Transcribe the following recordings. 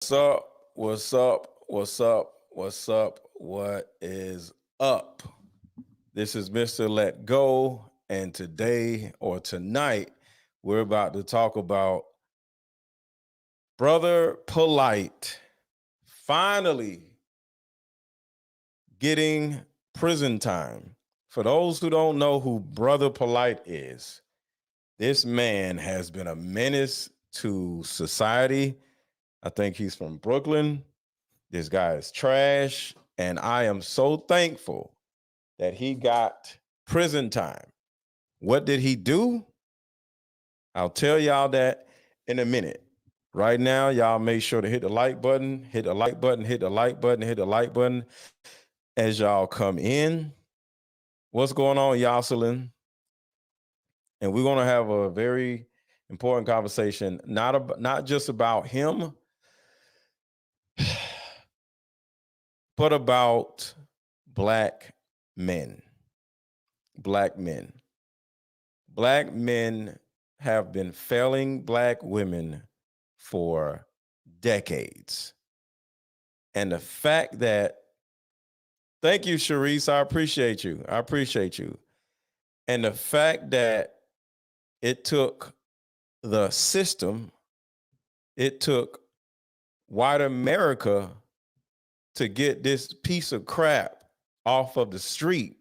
What's up? What's up? What's up? What's up? What is up? This is Mr. Let Go, and today or tonight, we're about to talk about Brother Polight finally getting prison time. For those who don't know who Brother Polight is, this man has been a menace to society. I think he's from Brooklyn. This guy is trash. And I am so thankful that he got prison time. What did he do? I'll tell y'all that in a minute. Right now, y'all make sure to hit the like button, hit the like button, hit the like button, hit the like button as y'all come in. What's going on, Jocelyn? And we're going to have a very important conversation, not just about him, but about black men. Black men. Black men have been failing black women for decades. And the fact that, thank you, Sharice, I appreciate you. I appreciate you. And the fact that it took the system, it took white America to get this piece of crap off of the street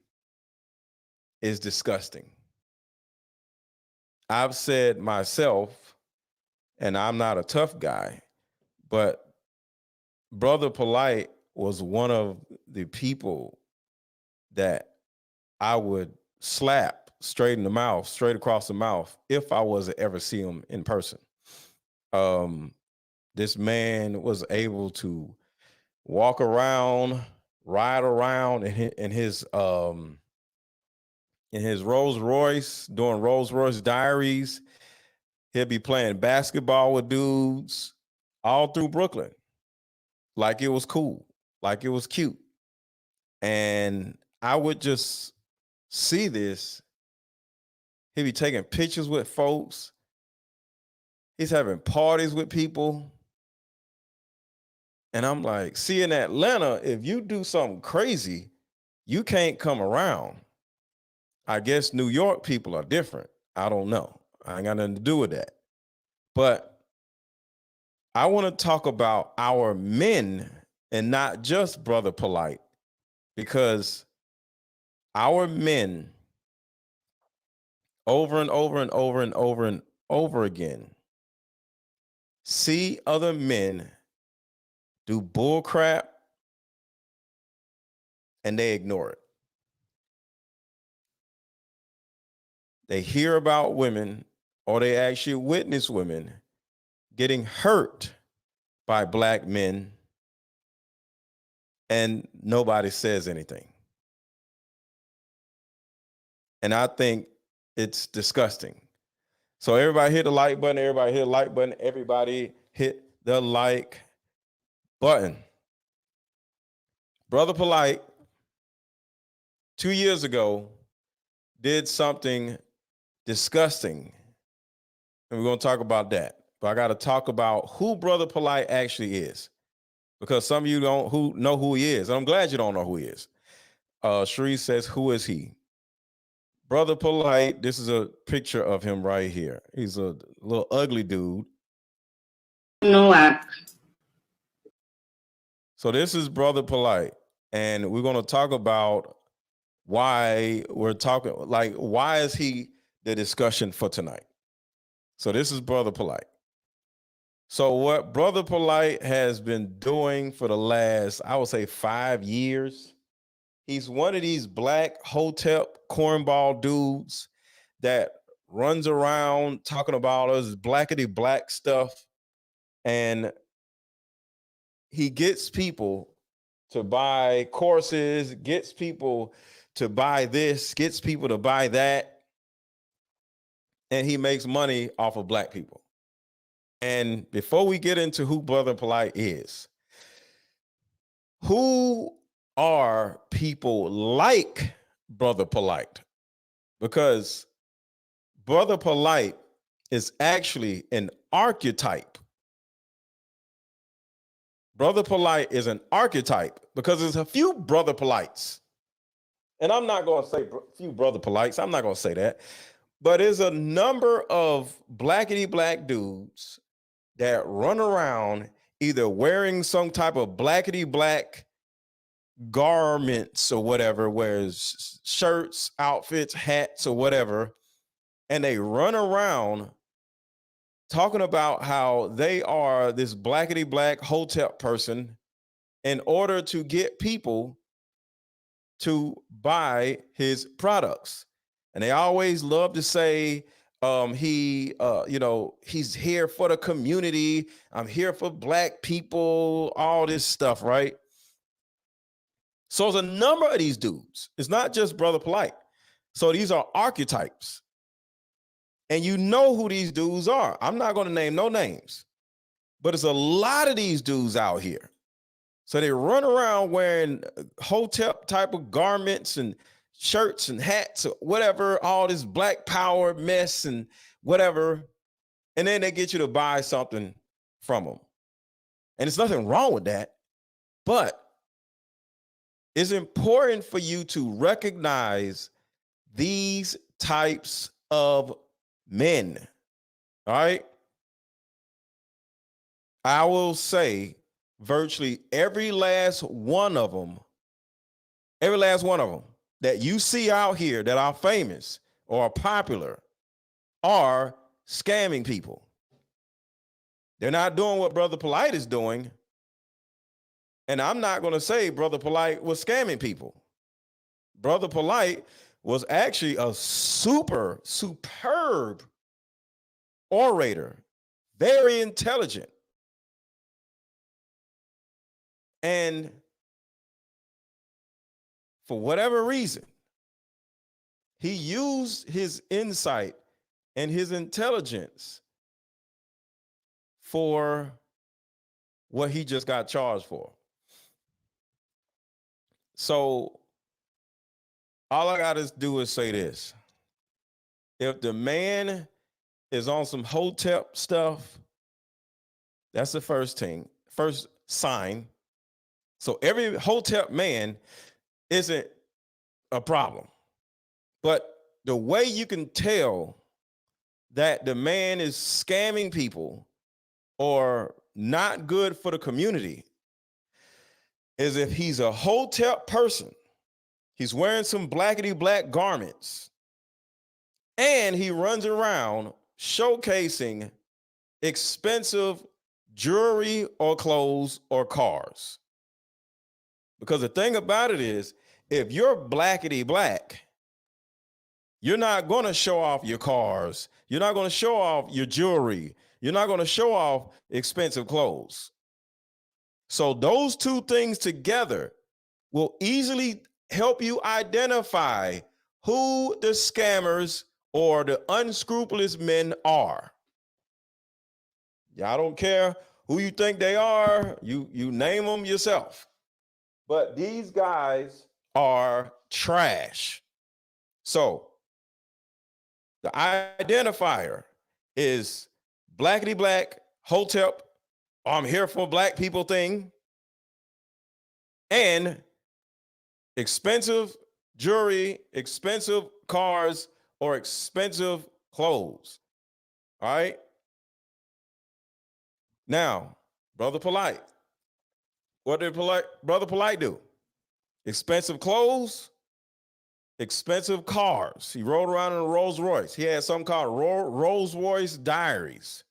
is disgusting. I've said myself, and I'm not a tough guy, but Brother Polight was one of the people that I would slap straight in the mouth, straight across the mouth, if I was to ever see him in person. This man was able to walk around, ride around in his Rolls Royce, doing Rolls Royce diaries. He'll be playing basketball with dudes all through Brooklyn, like it was cool, like it was cute. And I would just see this. He'd be taking pictures with folks. He's having parties with people. And I'm like, see, in Atlanta, if you do something crazy, you can't come around. I guess New York people are different. I don't know. I ain't got nothing to do with that. But I want to talk about our men and not just Brother Polight, because our men over and over and over and over and over again see other men do bull crap and they ignore it. They hear about women or they actually witness women getting hurt by black men and nobody says anything. And I think it's disgusting. So everybody hit the like button, everybody hit the like button, everybody hit the like button. Brother Polight, 2 years ago, did something disgusting. And we're going to talk about that. But I got to talk about who Brother Polight actually is, because some of you don't who know who he is. I'm glad you don't know who he is. Sheree says, who is he? Brother Polight, this is a picture of him right here. He's a little ugly dude. No, So this is Brother Polight, and we're going to talk about why we're talking, like, why is he the discussion for tonight? So this is Brother Polight. So what Brother Polight has been doing for the last, I would say, 5 years, he's one of these black hotep cornball dudes that runs around talking about us blackety black stuff. And he gets people to buy courses, gets people to buy this, gets people to buy that. And he makes money off of black people. And before we get into who Brother Polight is, who are people like Brother Polight? Because Brother Polight is actually an archetype Brother Polight is an archetype because there's a few Brother Polights. And I'm not going to say few Brother Polights. I'm not going to say that. But there's a number of blackety black dudes that run around either wearing some type of blackety black garments or whatever, wears shirts, outfits, hats, or whatever. And they run around talking about how they are this blackety black hotep person in order to get people to buy his products. And they always love to say, he's here for the community. I'm here for black people, all this stuff, right? So there's a number of these dudes. It's not just Brother Polight. So these are archetypes. And you know who these dudes are. I'm not going to name no names, but it's a lot of these dudes out here. So they run around wearing hotep type of garments and shirts and hats or whatever, all this black power mess and whatever. And then they get you to buy something from them. And there's nothing wrong with that, but it's important for you to recognize these types of men. All right. I will say virtually every last one of them that you see out here that are famous or are popular are scamming people. They're not doing what Brother Polight is doing. And I'm not going to say Brother Polight was scamming people. Brother Polight was actually a superb orator, very intelligent. And for whatever reason, he used his insight and his intelligence for what he just got charged for. So all I got to do is say this. If the man is on some hotep stuff, that's the first sign. So every hotep man isn't a problem. But the way you can tell that the man is scamming people or not good for the community is if he's a hotep person, he's wearing some blackety black garments, and he runs around showcasing expensive jewelry or clothes or cars. Because the thing about it is, if you're blackety black, you're not going to show off your cars. You're not going to show off your jewelry. You're not going to show off expensive clothes. So those two things together will easily help you identify who the scammers or the unscrupulous men are. Y'all don't care who you think they are. You name them yourself. But these guys are trash. So the identifier is blackety black, hotep, I'm here for black people thing, and expensive jewelry, expensive cars, or expensive clothes. All right. Now, Brother Polight. What did Brother Polight do? Expensive clothes, expensive cars. He rode around in a Rolls Royce. He had something called Rolls Royce Diaries.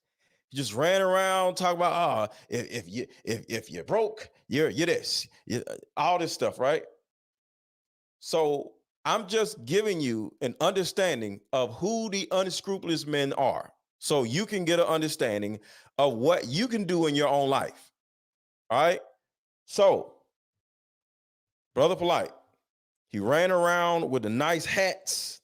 He just ran around talking about, if you're broke, you're this, all this stuff, right? So I'm just giving you an understanding of who the unscrupulous men are, so you can get an understanding of what you can do in your own life. All right. So, Brother Polight, he ran around with the nice hats.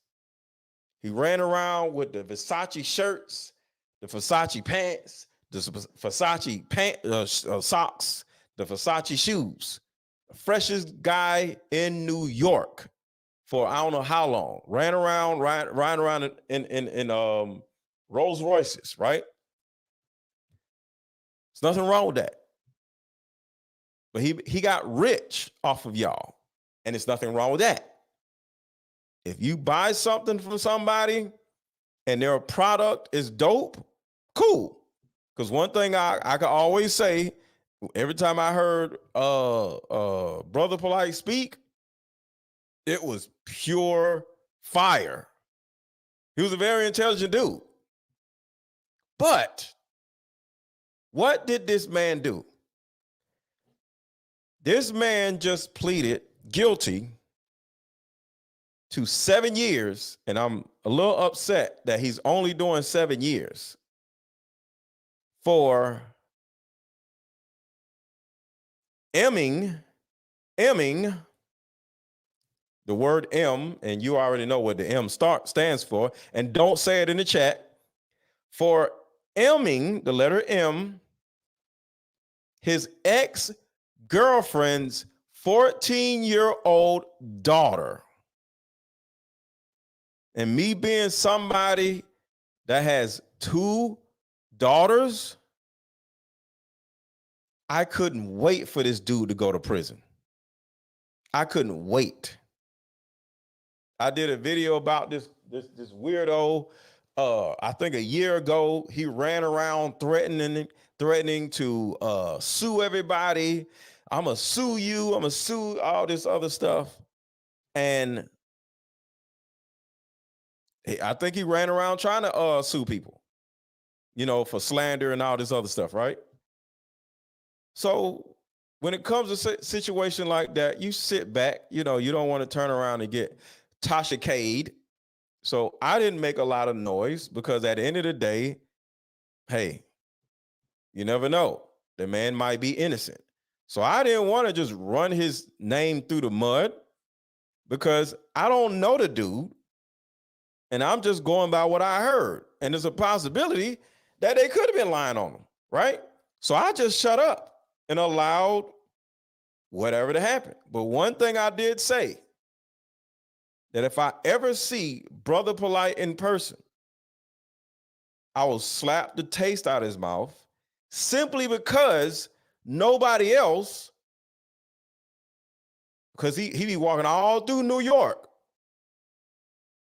He ran around with the Versace shirts, the Versace pants, the Versace socks, the Versace shoes. The freshest guy in New York for I don't know how long. Ran around, riding around in Rolls Royces, right? There's nothing wrong with that. but he got rich off of y'all, and there's nothing wrong with that. If you buy something from somebody and their product is dope, cool. Because one thing I can always say, every time I heard Brother Polight speak, it was pure fire. He was a very intelligent dude. But what did this man do? This man just pleaded guilty to 7 years, and I'm a little upset that he's only doing 7 years for emming, the word M, and you already know what the M stands for, and don't say it in the chat, for emming, the letter M, his ex-girlfriend's 14-year-old daughter. And me being somebody that has 2 daughters, I couldn't wait for this dude to go to prison. I couldn't wait. I did a video about this weirdo. I think a year ago, he ran around threatening to sue everybody. I'm gonna sue you. I'm gonna sue all this other stuff. And I think he ran around trying to sue people, for slander and all this other stuff, right? So when it comes to a situation like that, you sit back, you don't want to turn around and get Tasha Cade. So I didn't make a lot of noise because at the end of the day, hey, you never know. The man might be innocent. So I didn't want to just run his name through the mud because I don't know the dude. And I'm just going by what I heard. And there's a possibility that they could have been lying on him, right? So I just shut up and allowed whatever to happen. But one thing I did say, that if I ever see Brother Polight in person, I will slap the taste out of his mouth simply because nobody else, because he be walking all through New York,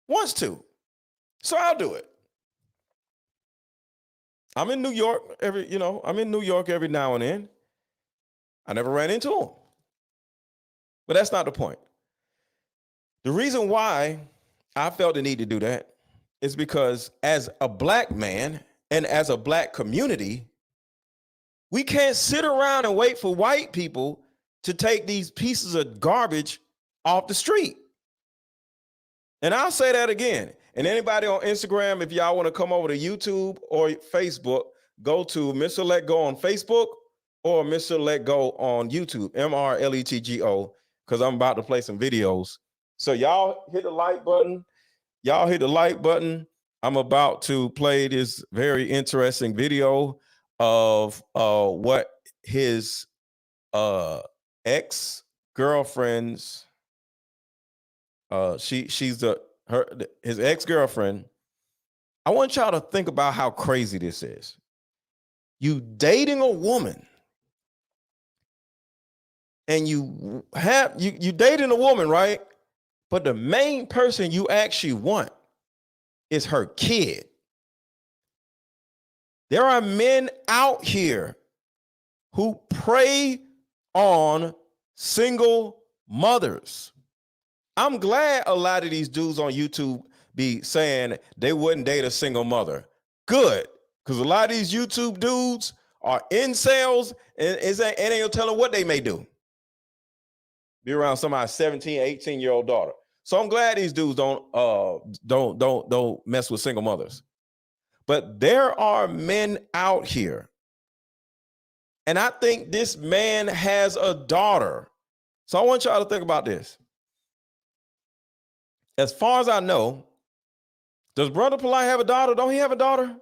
wants to. So I'll do it. I'm in New York every now and then. I never ran into him. But that's not the point. The reason why I felt the need to do that is because as a Black man and as a Black community, we can't sit around and wait for white people to take these pieces of garbage off the street. And I'll say that again. And anybody on Instagram, if y'all want to come over to YouTube or Facebook, go to Mr. Let Go on Facebook or Mr. Let Go on YouTube, MRLETGO, because I'm about to play some videos. So y'all hit the like button. I'm about to play this very interesting video of what his ex-girlfriend's his ex-girlfriend. I want y'all to think about how crazy this is. You dating a woman and you dating a woman, right? But the main person you actually want is her kid. There are men out here who prey on single mothers. I'm glad a lot of these dudes on YouTube be saying they wouldn't date a single mother. Good, because a lot of these YouTube dudes are incels and ain't no telling what they may do. Be around somebody's 17, 18-year-old daughter. So I'm glad these dudes don't mess with single mothers. But there are men out here, and I think this man has a daughter. So I want y'all to think about this. As far as I know, does Brother Polight have a daughter? Don't he have a daughter?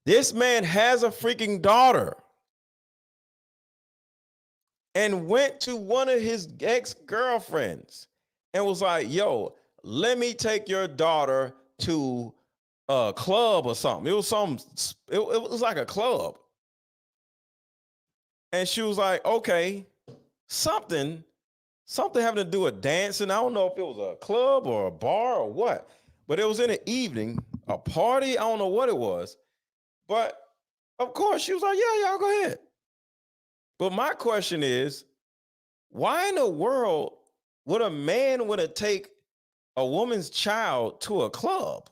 This man has a freaking daughter and went to one of his ex-girlfriends and was like, yo, let me take your daughter to a club or something. It was like a club. And she was like, okay, something having to do with dancing. I don't know if it was a club or a bar or what, but it was in the evening, a party. I don't know what it was. But of course, she was like, yeah, y'all go ahead. But my question is, why in the world would a man want to take a woman's child to a club?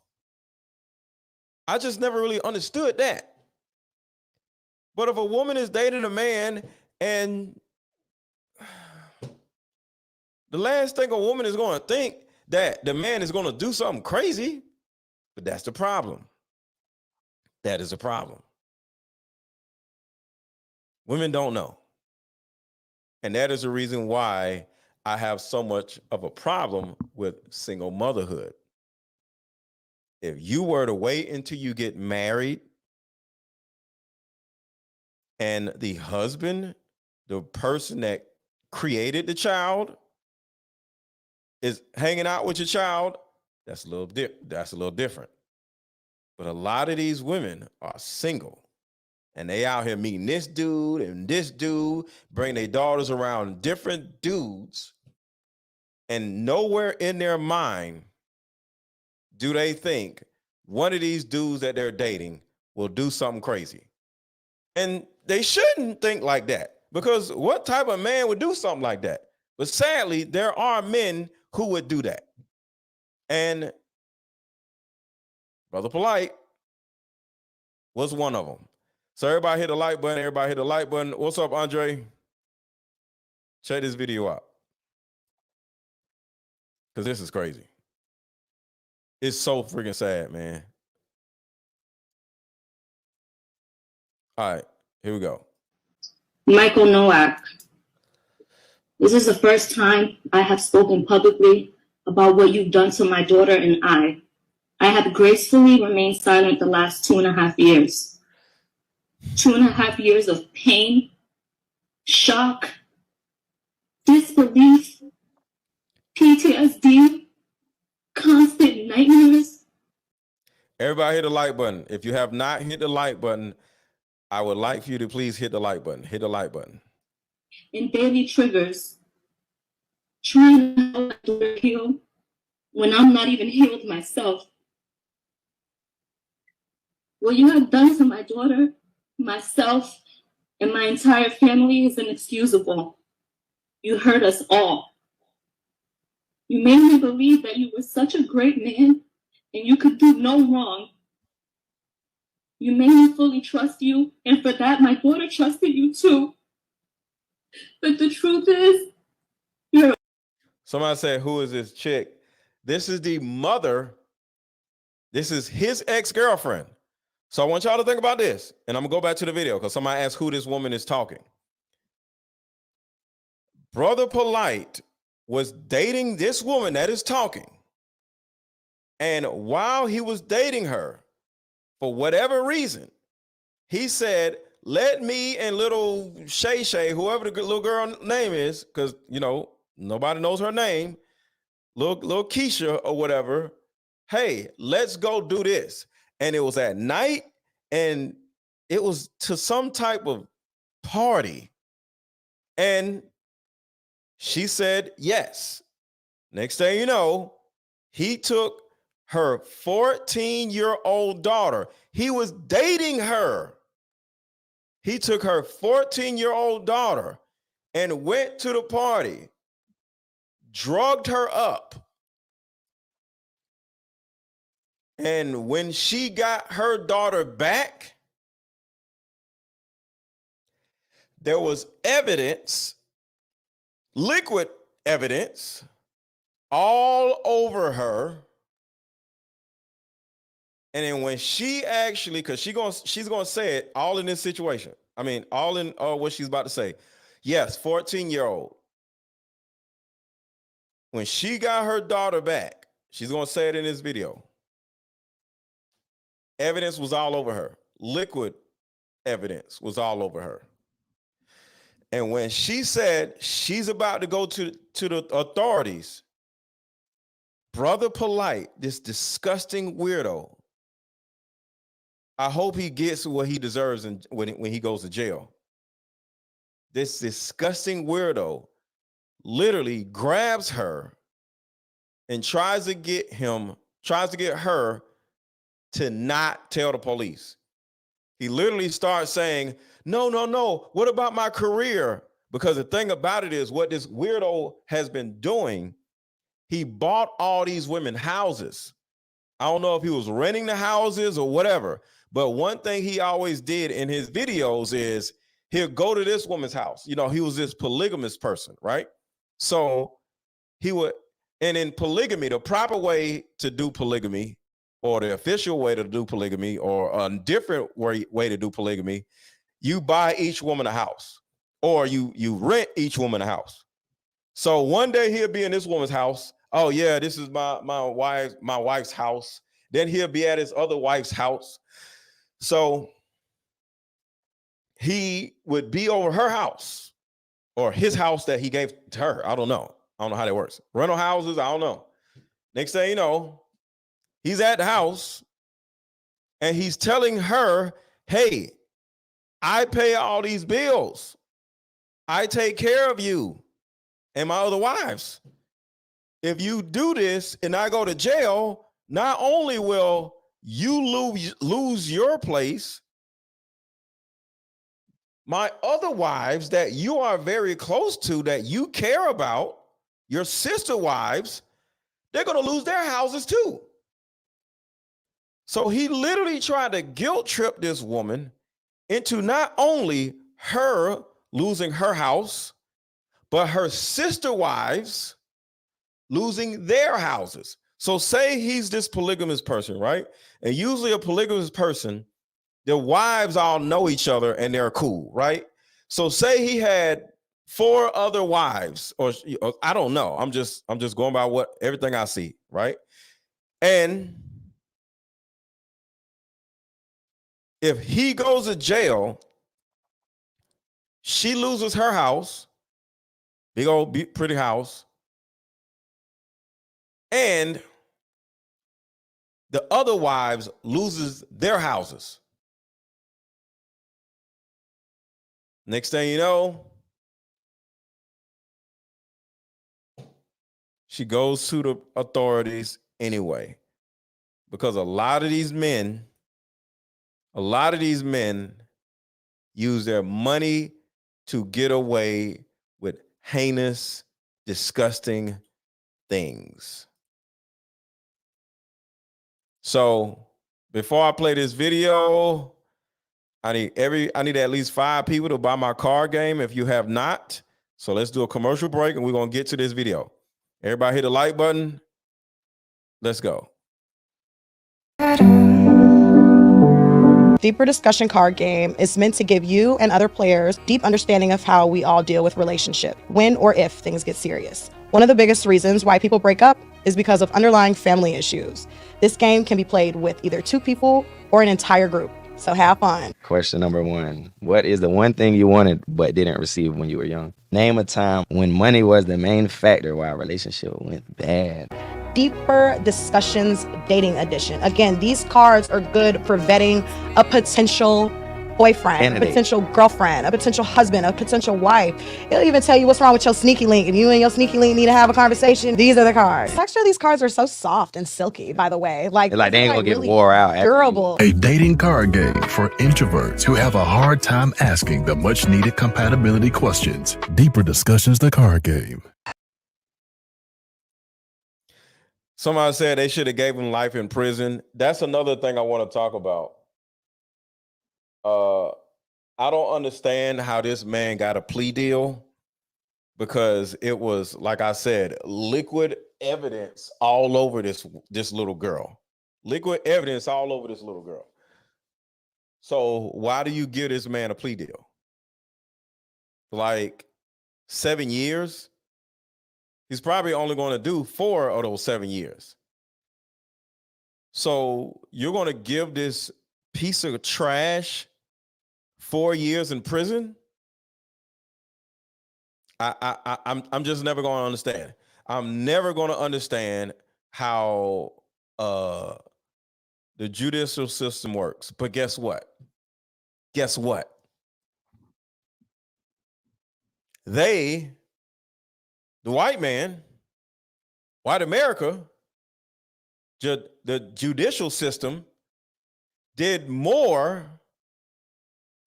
I just never really understood that. But if a woman is dating a man and the last thing a woman is going to think that the man is going to do something crazy, but that's the problem. That is a problem. Women don't know. And that is the reason why I have so much of a problem with single motherhood. If you were to wait until you get married and the husband, the person that created the child, is hanging out with your child, that's a little different. But a lot of these women are single and they out here meeting this dude and this dude, bring their daughters around different dudes, and nowhere in their mind do they think one of these dudes that they're dating will do something crazy. And they shouldn't think like that, because what type of man would do something like that? But sadly, there are men who would do that. And Brother Polight was one of them. So everybody hit the like button. Everybody hit the like button. What's up, Andre? Check this video out, because this is crazy. It's so freaking sad, man. All right, here we go. Michael Nowak. This is the first time I have spoken publicly about what you've done to my daughter and I. I have gracefully remained silent the last 2.5 years. 2.5 years of pain, shock, disbelief, PTSD, constant nightmares. Everybody hit the like button. If you have not hit the like button, I would like for you to please hit the like button. Hit the like button. And daily triggers. Trying to help my daughter heal when I'm not even healed myself. What you have done to my daughter, myself, and my entire family is inexcusable. You hurt us all. You made me believe that you were such a great man and you could do no wrong. You made me fully trust you, and for that, my daughter trusted you too. But the truth is, you're... Somebody said, who is this chick? This is the mother. This is his ex-girlfriend. So I want y'all to think about this. And I'm going to go back to the video because somebody asked who this woman is talking. Brother Polight was dating this woman that is talking. And while he was dating her, for whatever reason, he said, let me and little Shay Shay, whoever the little girl name is, because, you know, nobody knows her name, little Keisha or whatever, hey, let's go do this. And it was at night, and it was to some type of party. And she said yes. Next thing you know, he took her 14-year-old daughter. He was dating her. He took her 14-year-old daughter and went to the party, drugged her up. And when she got her daughter back, there was evidence, liquid evidence, all over her. And then when she actually, because she's gonna say it all in this situation. I mean, all in what she's about to say. Yes, 14-year-old. When she got her daughter back, she's gonna say it in this video. Evidence was all over her. Liquid evidence was all over her. And when she said she's about to go to the authorities, Brother Polight, this disgusting weirdo, I hope he gets what he deserves when he goes to jail. this disgusting weirdo literally grabs her and tries to get her to not tell the police. He literally starts saying, no, no, no, what about my career? Because the thing about it is what this weirdo has been doing, he bought all these women houses. I don't know if he was renting the houses or whatever, but one thing he always did in his videos is he'll go to this woman's house. You know, he was this polygamous person, right? So he would, and in polygamy, the proper way to do polygamy, or the official way to do polygamy, or a different way to do polygamy, you buy each woman a house, or you rent each woman a house. So one day he'll be in this woman's house. Oh yeah, this is my wife's house. Then he'll be at his other wife's house. So he would be over her house, or his house that he gave to her. I don't know how that works. Rental houses, I don't know. Next thing you know, he's at the house and he's telling her, hey, I pay all these bills. I take care of you and my other wives. If you do this and I go to jail, not only will you lose your place, my other wives that you are very close to, that you care about, your sister wives, they're going to lose their houses too. So he literally tried to guilt trip this woman into not only her losing her house, but her sister wives losing their houses. So say he's this polygamous person, right? And usually a polygamous person, their wives all know each other and they're cool, right? So say he had 4 other wives, or I don't know. I'm just going by everything I see, right? And if he goes to jail, she loses her house, big old pretty house, and the other wives loses their houses. Next thing you know, she goes to the authorities anyway, because a lot of these men use their money to get away with heinous, disgusting things. So before I play this video, I need at least 5 people to buy my card game if you have not. So let's do a commercial break and we're going to get to this video. Everybody hit the like button. Let's go. Deeper Discussion card game is meant to give you and other players deep understanding of how we all deal with relationships, when or if things get serious. One of the biggest reasons why people break up is because of underlying family issues. This game can be played with either 2 people or an entire group, so have fun. Question number 1. What is the one thing you wanted but didn't receive when you were young? Name a time when money was the main factor why a relationship went bad. Deeper Discussions Dating Edition. Again, these cards are good for vetting a potential boyfriend, a potential girlfriend, a potential husband, a potential wife. It'll even tell you what's wrong with your sneaky link. If you and your sneaky link need to have a conversation, these are the cards. Actually, these cards are so soft and silky, by the way. Like they ain't gonna really get wore out. Durable. A dating card game for introverts who have a hard time asking the much needed compatibility questions. Deeper Discussions, the card game. Somebody said they should have gave him life in prison. That's another thing I want to talk about. I don't understand how this man got a plea deal, because it was, like I said, liquid evidence all over this little girl. Liquid evidence all over this little girl. So why do you give this man a plea deal? Like 7 years? He's probably only going to do 4 of those 7 years. So you're going to give this piece of trash 4 years in prison? I'm just never going to understand. I'm never going to understand how the judicial system works. But guess what? the white man, white America, the judicial system did more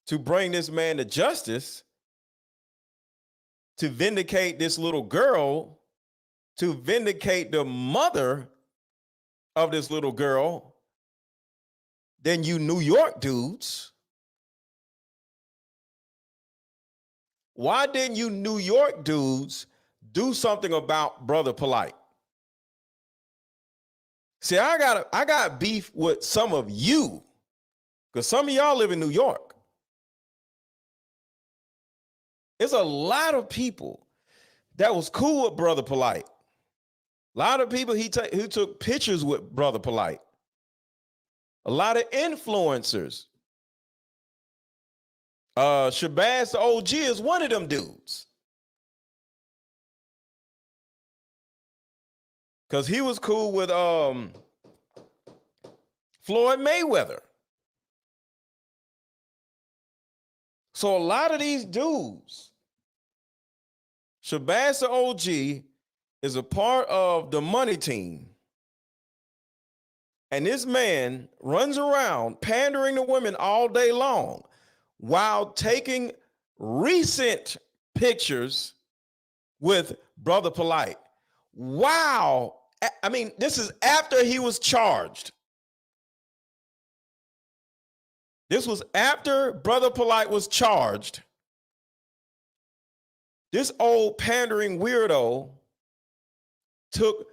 to bring this man to justice, to vindicate this little girl, to vindicate the mother of this little girl than you New York dudes. Why didn't you New York dudes do something about Brother Polight? See, I got beef with some of you, because some of y'all live in New York. There's a lot of people that was cool with Brother Polight. A lot of people who took pictures with Brother Polight. A lot of influencers. Shabazz the OG is one of them dudes. Because he was cool with Floyd Mayweather. So a lot of these dudes, Shabazz the OG is a part of the money team. And this man runs around pandering to women all day long while taking recent pictures with Brother Polight. Wow. I mean, this is after he was charged. This was after Brother Polight was charged. This old pandering weirdo took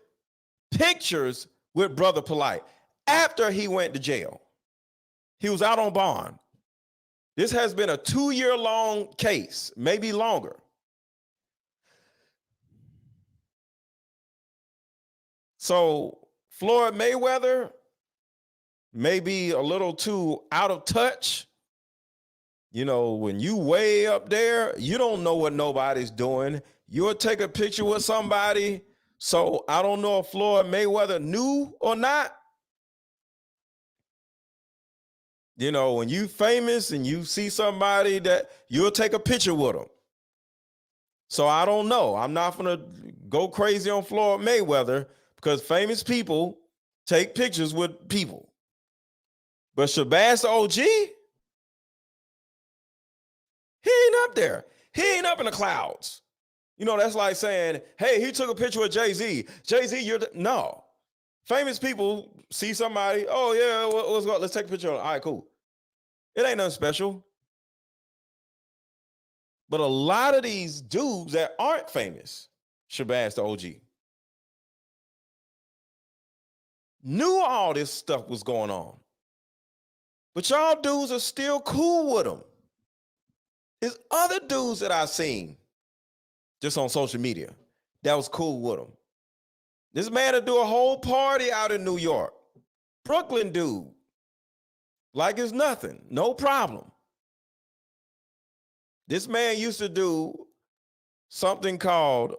pictures with Brother Polight after he went to jail. He was out on bond. This has been a 2-year-long case, maybe longer. So Floyd Mayweather may be a little too out of touch. You know, when you way up there, you don't know what nobody's doing. You'll take a picture with somebody. So I don't know if Floyd Mayweather knew or not. You know, when you famous and you see somebody that you'll take a picture with them. So I don't know. I'm not going to go crazy on Floyd Mayweather because famous people take pictures with people. But Shabazz the OG, he ain't up there. He ain't up in the clouds. You know, that's like saying, hey, he took a picture with Jay-Z. Jay-Z, no. Famous people see somebody, oh, yeah, let's take a picture. All right, cool. It ain't nothing special. But a lot of these dudes that aren't famous, Shabazz the OG, knew all this stuff was going on. But y'all dudes are still cool with them. There's other dudes that I've seen just on social media that was cool with them. This man would do a whole party out in New York. Brooklyn dude. Like it's nothing. No problem. This man used to do something called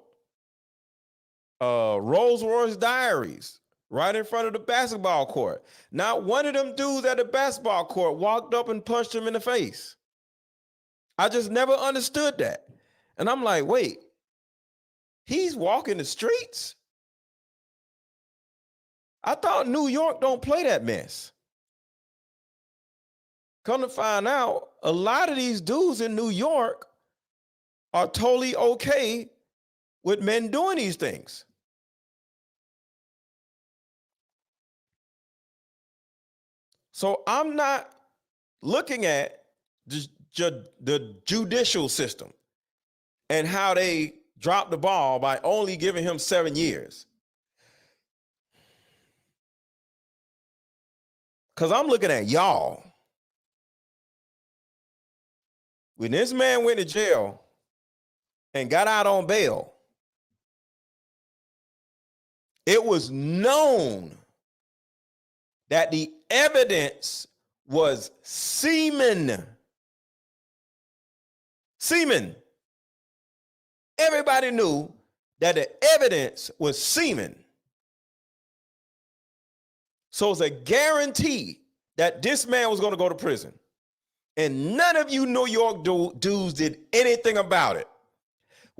Rolls Royce Diaries right in front of the basketball court. Not one of them dudes at the basketball court walked up and punched him in the face. I just never understood that. And I'm like, wait, he's walking the streets? I thought New York don't play that mess. Come to find out, a lot of these dudes in New York are totally okay with men doing these things. So I'm not looking at the judicial system and how they dropped the ball by only giving him 7 years. Because I'm looking at y'all. When this man went to jail and got out on bail, it was known that the evidence was semen. Semen. Everybody knew that the evidence was semen. So it's a guarantee that this man was going to go to prison. And none of you New York dudes did anything about it.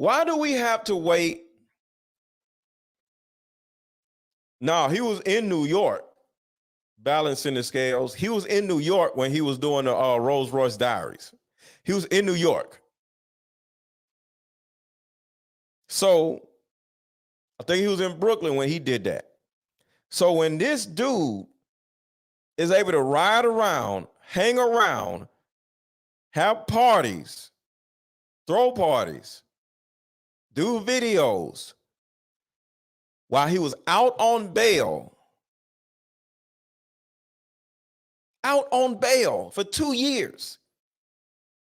Why do we have to wait? No, he was in New York balancing the scales. He was in New York when he was doing the Rolls Royce Diaries. He was in New York. So I think he was in Brooklyn when he did that. So when this dude is able to ride around, hang around, have parties, throw parties, do videos while he was out on bail for 2 years.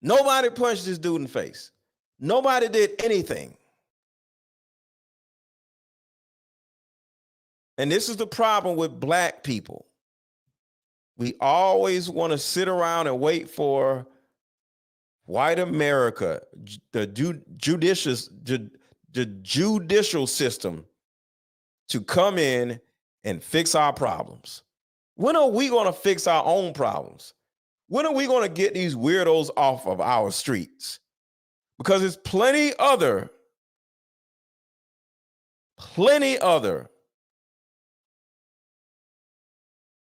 Nobody punched this dude in the face. Nobody did anything. And this is the problem with black people. We always want to sit around and wait for white America, the judicial system to come in and fix our problems. When are we going to fix our own problems? When are we going to get these weirdos off of our streets? Because there's plenty other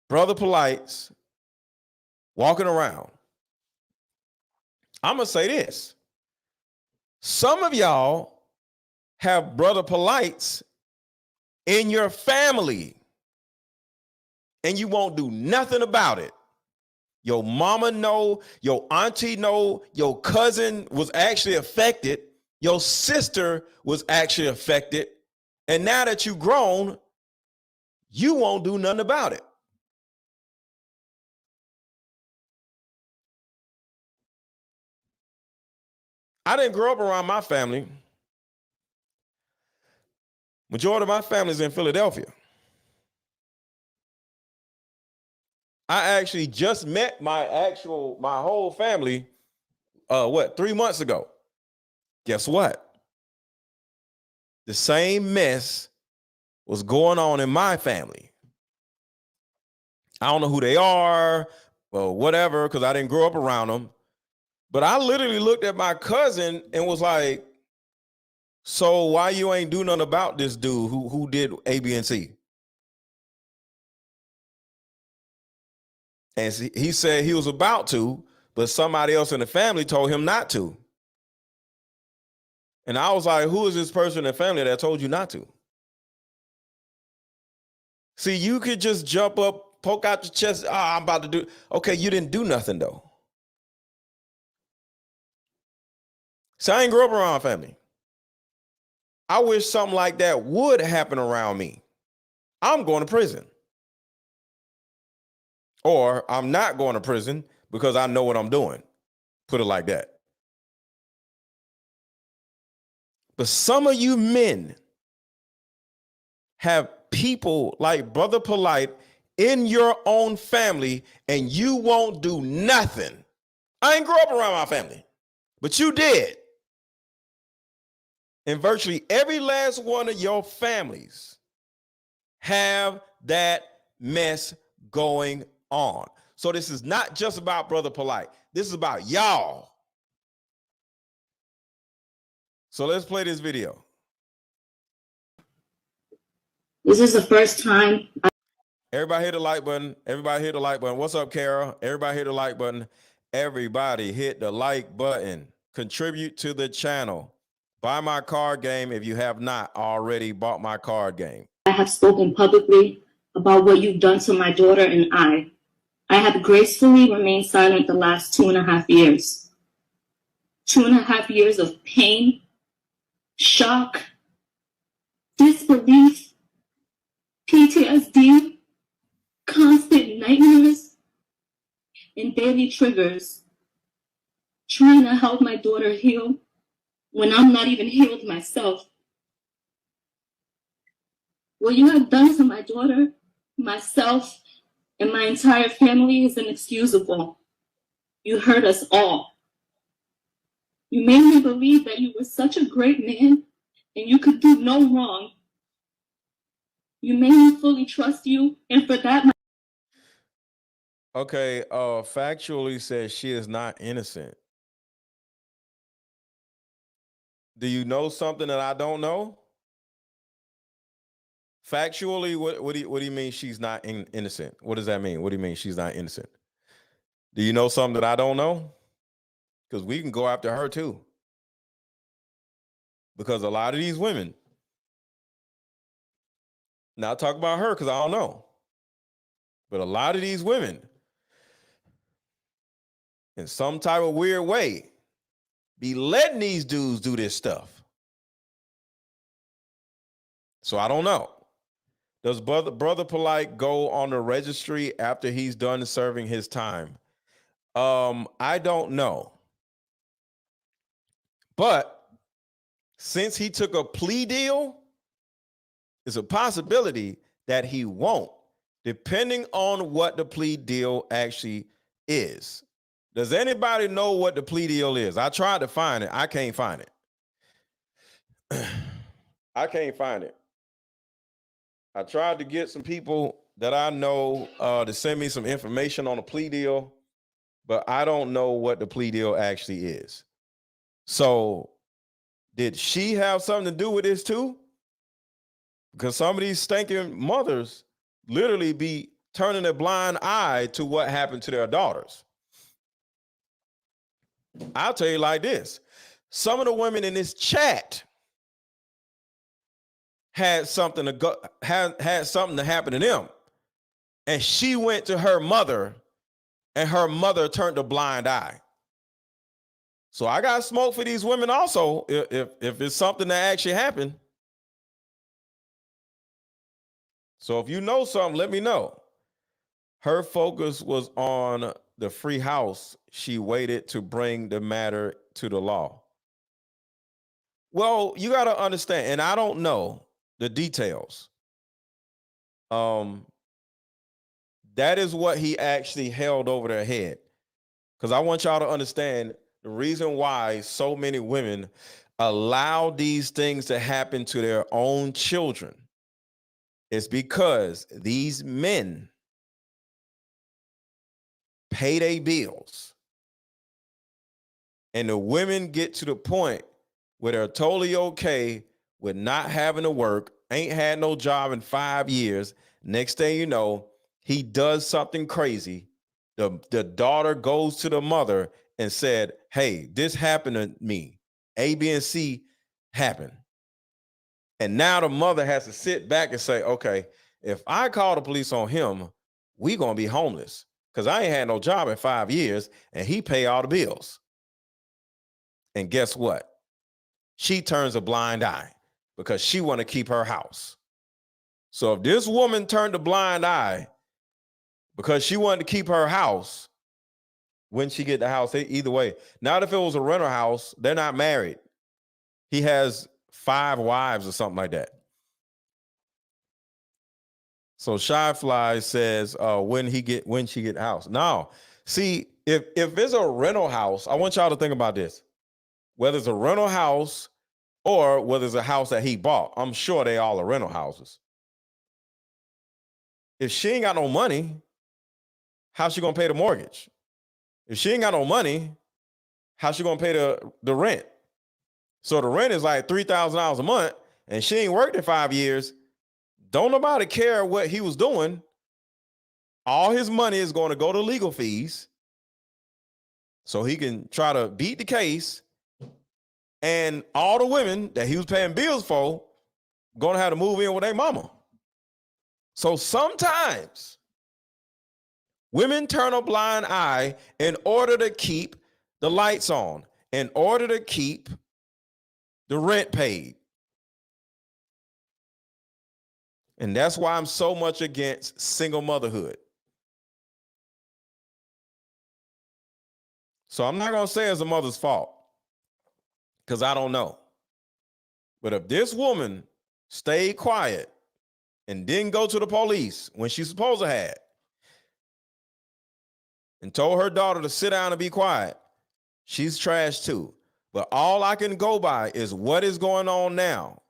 Brother Polights walking around. I'm going to say this. Some of y'all have Brother Polights in your family and you won't do nothing about it. Your mama know, your auntie know, your cousin was actually affected, your sister was actually affected, and now that you grown, you won't do nothing about it. I didn't grow up around my family. Majority of my family is in Philadelphia. I actually just met my whole family, 3 months ago. Guess what? The same mess was going on in my family. I don't know who they are or whatever, because I didn't grow up around them. But I literally looked at my cousin and was like, so why you ain't do nothing about this dude who did A, B, and C? And he said he was about to, but somebody else in the family told him not to. And I was like, who is this person in the family that told you not to? See, you could just jump up, poke out your chest. I'm about to do. Okay, you didn't do nothing though. So I ain't grew up around my family. I wish something like that would happen around me. I'm going to prison. Or I'm not going to prison because I know what I'm doing. Put it like that. But some of you men have people like Brother Polight in your own family and you won't do nothing. I ain't grew up around my family, but you did. And virtually every last one of your families have that mess going on. So this is not just about Brother Polight. This is about y'all. So let's play this video. This is the first time. Everybody hit the like button. Everybody hit the like button. What's up, Kara? Everybody hit the like button. Everybody hit the like button. Contribute to the channel. Buy my card game if you have not already bought my card game. I have spoken publicly about what you've done to my daughter and I have gracefully remained silent the last 2.5 years. 2.5 years of pain, shock, disbelief, PTSD, constant nightmares, and daily triggers. Trying to help my daughter heal when I'm not even healed myself. What you have done to my daughter, myself, and my entire family is inexcusable. You hurt us all. You made me believe that you were such a great man and you could do no wrong. You made me fully trust you, and for that, Okay, factually says she is not innocent. Do you know something that I don't know? Factually, what do you mean she's not innocent? What does that mean? What do you mean she's not innocent? Do you know something that I don't know? Because we can go after her too. Because a lot of these women, now talk about her because I don't know, but a lot of these women, in some type of weird way, be letting these dudes do this stuff. So I don't know. Does brother Polight go on the registry after he's done serving his time? I don't know. But since he took a plea deal, it's a possibility that he won't, depending on what the plea deal actually is. Does anybody know what the plea deal is? I tried to find it. I can't find it. I can't find it. I tried to get some people that I know to send me some information on a plea deal, but I don't know what the plea deal actually is. So did she have something to do with this too? Because some of these stinking mothers literally be turning a blind eye to what happened to their daughters. I'll tell you like this. Some of the women in this chat had something to happen to them. And she went to her mother, and her mother turned a blind eye. So I got smoke for these women also, if it's something that actually happened. So if you know something, let me know. Her focus was on the free house. She waited to bring the matter to the law. Well, you got to understand, and I don't know the details. That is what he actually held over their head. Because I want y'all to understand the reason why so many women allow these things to happen to their own children is because these men pay their bills. And the women get to the point where they're totally okay with not having to work, ain't had no job in 5 years. Next thing you know, he does something crazy. The daughter goes to the mother and said, hey, this happened to me. A, B, and C happened. And now the mother has to sit back and say, okay, if I call the police on him, we gonna be homeless because I ain't had no job in 5 years and he pay all the bills. And guess what? She turns a blind eye because she want to keep her house. So if this woman turned a blind eye because she wanted to keep her house, when she get the house, either way. Not if it was a rental house, they're not married. He has 5 wives or something like that. So Shy Fly says, when she get the house. No, see, if it's a rental house, I want y'all to think about this. Whether it's a rental house or whether it's a house that he bought, I'm sure they all are rental houses. If she ain't got no money, how's she gonna pay the mortgage? If she ain't got no money, how's she gonna pay the rent? So the rent is like $3,000 a month, and she ain't worked in 5 years. Don't nobody care what he was doing. All his money is going to go to legal fees so he can try to beat the case. And all the women that he was paying bills for going to have to move in with their mama. So sometimes women turn a blind eye in order to keep the lights on, in order to keep the rent paid. And that's why I'm so much against single motherhood. So I'm not going to say it's a mother's fault because I don't know. But if this woman stayed quiet and didn't go to the police when she's supposed to have and told her daughter to sit down and be quiet, she's trash too. But all I can go by is what is going on now,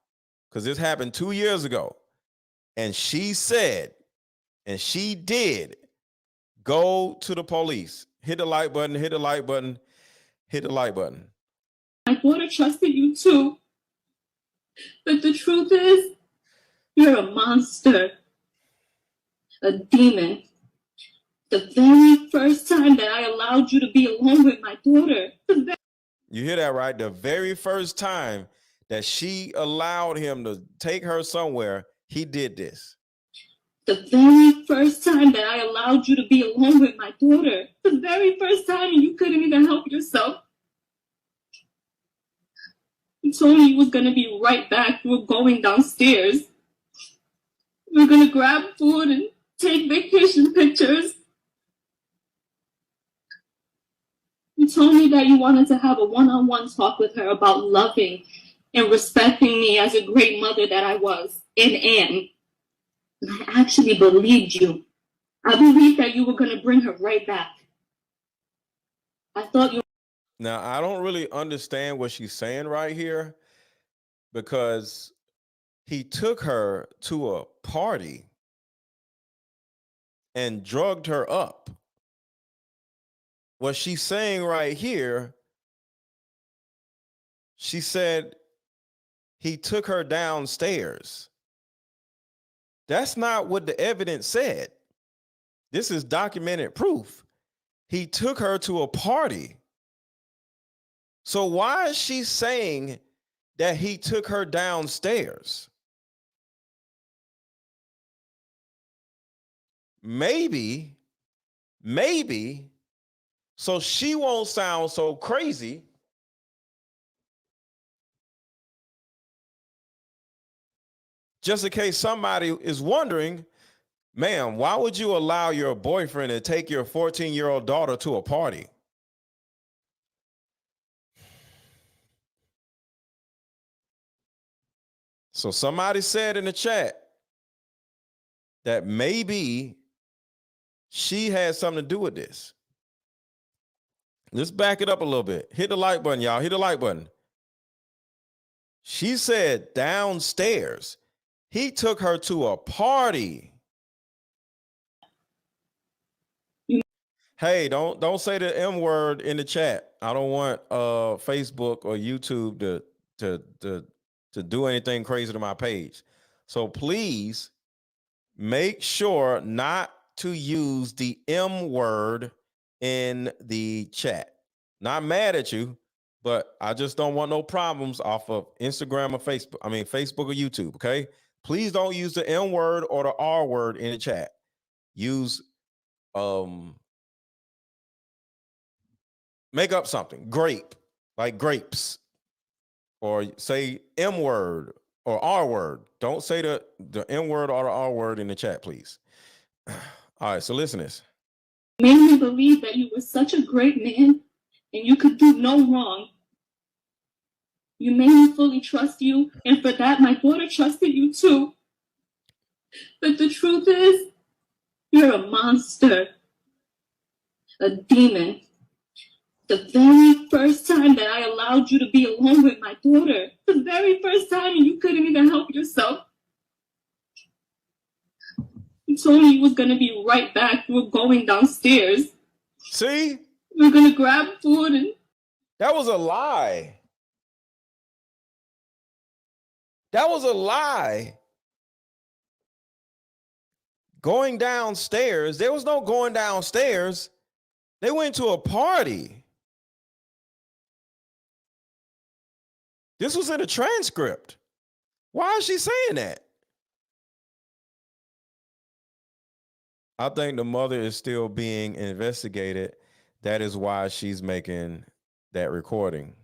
because this happened 2 years ago. And she said, and she did go to the police. Hit the like button, hit the like button, hit the like button. My daughter trusted you too. But the truth is, you're a monster, a demon. The very first time that I allowed you to be alone with my daughter. You hear that, right? The very first time that she allowed him to take her somewhere, he did this. The very first time that I allowed you to be alone with my daughter. The very first time you couldn't even help yourself. You told me you was going to be right back. You were going downstairs. We were going to grab food and take vacation pictures. You told me that you wanted to have a one-on-one talk with her about loving and respecting me as a great mother that I was and am. And I actually believed you. I believed that you were going to bring her right back. I thought you. Now, I don't really understand what she's saying right here, because he took her to a party and drugged her up. What she's saying right here, she said he took her downstairs. That's not what the evidence said. This is documented proof. He took her to a party. So why is she saying that he took her downstairs? Maybe, so she won't sound so crazy, just in case somebody is wondering, ma'am, why would you allow your boyfriend to take your 14-year-old daughter to a party? So somebody said in the chat that maybe she had something to do with this. Let's back it up a little bit. Hit the like button, y'all. Hit the like button. She said downstairs. He took her to a party. Hey, don't say the M word in the chat. I don't want Facebook or YouTube to do anything crazy to my page. So please make sure not to use the M word in the chat. Not mad at you, but I just don't want no problems off of Instagram or Facebook. I mean, Facebook or YouTube, okay? Please don't use the M word or the R word in the chat. Use, make up something, grape, like grapes, or say M word or R word. Don't say the M word or the R word in the chat, please. All right, so listen to this. Made me believe that you were such a great man and you could do no wrong. You made me fully trust you, and for that, my daughter trusted you too. But the truth is, you're a monster, a demon. The very first time that I allowed you to be alone with my daughter, the very first time you couldn't even help yourself. You told me you was going to be right back. You were going downstairs. See? We were going to grab food and... That was a lie. That was a lie. Going downstairs. There was no going downstairs. They went to a party. This was in a transcript. Why is she saying that? I think the mother is still being investigated. That is why she's making that recording.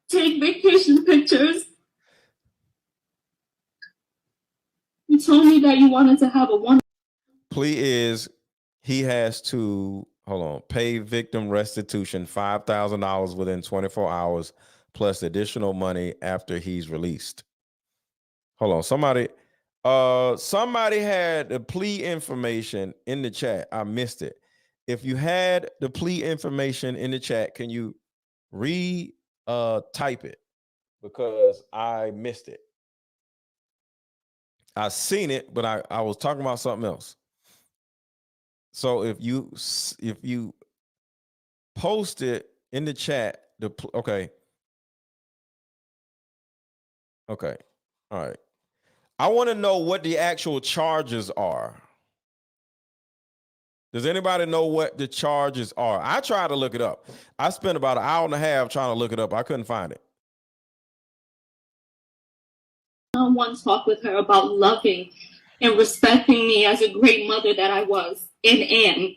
Take vacation pictures. You told me that you wanted to have a one. Plea is he has to, pay victim restitution $5,000 within 24 hours plus additional money after he's released. Somebody had the plea information in the chat. I missed it. If you had the plea information in the chat, can you type it? Because I missed it. I seen it, but I was talking about something else. So if you post it in the chat, Okay. All right. I want to know what the actual charges are. Does anybody know what the charges are? I tried to look it up. I spent about an hour and a half trying to look it up. I couldn't find it. One talk with her about loving and respecting me as a great mother that I was and am.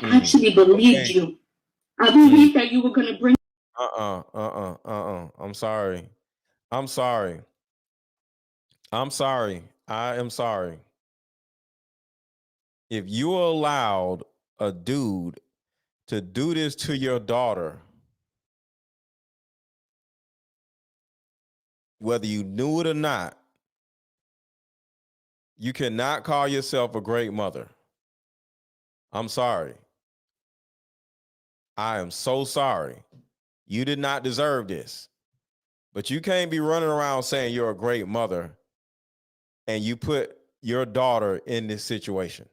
I actually believed you. I believed that you were going to bring. I'm sorry. I'm sorry. I'm sorry. I am sorry. If you allowed a dude to do this to your daughter, whether you knew it or not, you cannot call yourself a great mother. I'm sorry. I am so sorry. You did not deserve this. But you can't be running around saying you're a great mother and you put your daughter in this situation.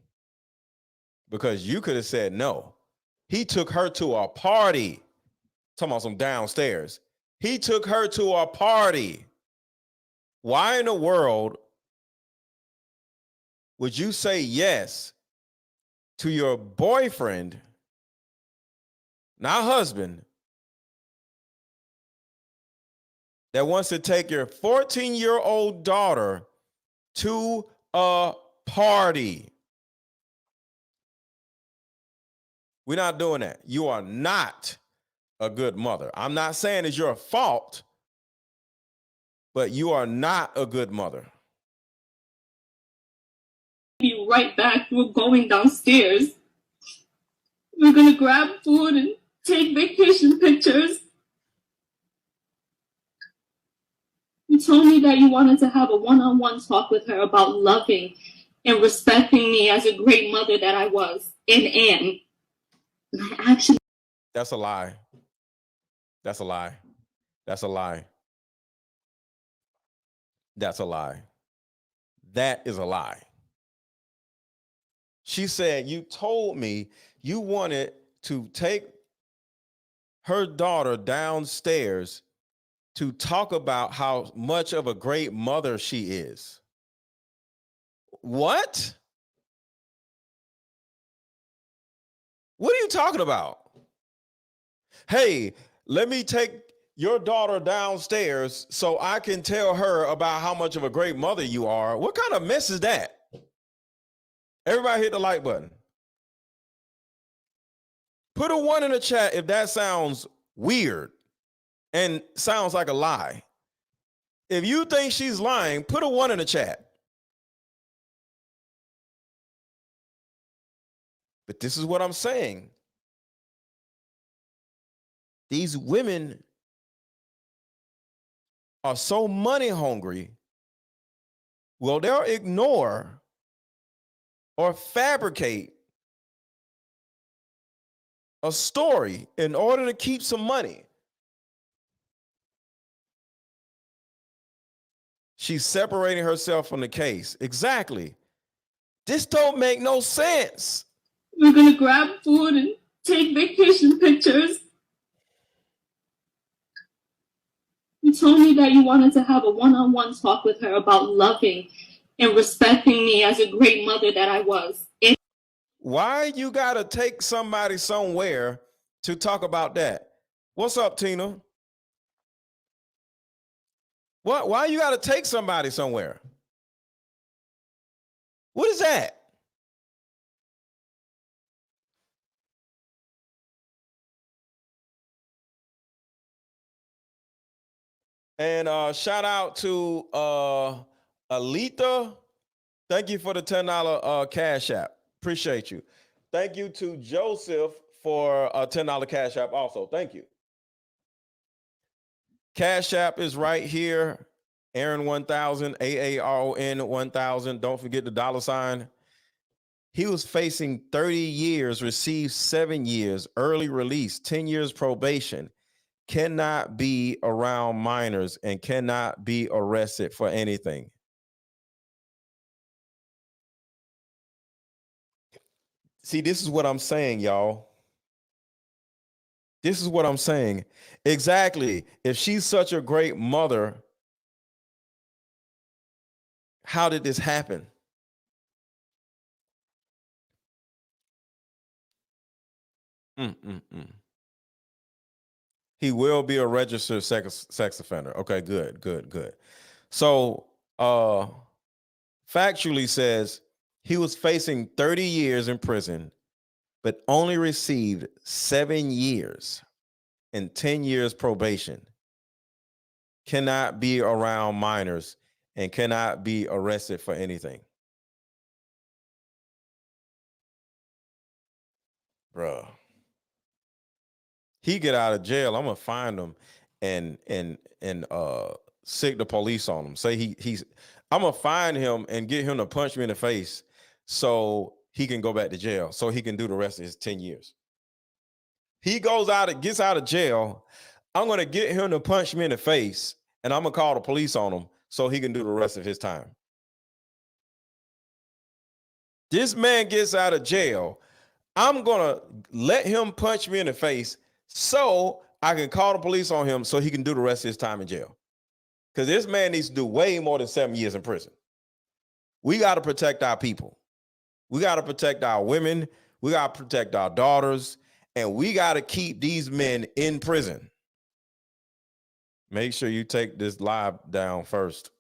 Because you could have said no. He took her to a party. Talking about some downstairs. He took her to a party. Why in the world would you say yes to your boyfriend, not husband, that wants to take your 14-year-old daughter to a party? We're not doing that. You are not a good mother. I'm not saying it's your fault, but you are not a good mother. Be right back. We're going downstairs. We're going to grab food and take vacation pictures. You told me that you wanted to have a one-on-one talk with her about loving and respecting me as a great mother that I was and am. And I actually. That's a lie. That's a lie. That's a lie. That's a lie. That is a lie. She said, you told me you wanted to take her daughter downstairs to talk about how much of a great mother she is. What? What are you talking about? Hey, let me take your daughter downstairs so I can tell her about how much of a great mother you are. What kind of mess is that? Everybody hit the like button. Put a 1 in the chat if that sounds weird and sounds like a lie. If you think she's lying, put a 1 in the chat. But this is what I'm saying. These women are so money hungry. Well, they'll ignore or fabricate a story in order to keep some money. She's separating herself from the case. Exactly. This don't make no sense. We're going to grab food and take vacation pictures. You told me that you wanted to have a one-on-one talk with her about loving and respecting me as a great mother that I was. And why you gotta take somebody somewhere to talk about that? What's up, Tina? What? Why you gotta take somebody somewhere? What is that? And shout out to Alita. Thank you for the $10 Cash App. Appreciate you. Thank you to Joseph for a $10 Cash App also. Thank you. Cash App is right here. Aaron 1000, AARON 1000. Don't forget the $sign. He was facing 30 years, received 7 years, early release, 10 years probation, cannot be around minors, and cannot be arrested for anything. See, this is what I'm saying, y'all. This is what I'm saying. Exactly. If she's such a great mother, How did this happen? He will be a registered sex offender. Okay, good. So, factually says he was facing 30 years in prison, but only received 7 years and 10 years probation. Cannot be around minors and cannot be arrested for anything. Bruh. He get out of jail, I'm gonna find him and sick the police on him. Say he's I'm gonna find him and get him to punch me in the face so he can go back to jail, so he can do the rest of his 10 years. He gets out of jail, I'm gonna get him to punch me in the face, and I'm gonna call the police on him so he can do the rest of his time. This man gets out of jail, I'm gonna let him punch me in the face so I can call the police on him so he can do the rest of his time in jail. Because this man needs to do way more than 7 years in prison. We got to protect our people. We got to protect our women. We got to protect our daughters. And we got to keep these men in prison. Make sure you take this live down first.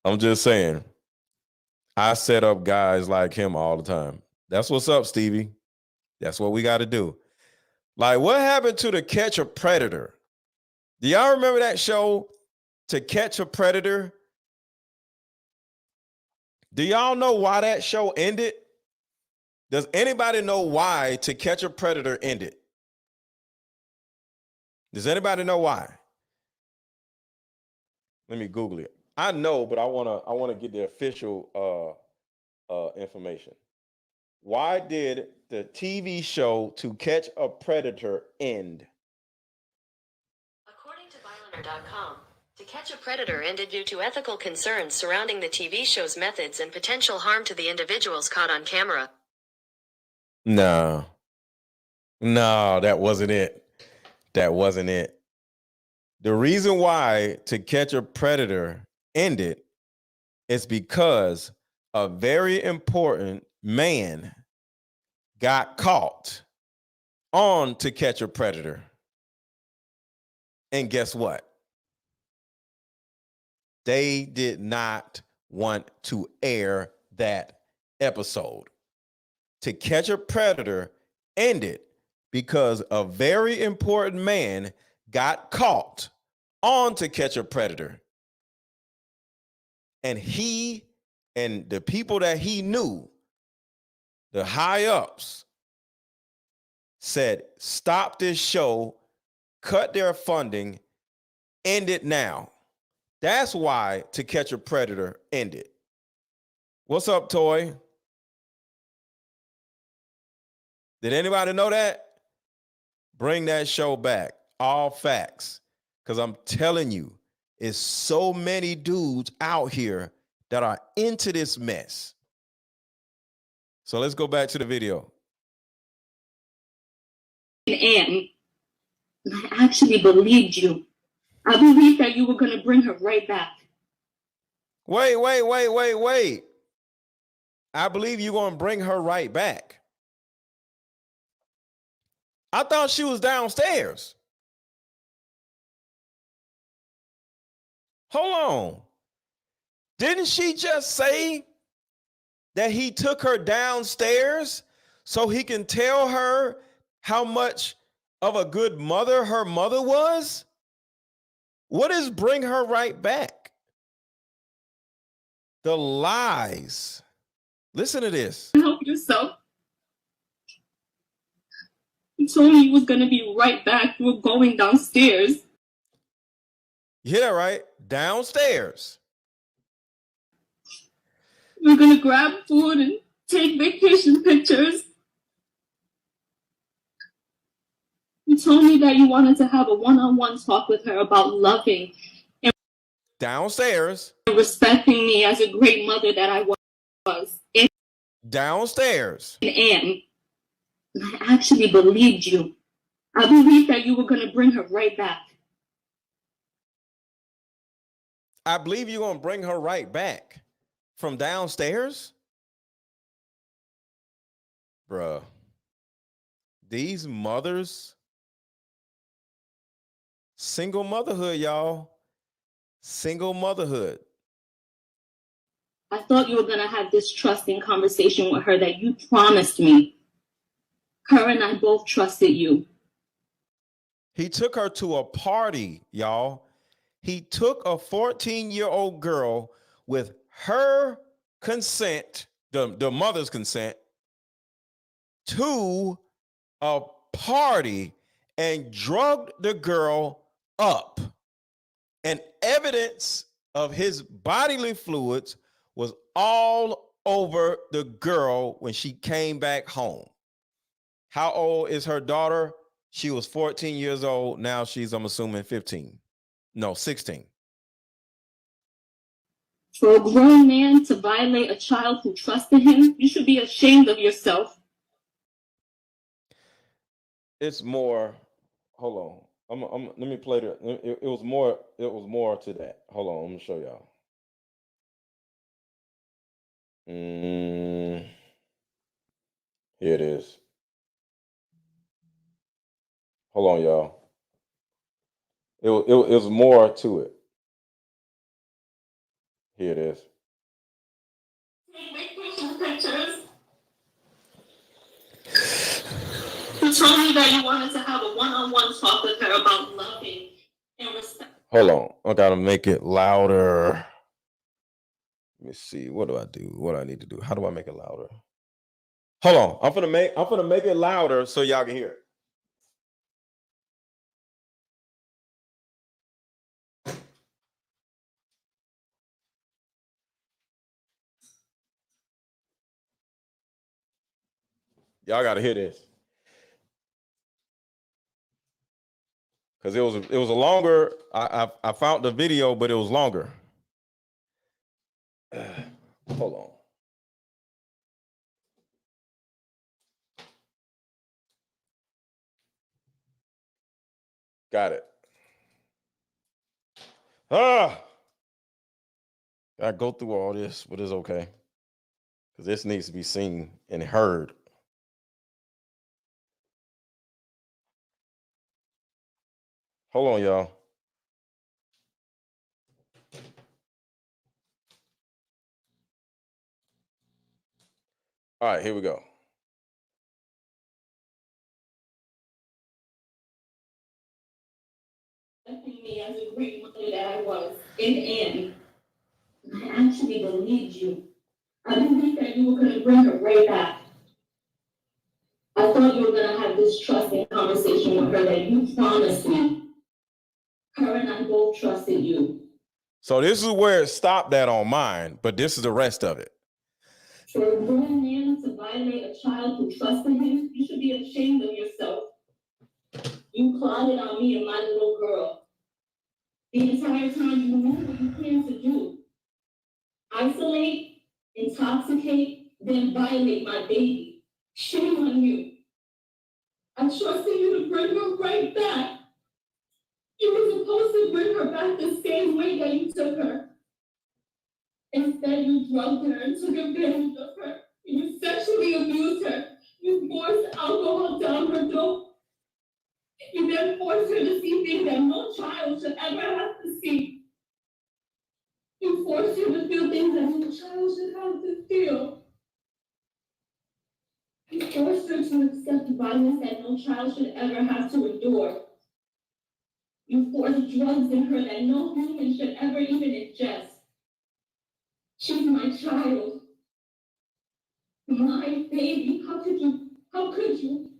I'm just saying. I set up guys like him all the time. That's what's up, Stevie. That's what we got to do. Like, what happened to the Catch a Predator? Do y'all remember that show, To Catch a Predator? Do y'all know why that show ended? Does anybody know why To Catch a Predator ended? Does anybody know why? Let me Google it. I know, but I wanna get the official information. Why did the TV show To Catch a Predator end? According to Violenter.com, To Catch a Predator ended due to ethical concerns surrounding the TV show's methods and potential harm to the individuals caught on camera. No, that wasn't it. That wasn't it. The reason why To Catch a Predator ended is because a very important man got caught on To Catch a Predator. And guess what? They did not want to air that episode. To Catch a Predator ended because a very important man got caught on To Catch a Predator. And he and the people that he knew, the high ups, said, stop this show, cut their funding, end it now. That's why To Catch a Predator ended. What's up, Toy? Did anybody know that? Bring that show back. All facts. Because I'm telling you, it's so many dudes out here that are into this mess. So let's go back to the video. And I actually believed you. I believed that you were going to bring her right back. Wait. I believe you're going to bring her right back. I thought she was downstairs. Hold on. Didn't she just say that he took her downstairs so he can tell her how much of a good mother her mother was? What is bring her right back? The lies. Listen to this. Help yourself. You told me you was going to be right back. You were going downstairs. You hear that right? Downstairs. You were going to grab food and take vacation pictures. You told me that you wanted to have a one-on-one talk with her about loving and Downstairs. respecting me as a great mother that I was. Downstairs. And I actually believed you. I believed that you were going to bring her right back. I believe you're going to bring her right back from downstairs. Bruh, these mothers, single motherhood, y'all. Single motherhood. I thought you were going to have this trusting conversation with her that you promised me. Her and I both trusted you. He took her to a party, y'all. He took a 14-year-old girl with her consent, the mother's consent, to a party and drugged the girl up. And evidence of his bodily fluids was all over the girl when she came back home. How old is her daughter? She was 14 years old. Now she's, I'm assuming, 15. No, 16. For a grown man to violate a child who trusted him, you should be ashamed of yourself. It's more. Hold on. Let me play the. It was more. It was more to that. Hold on. I'm gonna show y'all. Here it is. Hold on, y'all. It was more to it. Here it is. You told me that you wanted to have a one-on-one talk with her about loving and respect. Hold on. I gotta make it louder. Let me see. What do I do? What do I need to do? How do I make it louder? Hold on. I'm gonna make it louder so y'all can hear it. Y'all gotta hear this. Because it was a longer, I found the video, but it was longer. Hold on. Got it. Gotta go through all this, but it's okay. Because this needs to be seen and heard. Hold on, y'all. All right, here we go. Me as a great mother that I was in the end. I actually believed you. I believed that you were going to bring her right back. I thought you were going to have this trusting conversation with her that you promised me. Her and I both trusted you. So this is where it stopped at on mine, but this is the rest of it. For a grown man to violate a child who trusted him, you should be ashamed of yourself. You plotted on me and my little girl. The entire time you knew what you planned to do. Isolate, intoxicate, then violate my baby. Shame on you. I trusted you to bring her right back. You were supposed to bring her back the same way that you took her. Instead, you drugged her and took advantage of her. You sexually abused her. You forced alcohol down her throat. You then forced her to see things that no child should ever have to see. You forced her to feel things that no child should have to feel. You forced her to accept violence that no child should ever have to endure. You forced drugs in her that no human should ever even ingest. She's my child. My baby. How could you? How could you?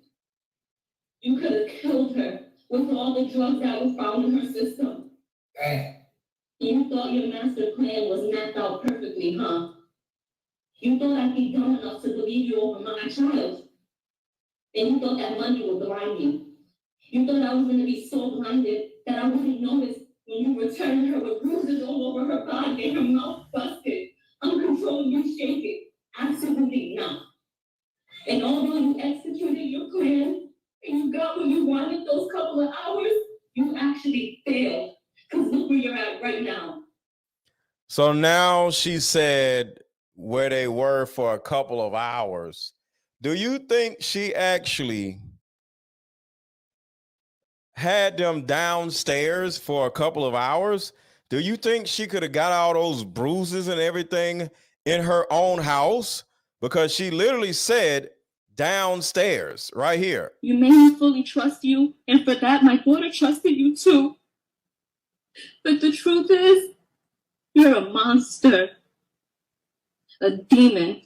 You could have killed her with all the drugs that were found in her system. You thought your master plan was mapped out perfectly, huh? You thought I'd be dumb enough to believe you over my child. And you thought that money would blind me. You thought I was going to be so blinded that I wouldn't notice when you returned her with bruises all over her body and her mouth busted, uncontrollably shaking. Absolutely not. And although you executed your plan and you got what you wanted those couple of hours, you actually failed. Because look where you're at right now. So now she said where they were for a couple of hours. Do you think she actually had them downstairs for a couple of hours? Do you think she could have got all those bruises and everything in her own house? Because she literally said downstairs, right here. You made me fully trust you, and for that, my daughter trusted you too. But the truth is, you're a monster, a demon.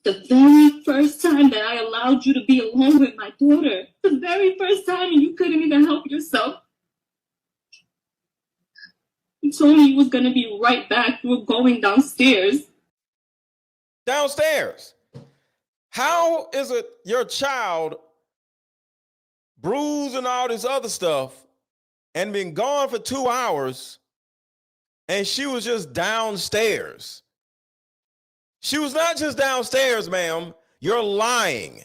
The very first time that I allowed you to be alone with my daughter, the very first time you couldn't even help yourself, you told me you was going to be right back. You were going downstairs. Downstairs. How is it your child bruised and all this other stuff and been gone for 2 hours and she was just downstairs? She was not just downstairs, ma'am. You're lying.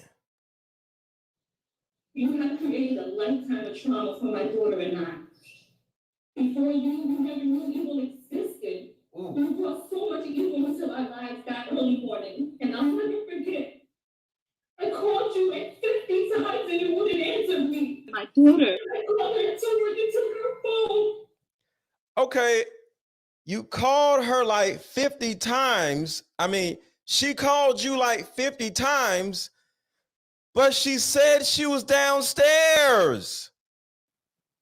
You have created a lifetime of trauma for my daughter and I. Before you, we never knew evil existed. You brought so much evil into our lives that early morning, and I'll never forget. I called you like 50 times and you wouldn't answer me. My daughter. I called her to work and took her phone. Okay, you called her like 50 times. I mean, she called you like 50 times, but she said she was downstairs.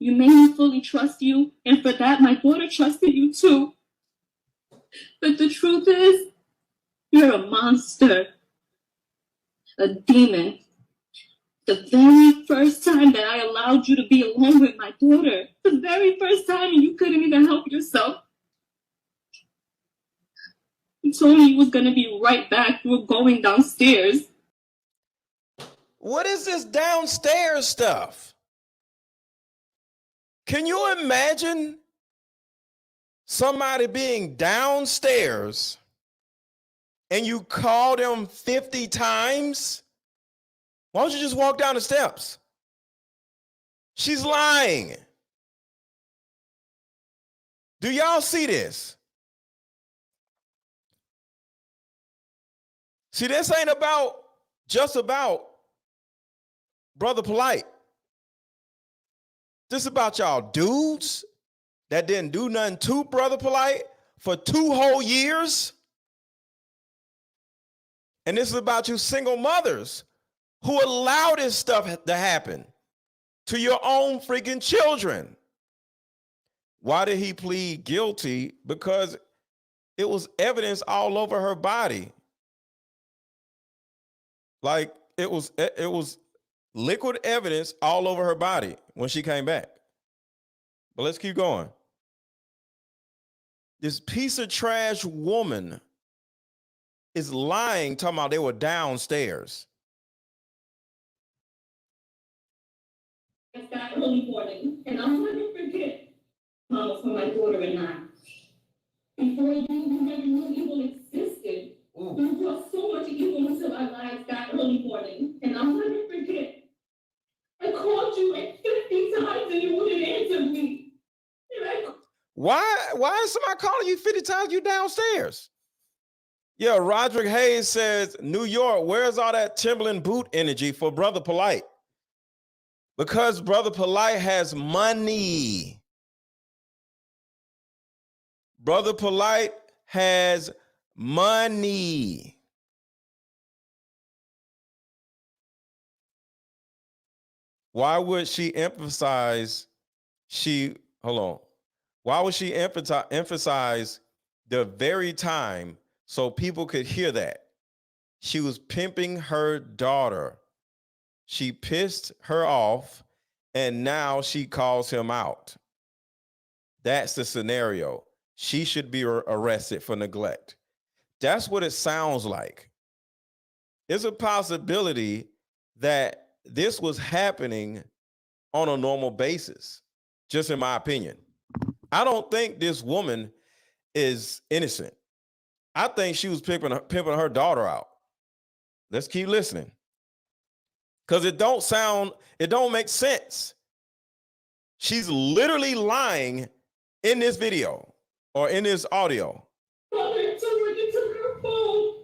You made me fully trust you, and for that, my daughter trusted you too. But the truth is, you're a monster, a demon. The very first time that I allowed you to be alone with my daughter, the very first time you couldn't even help yourself, you told me you was going to be right back. You were going downstairs. What is this downstairs stuff? Can you imagine somebody being downstairs and you call them 50 times? Why don't you just walk down the steps? She's lying. Do y'all see this? See, this ain't just about Brother Polight. This is about y'all dudes that didn't do nothing to Brother Polight for 2 whole years. And this is about you single mothers who allow this stuff to happen to your own freaking children. Why did he plead guilty? Because it was evidence all over her body. Like it was liquid evidence all over her body when she came back. But let's keep going. This piece of trash woman is lying, talking about they were downstairs. It's that early morning, and I'll never forget. Mama for my daughter and I. Before you, we never knew evil existed. You brought so much evil into our lives that early morning, and I'll never forget. I called you like 50 times and you wouldn't answer me. Why is somebody calling you 50 times? You downstairs? Yeah, Roderick Hayes says, New York, where's all that Timberland boot energy for Brother Polight? Because Brother Polight has money. Brother Polight has money. Why would she emphasize Why would she emphasize the very time so people could hear that? She was pimping her daughter. She pissed her off, and now she calls him out. That's the scenario. She should be arrested for neglect. That's what it sounds like. There's a possibility that this was happening on a normal basis, just in my opinion. I don't think this woman is innocent. I think she was pimping her daughter out. Let's keep listening. Because it don't make sense. She's literally lying in this video. or in this audio? Father, somebody took her phone.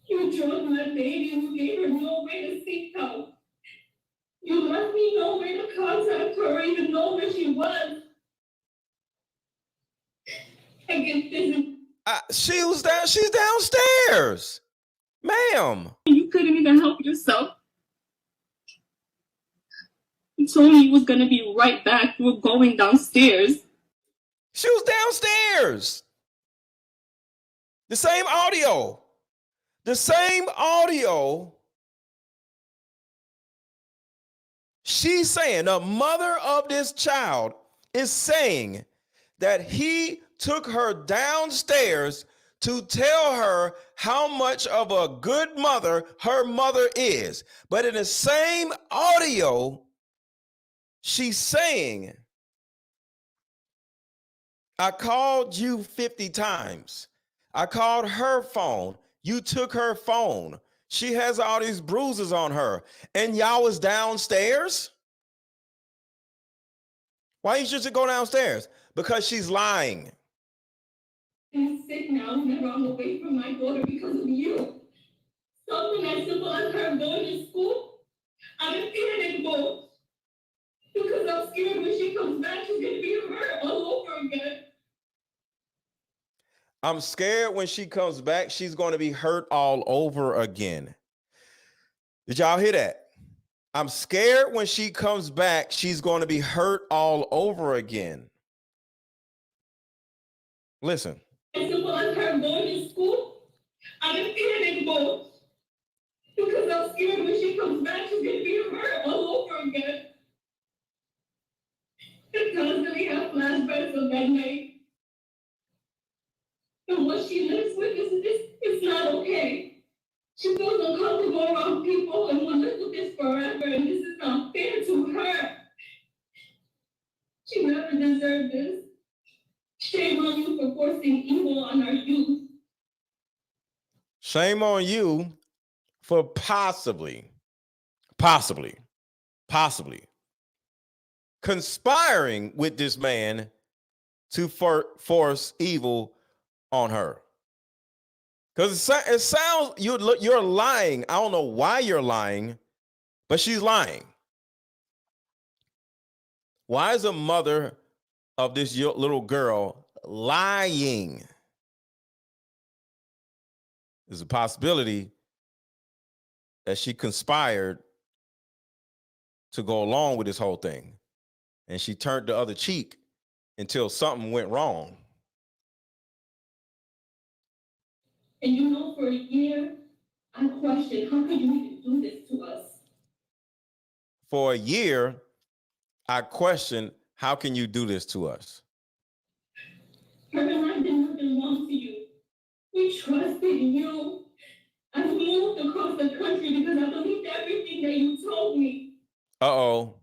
You drugged my baby. You gave her no way to seek help. You left me no way to contact her or even know where she was. I get physical. She's downstairs. Ma'am. You couldn't even help yourself. You told me you was gonna be right back. You were going downstairs. She was downstairs. The same audio. The same audio. She's saying, the mother of this child is saying that he took her downstairs to tell her how much of a good mother her mother is. But in the same audio, she's saying, I called you 50 times. I called her phone. You took her phone. She has all these bruises on her. And y'all was downstairs? Why you should go downstairs? Because she's lying. I'm sick now whenever I'm away from my daughter because of you. Something as simple as her going to school, I'm in panic mode. Because I'm scared when she comes back, she's going to be hurt all over again. I'm scared when she comes back, she's going to be hurt all over again. Did y'all hear that? I'm scared when she comes back, she's going to be hurt all over again. Listen. As simple as her going to school, I'm in panic mode. Because I'm scared when she comes back, she's going to be hurt all over again. I constantly have flashbacks of that night. And what she lives with is not okay. She feels uncomfortable around people and will live with this forever, and this is not fair to her. She never deserved this. Shame on you for forcing evil on our youth. Shame on you for possibly conspiring with this man to force evil on her. Because it sounds you're lying. I don't know why you're lying, but she's lying. Why is a mother of this little girl lying? There's a possibility that she conspired to go along with this whole thing, and she turned the other cheek until something went wrong. And you know, for a year, I questioned, how could you even do this to us? For a year, I questioned, how can you do this to us? Her and I did nothing wrong to you. We trusted you. I moved across the country because I believed everything that you told me. Uh-oh.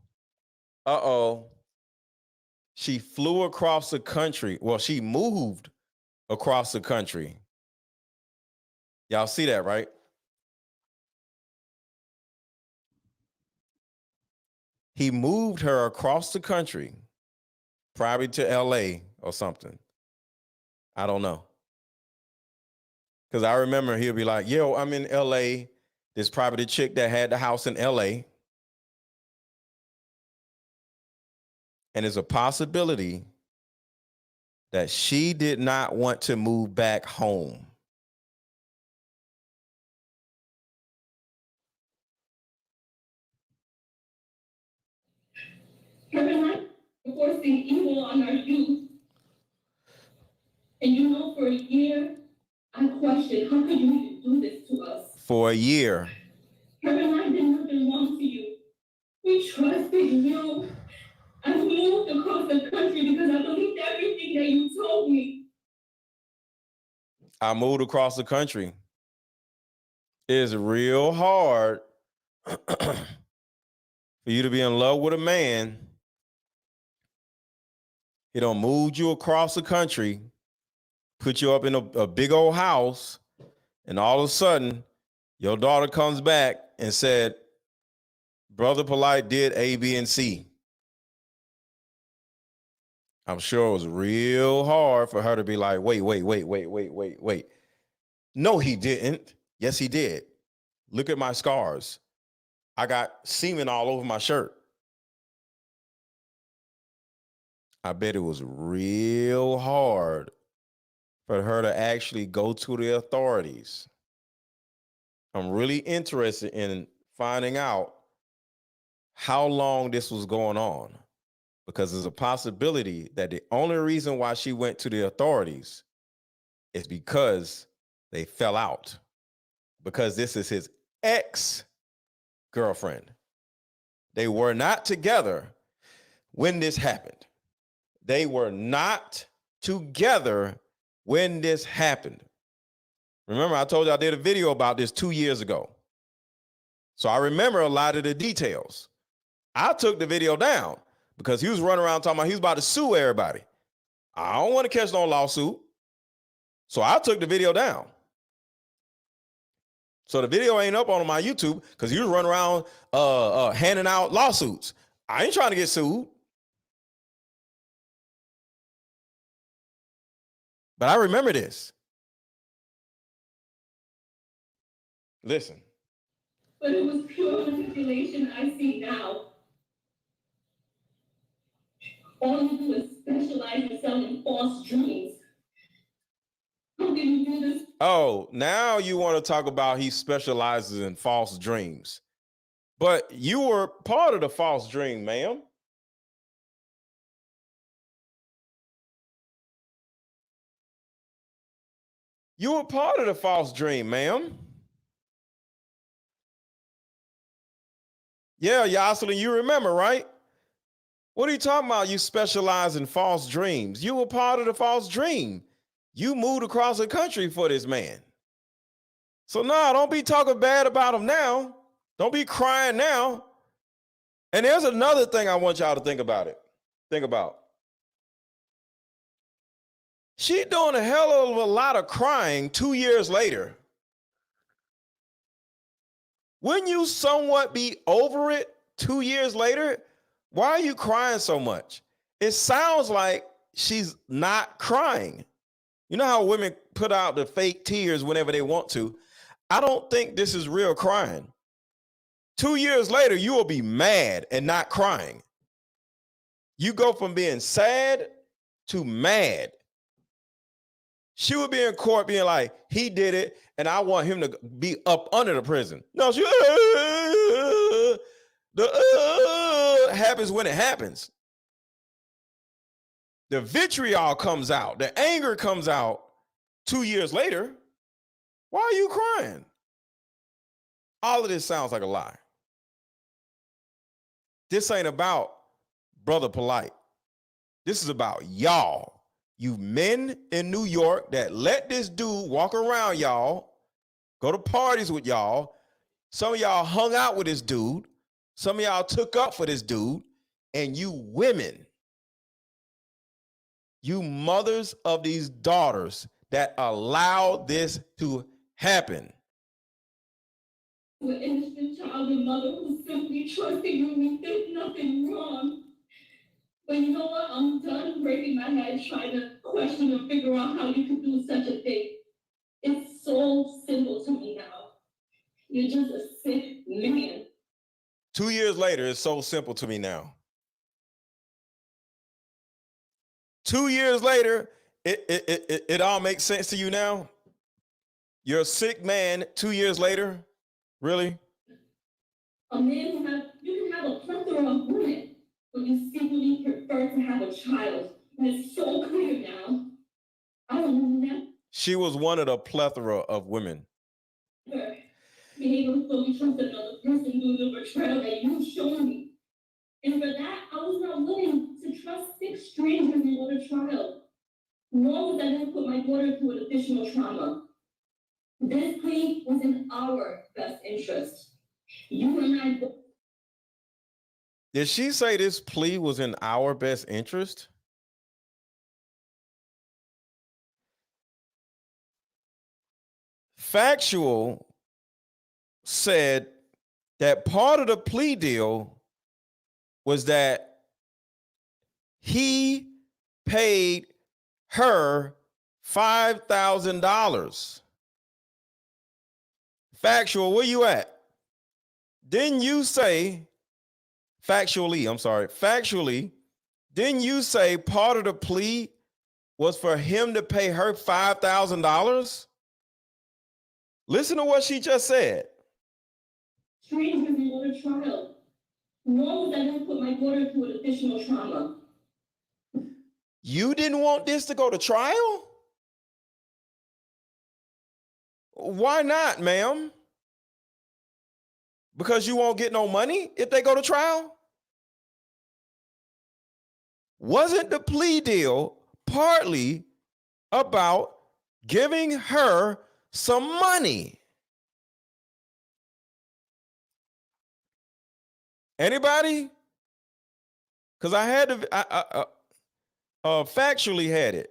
She flew across the country. Well, she moved across the country. Y'all see that, right? He moved her across the country, probably to LA or something. I don't know. Because I remember he'll be like, yo, I'm in LA. This probably the chick that had the house in LA. And there's a possibility that she did not want to move back home. Her and I were forcing evil on our youth. And you know, for a year, I questioned, how could you even do this to us? For a year. Her and I did nothing wrong to you. We trusted you. I moved across the country because I believed everything that you told me. I moved across the country. It's real hard for you to be in love with a man. He done moved you across the country, put you up in a big old house, and all of a sudden, your daughter comes back and said, Brother Polight did A, B, and C. I'm sure it was real hard for her to be like, wait. No, he didn't. Yes, he did. Look at my scars. I got semen all over my shirt. I bet it was real hard for her to actually go to the authorities. I'm really interested in finding out how long this was going on, because there's a possibility that the only reason why she went to the authorities is because they fell out, because this is his ex-girlfriend. They were not together when this happened. They were not together when this happened. Remember, I told you I did a video about this 2 years ago. So I remember a lot of the details. I took the video down because he was running around talking about he was about to sue everybody. I don't want to catch no lawsuit. So I took the video down. So the video ain't up on my YouTube because he was running around handing out lawsuits. I ain't trying to get sued. But I remember this. Listen. But it was pure manipulation I see now. All you do is specialize yourself in false dreams. How can you do this? Oh, now you want to talk about he specializes in false dreams. But you were part of the false dream, ma'am. You were part of the false dream, ma'am. Yeah, Yoselin, you remember, right? What are you talking about? You specialize in false dreams. You were part of the false dream. You moved across the country for this man. So no, don't be talking bad about him now. Don't be crying now. And there's another thing I want y'all to think about it. Think about. She doing a hell of a lot of crying 2 years later. Wouldn't you somewhat be over it 2 years later? Why are you crying so much? It sounds like she's not crying. You know how women put out the fake tears whenever they want to? I don't think this is real crying. 2 years later, you will be mad and not crying. You go from being sad to mad. She would be in court being like, he did it, and I want him to be up under the prison. No, she happens when it happens. The vitriol comes out. The anger comes out 2 years later. Why are you crying? All of this sounds like a lie. This ain't about Brother Polight. This is about y'all. You men in New York that let this dude walk around y'all, go to parties with y'all. Some of y'all hung out with this dude. Some of y'all took up for this dude. And you women, you mothers of these daughters that allowed this to happen. An innocent child and mother who's simply trusting you and did nothing wrong. But you know what? I'm done breaking my head trying to question and figure out how you could do such a thing. It's so simple to me now. You're just a sick man. 2 years later, it's so simple to me now. 2 years later, it all makes sense to you now? You're a sick man 2 years later? Really? A man you can have a plethora of women, but you secretly prefer to have a child. And it's so clear now. I will never. She was one of the plethora of women. Being able to fully trust another person through the betrayal that you've shown me. And for that, I was not willing to trust 6 strangers and go to trial. Nor was I going to put my daughter through an additional trauma. This plea was in our best interest. You and I both. Did she say this plea was in our best interest? Factual said that part of the plea deal was that he paid her $5,000. Factual, where you at? Didn't you say, factually, didn't you say part of the plea was for him to pay her $5,000? Listen to what she just said. Strangers in go to trial. Nor was I going to put my daughter through an additional trauma. You didn't want this to go to trial? Why not, ma'am? Because you won't get no money if they go to trial? Wasn't the plea deal partly about giving her some money? Anybody? Because I had to, I factually had it.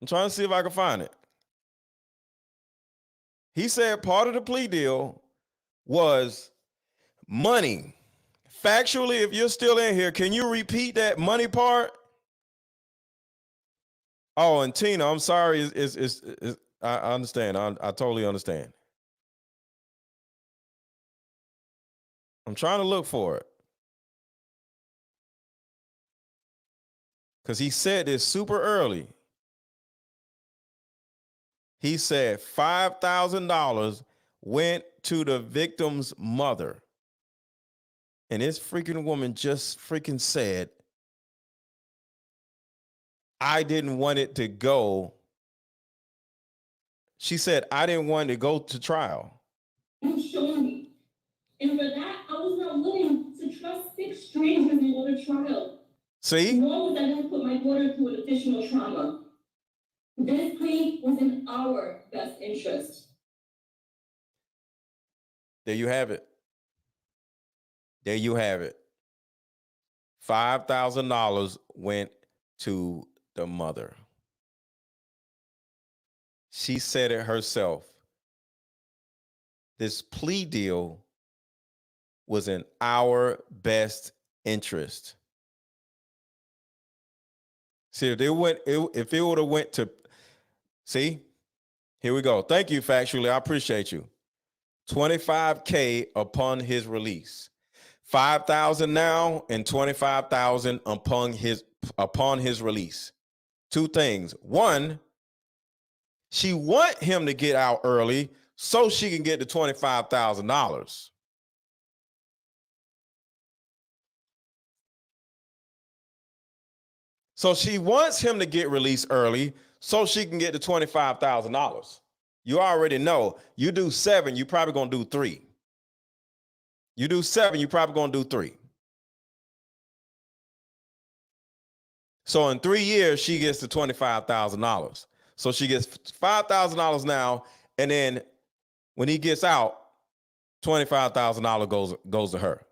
I'm trying to see if I can find it. He said part of the plea deal was money. Factually, if you're still in here, can you repeat that money part? Oh, and Tina, I'm sorry. I understand. I totally understand. I'm trying to look for it. Because he said this super early. He said $5,000 went to the victim's mother. And this freaking woman just freaking said, I didn't want it to go. She said, I didn't want it to go to trial. You showed me. And for that, I was not willing to trust 6 strangers and go to trial. See? Nor was I going to put my daughter through an additional trauma. This plea was in our best interest. There you have it. There you have it. $5,000 went to the mother. She said it herself. This plea deal was in our best interest. See, if it would have went to, see, here we go. Thank you, factually. I appreciate you. $25K upon his release. $5,000 now and $25,000 upon his release. 2 things. 1, she want him to get out early so she can get the $25,000. So she wants him to get released early so she can get the $25,000. You already know, you do 7, you probably gonna do 3. You do 7, you probably gonna do 3. So in 3 years, she gets the $25,000. So she gets $5,000 now, and then when he gets out, $25,000 goes to her.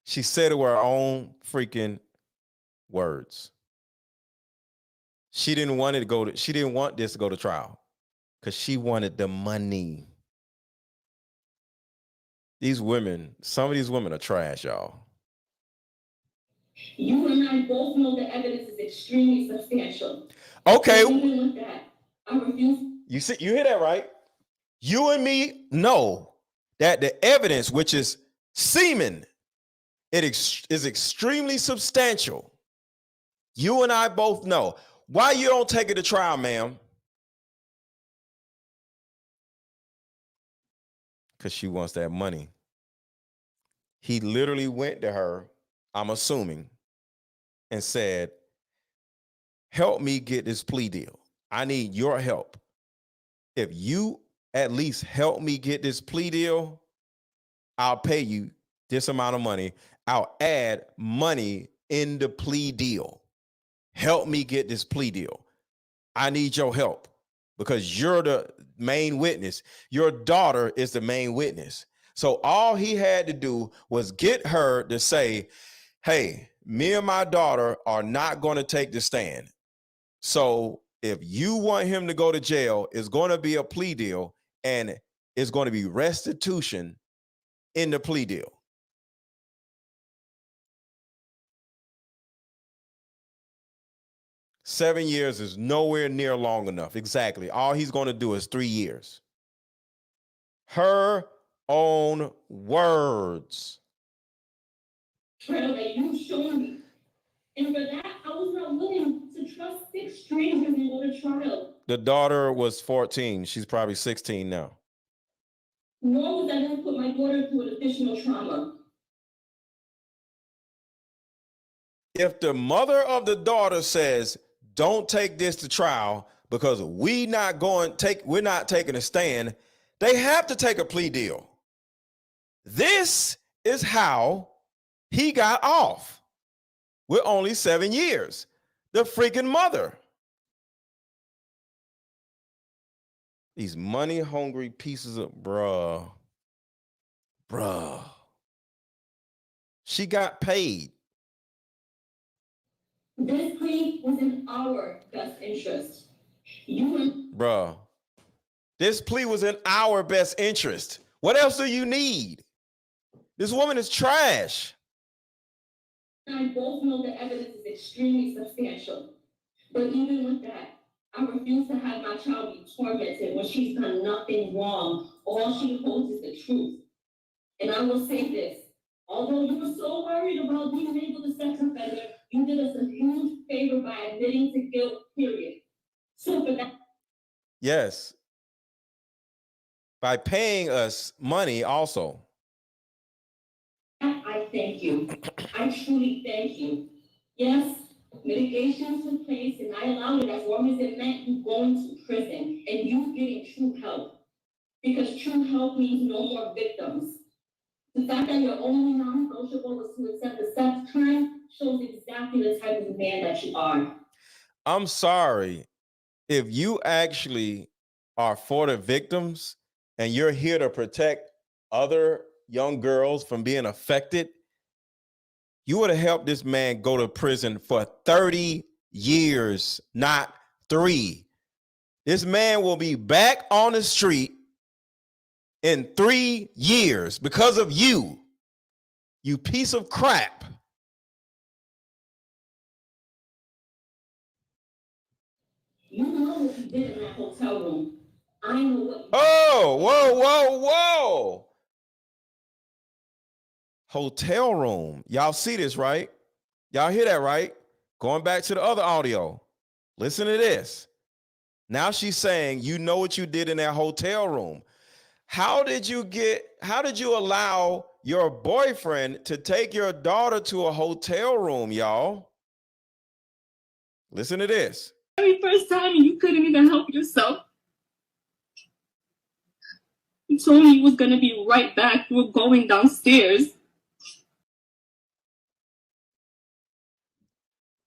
She said it with her own freaking words. She didn't want this to go to trial because she wanted the money. These women, some of these women are trash, y'all. You and I both know the evidence is extremely substantial. Okay. Even with that, I refuse. You hear that right? You and me know that the evidence, which is semen, is extremely substantial. You and I both know. Why you don't take it to trial, ma'am? Because she wants that money. He literally went to her, I'm assuming, and said, help me get this plea deal. I need your help. If you at least help me get this plea deal, I'll pay you this amount of money. I'll add money in the plea deal. Help me get this plea deal. I need your help because you're the main witness. Your daughter is the main witness. So all he had to do was get her to say, hey, me and my daughter are not going to take the stand. So if you want him to go to jail, it's going to be a plea deal and it's going to be restitution in the plea deal. 7 years is nowhere near long enough. Exactly. All he's going to do is 3 years. Her own words. Trail that you've shown me. And for that, I was not willing to trust 6 strangers and go to trial. The daughter was 14. She's probably 16 now. Nor was I going to put my daughter through an additional trauma. If the mother of the daughter says, don't take this to trial because we're not taking a stand, they have to take a plea deal. This is how he got off with only 7 years. The freaking mother. These money hungry pieces of bruh. She got paid. This plea was in our best interest. Bruh. This plea was in our best interest. What else do you need? This woman is trash. I both know the evidence is extremely substantial. But even with that, I refuse to have my child be tormented when she's done nothing wrong. All she holds is the truth. And I will say this, although you were so worried about being able to sex offender, you did us a huge favor by admitting to guilt, period. So for that. Yes. By paying us money also. I thank you. I truly thank you. Yes, mitigation took place and I allowed it as long as it meant you going to prison and you getting true help. Because true help means no more victims. The fact that your only non-negotiable was to accept the sex crime shows exactly the type of man that you are. I'm sorry. If you actually are for the victims and you're here to protect other young girls from being affected, you would have helped this man go to prison for 30 years, not 3. This man will be back on the street in 3 years because of you, you piece of crap. You know what you did in that hotel room. I know what. Oh, whoa. Hotel room. Y'all see this, right? Y'all hear that, right? Going back to the other audio. Listen to this. Now she's saying, you know what you did in that hotel room. How did you allow your boyfriend to take your daughter to a hotel room, y'all? Listen to this. Very first time you couldn't even help yourself. You told me you was gonna be right back. You were going downstairs.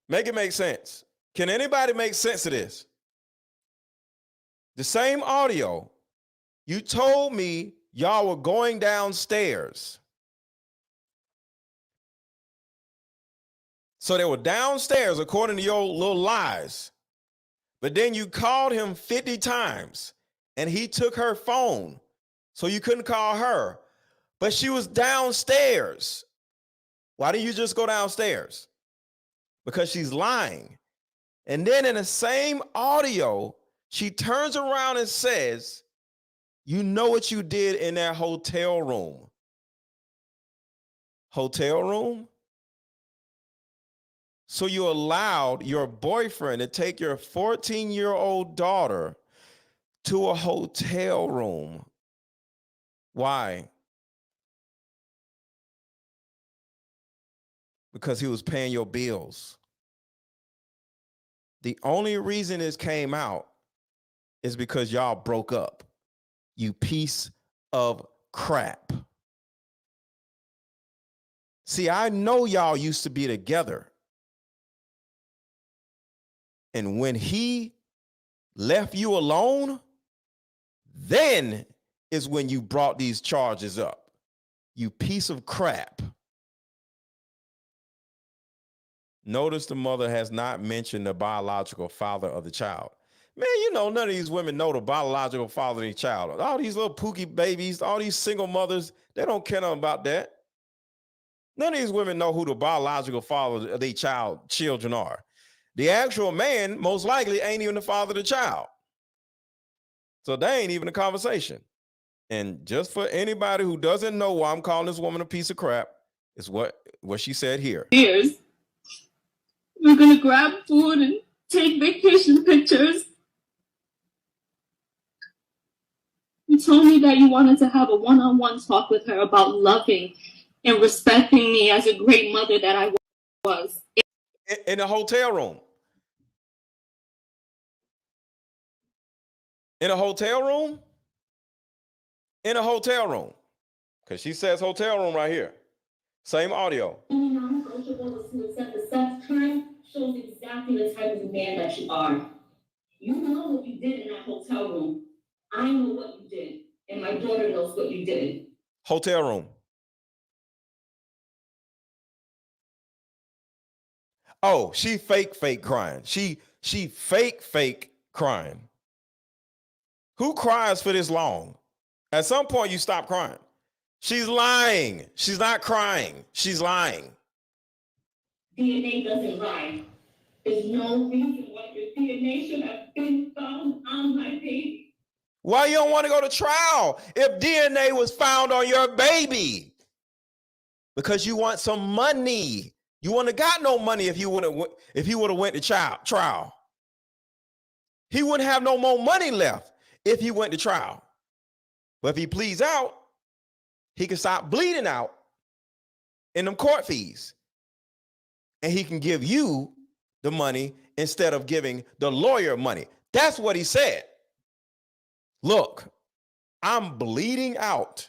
Make it make sense. Can anybody make sense of this? The same audio. You told me y'all were going downstairs. So they were downstairs according to your little lies. But then you called him 50 times and he took her phone. So you couldn't call her. But she was downstairs. Why didn't you just go downstairs? Because she's lying. And then in the same audio, she turns around and says, you know what you did in that hotel room. Hotel room? So you allowed your boyfriend to take your 14-year-old daughter to a hotel room. Why? Because he was paying your bills. The only reason this came out is because y'all broke up. You piece of crap. See, I know y'all used to be together. And when he left you alone, then is when you brought these charges up. You piece of crap. Notice the mother has not mentioned the biological father of the child. Man, you know, none of these women know the biological father of their child. All these little pookie babies, all these single mothers, they don't care nothing about that. None of these women know who the biological father of their children are. The actual man, most likely, ain't even the father of the child. So they ain't even a conversation. And just for anybody who doesn't know why I'm calling this woman a piece of crap, is what she said here. Years. We're gonna grab food and take vacation pictures. You told me that you wanted to have a one-on-one talk with her about loving and respecting me as a great mother that I was. In a hotel room. In a hotel room? In a hotel room. Because she says hotel room right here. Same audio. Being non-negotiable to accept the sex crime shows exactly the type of man that you are. You know what you did in that hotel room. I know what you did. And my daughter knows what you did. Hotel room. Oh, she fake crying. She fake crying. Who cries for this long? At some point, you stop crying. She's lying. She's not crying. She's lying. DNA doesn't lie. There's no reason why your DNA should have been found on my baby. Why you don't want to go to trial if DNA was found on your baby? Because you want some money. You wouldn't have got no money if you would have went to trial. He wouldn't have no more money left if he went to trial. But if he pleads out, he can stop bleeding out in them court fees. And he can give you the money instead of giving the lawyer money. That's what he said. Look, I'm bleeding out.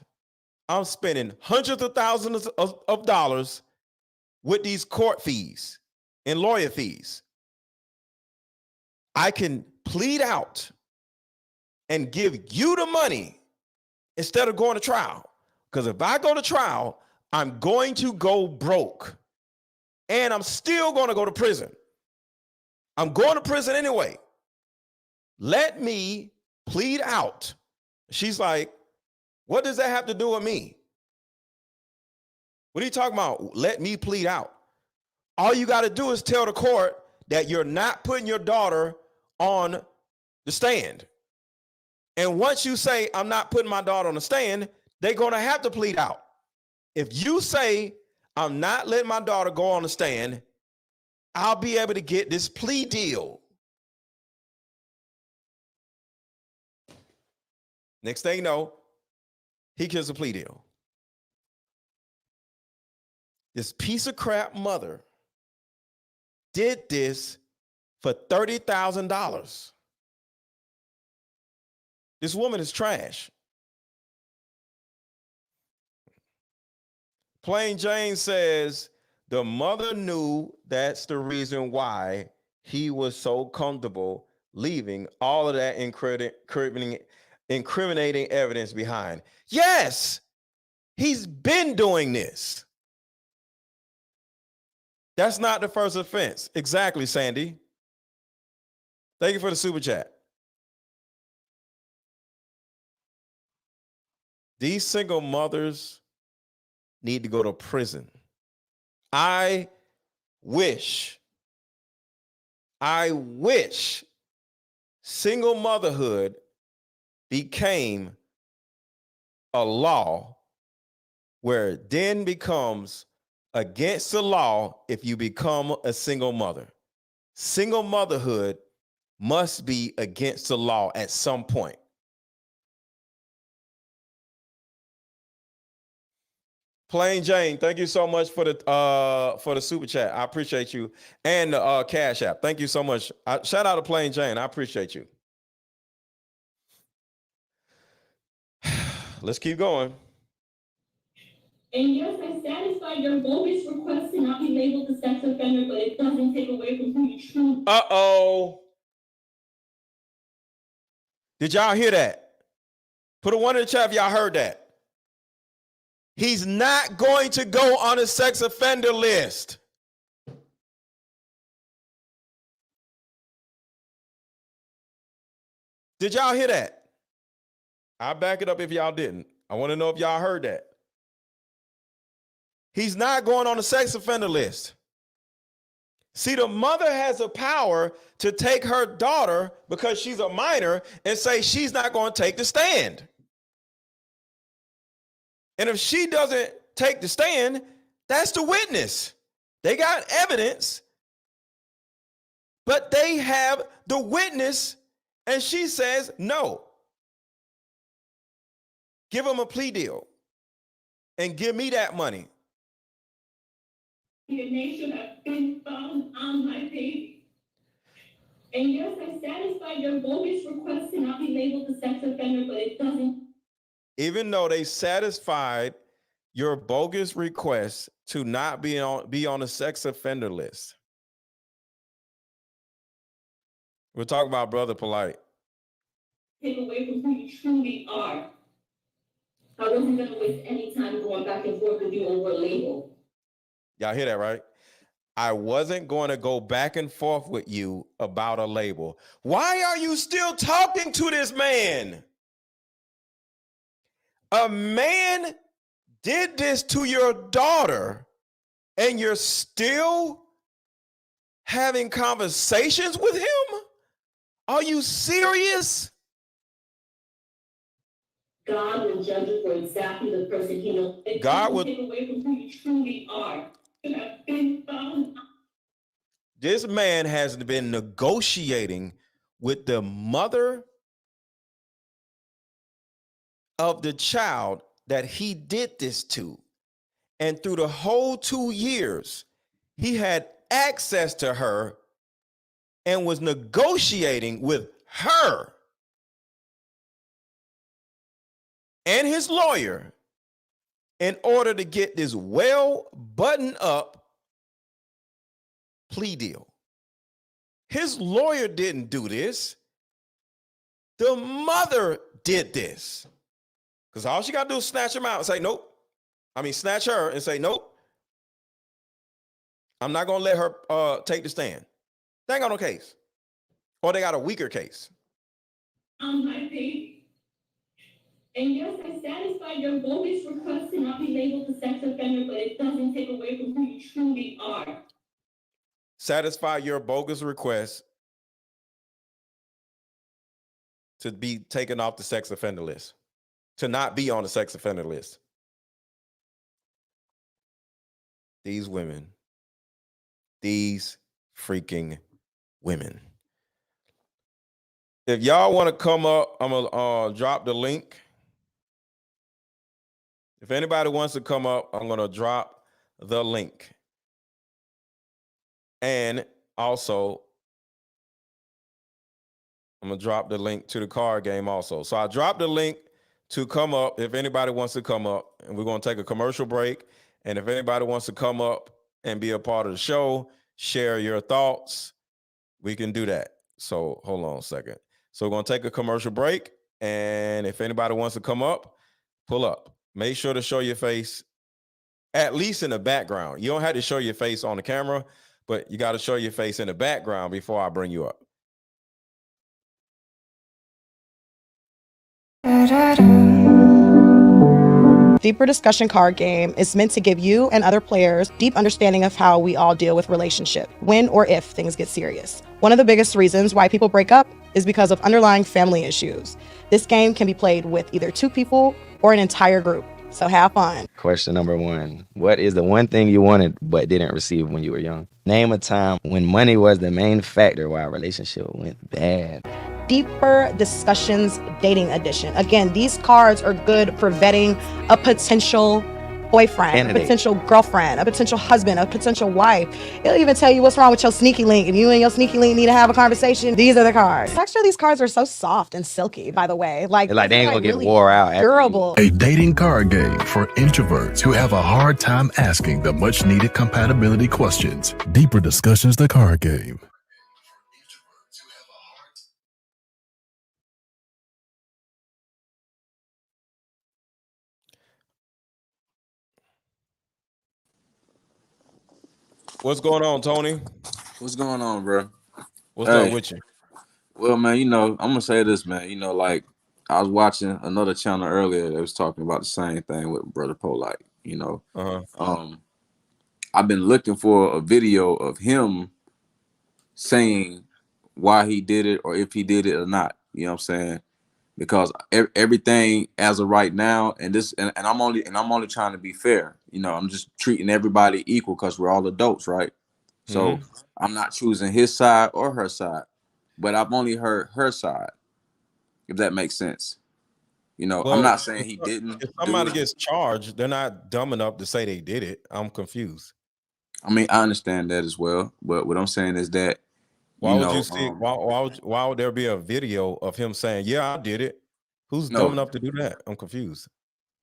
I'm spending hundreds of thousands of dollars with these court fees and lawyer fees. I can plead out and give you the money instead of going to trial. Because if I go to trial, I'm going to go broke. And I'm still going to go to prison. I'm going to prison anyway. Let me plead out. She's like, what does that have to do with me? What are you talking about? Let me plead out. All you got to do is tell the court that you're not putting your daughter on the stand. And once you say, I'm not putting my daughter on the stand, they're going to have to plead out. If you say, I'm not letting my daughter go on the stand, I'll be able to get this plea deal. Next thing you know, he gets a plea deal. This piece of crap mother did this for $30,000. This woman is trash. Plain Jane says the mother knew that's the reason why he was so comfortable leaving all of that incriminating evidence behind. Yes, he's been doing this. That's not the first offense. Exactly, Sandy. Thank you for the super chat. These single mothers need to go to prison. I wish single motherhood became a law where it then becomes against the law if you become a single mother. Single motherhood must be against the law at some point. Plain Jane, thank you so much for the super chat. I appreciate you. And the Cash App. Thank you so much. Shout out to Plain Jane. I appreciate you. Let's keep going. And yes, I satisfied your bogus request to not be labeled a sex offender, but it doesn't take away from who you truly. Uh-oh. Did y'all hear that? Put a 1 in the chat if y'all heard that. He's not going to go on a sex offender list. Did y'all hear that? I'll back it up if y'all didn't. I want to know if y'all heard that. He's not going on the sex offender list. See, the mother has the power to take her daughter because she's a minor and say she's not going to take the stand. And if she doesn't take the stand, that's the witness. They got evidence, but they have the witness, and she says no. Give him a plea deal and give me that money. Your name should have been found on my baby. And yes, I satisfied your bogus request to not be labeled a sex offender, but it doesn't. Even though they satisfied your bogus request to not be on a sex offender list. We're talking about Brother Polight. Take away from who you truly are. I wasn't going to waste any time going back and forth with you over a label. Y'all hear that, right? I wasn't going to go back and forth with you about a label. Why are you still talking to this man? A man did this to your daughter, and you're still having conversations with him? Are you serious? God will judge you for exactly the person he knows. God will take away from who you truly are. And I've been found. This man has been negotiating with the mother of the child that he did this to. And through the whole 2 years, he had access to her and was negotiating with her and his lawyer in order to get this well buttoned up plea deal. His lawyer didn't do this. The mother did this. Because all she got to do is snatch him out and say, nope. Snatch her and say, nope. I'm not going to let her take the stand. They ain't got no case. Or they got a weaker case. On my baby. And yes, I satisfied your bogus request to not be labeled a sex offender, but it doesn't take away from who you truly are. Satisfy your bogus request to be taken off the sex offender list, to not be on the sex offender list. These women, these freaking women. If y'all want to come up, I'm gonna drop the link. If anybody wants to come up, I'm gonna drop the link. And also, I'm gonna drop the link to the card game also. So I dropped the link to come up if anybody wants to come up, and we're gonna take a commercial break. And if anybody wants to come up and be a part of the show, share your thoughts, we can do that. So hold on a second. So we're gonna take a commercial break, and if anybody wants to come up, pull up. Make sure to show your face, at least in the background. You don't have to show your face on the camera, but you got to show your face in the background before I bring you up. Deeper Discussion card game is meant to give you and other players deep understanding of how we all deal with relationships, when or if things get serious. One of the biggest reasons why people break up is because of underlying family issues. This game can be played with either 2 people or an entire group, so have fun. Question number 1. What is the one thing you wanted but didn't receive when you were young? Name a time when money was the main factor why a relationship went bad. Deeper Discussions Dating Edition. Again, these cards are good for vetting a potential boyfriend, Candidate. a potential girlfriend, a potential husband, a potential wife. It'll even tell you what's wrong with your sneaky link. If you and your sneaky link need to have a conversation, these are the cards. Actually, these cards are so soft and silky, by the way. Like They ain't gonna get really wore out. after you- durable. A dating card game for introverts who have a hard time asking the much needed compatibility questions. Deeper Discussions, the card game. What's going on, Tony? What's going on, bro? What's Hey. up with you? Well, man, I'm gonna say this, man. Like I was watching another channel earlier that was talking about the same thing with Brother Polight. Uh-huh. I've been looking for a video of him saying why he did it or if he did it or not. You know what I'm saying? Because everything as of right now, and I'm only trying to be fair. You know, I'm just treating everybody equal because we're all adults, right? So I'm not choosing his side or her side, but I've only heard her side, if that makes sense. You know, I'm Well, not saying he didn't if do somebody it. gets charged, they're not dumb enough to say they did it. I'm confused. I mean, I understand that as well, but what I'm saying is that, Why you would you know, see? Why would there be a video of him saying, "Yeah, I did it"? Who's dumb no, enough to do that? I'm confused.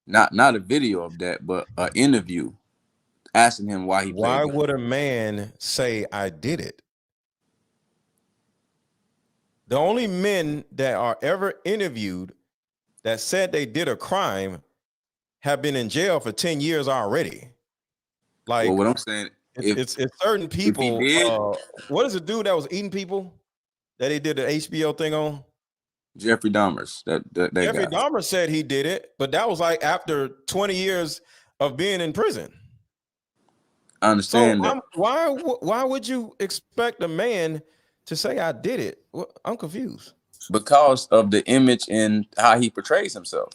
not a video of that, but an interview asking him why he Why played. would a man say, "I did it"? The only men that are ever interviewed that said they did a crime have been in jail for 10 years already. Well, Like what I'm saying, it's certain if he people. did, What is the dude that was eating people that he did the HBO thing on? Jeffrey Dahmer's that Jeffrey guy. Dahmer said he did it, but that was like after 20 years of being in prison. I understand So that. why would you expect a man to say I did it? Well, I'm confused. Because of the image and how he portrays himself.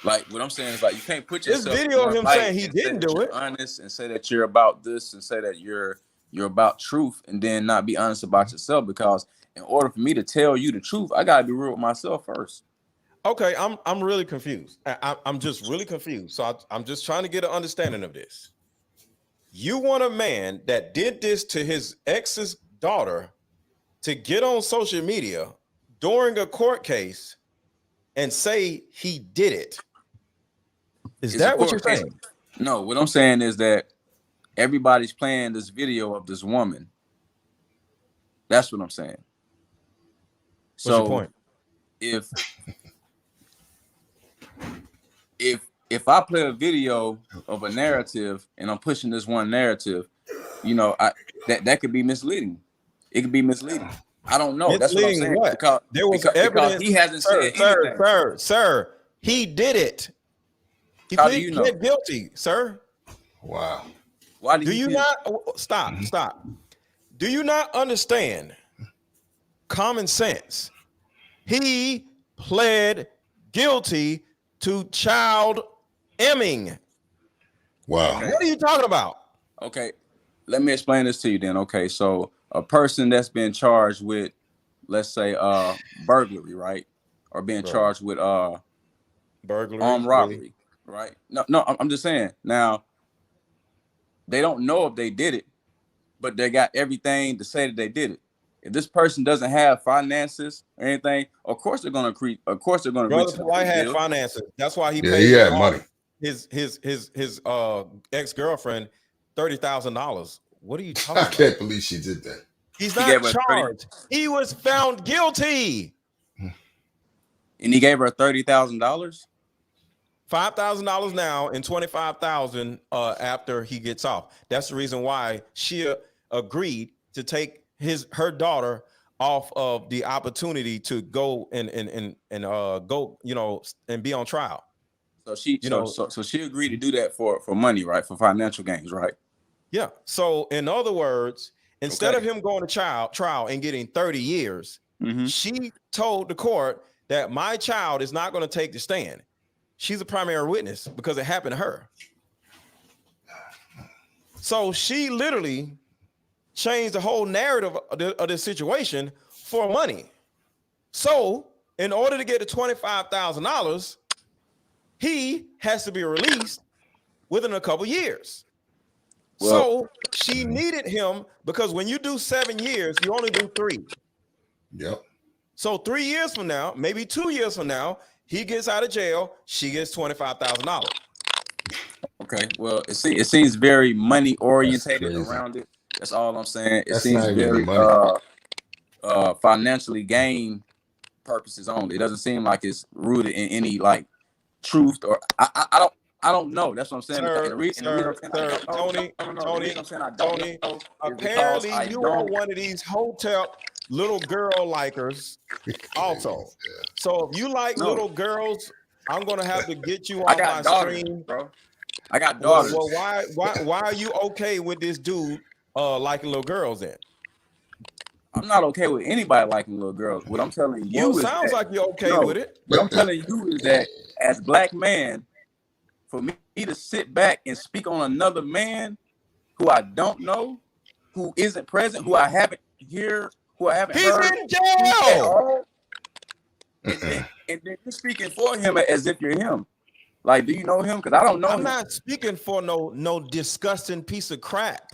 Like what I'm saying is like you can't put This yourself in video of one him light saying he and say didn't that do you're it. honest and say that you're about this and say that you're about truth and then not be honest about yourself, because in order for me to tell you the truth, I gotta be real with myself first. Okay, I'm really confused. I'm just really confused. So I'm just trying to get an understanding of this. You want a man that did this to his ex's daughter to get on social media during a court case and say he did it. Is It's a that what you're court case. saying? No, what I'm saying is that everybody's playing this video of this woman. That's what I'm saying. What's your So point? if I play a video of a narrative and I'm pushing this one narrative, you know, that could be misleading. It could be misleading. I don't know. That's what I'm Misleading saying. what? Because There was because evidence. he hasn't said anything. Sir, he did it. He How do you know? pled guilty, sir. Wow. Why did Do he you plead? not stop? Do you not understand common sense? He pled guilty to child emming. Wow. Okay. What are you talking about? Okay, let me explain this to you then. Okay, so a person that's been charged with, let's say, burglary, right, or being charged with Burglary, armed robbery, right? No, I'm just saying. Now they don't know if they did it, but they got everything to say that they did it. If this person doesn't have finances or anything, of course they're gonna agree. Of course they're gonna agree Brother to the Polight plea had deal. finances. That's why he Yeah, paid he had money. his ex-girlfriend $30,000. What are you talking I about? can't believe she did that. He's He not gave her 30 charged. He was found guilty. and he gave her $30,000. $5,000 now and $25,000 after he gets off. That's the reason why she agreed to take her daughter off of the opportunity to go and go, you know, and be on trial. So she agreed to do that for money, right? For financial gains, right? Yeah. So in other words, instead Okay. of him going to trial and getting 30 years, Mm-hmm. she told the court that my child is not going to take the stand. She's a primary witness because it happened to her. So she literally changed the whole narrative of this situation for money. So in order to get the $25,000, he has to be released within a couple years. Well, so she needed him because when you do 7 years, you only do 3. Yep. So 3 years from now, maybe 2 years from now, he gets out of jail, she gets $25,000. okay. Well, it seems very money orientated crazy. around it. That's all I'm saying. It That's seems not even very money. financially gain purposes only. It doesn't seem like it's rooted in any like truth or I don't know. That's what I'm saying. Tony, apparently you are one of these hotel little girl likers also. So if you like little girls, I'm gonna have to get you off my stream, bro. I got daughters. Well, why are you okay with this dude liking little girls then? I'm not okay with anybody liking little girls. What I'm telling you Well, is sounds that, like you're okay no, with it. what I'm telling you is that as black man, for me to sit back and speak on another man who I don't know, who isn't present, who I haven't heard He's speak in at jail. all, and then you're speaking for him as if you're him. Like, do you know him? Because I don't know I'm him. not speaking for no disgusting piece of crap.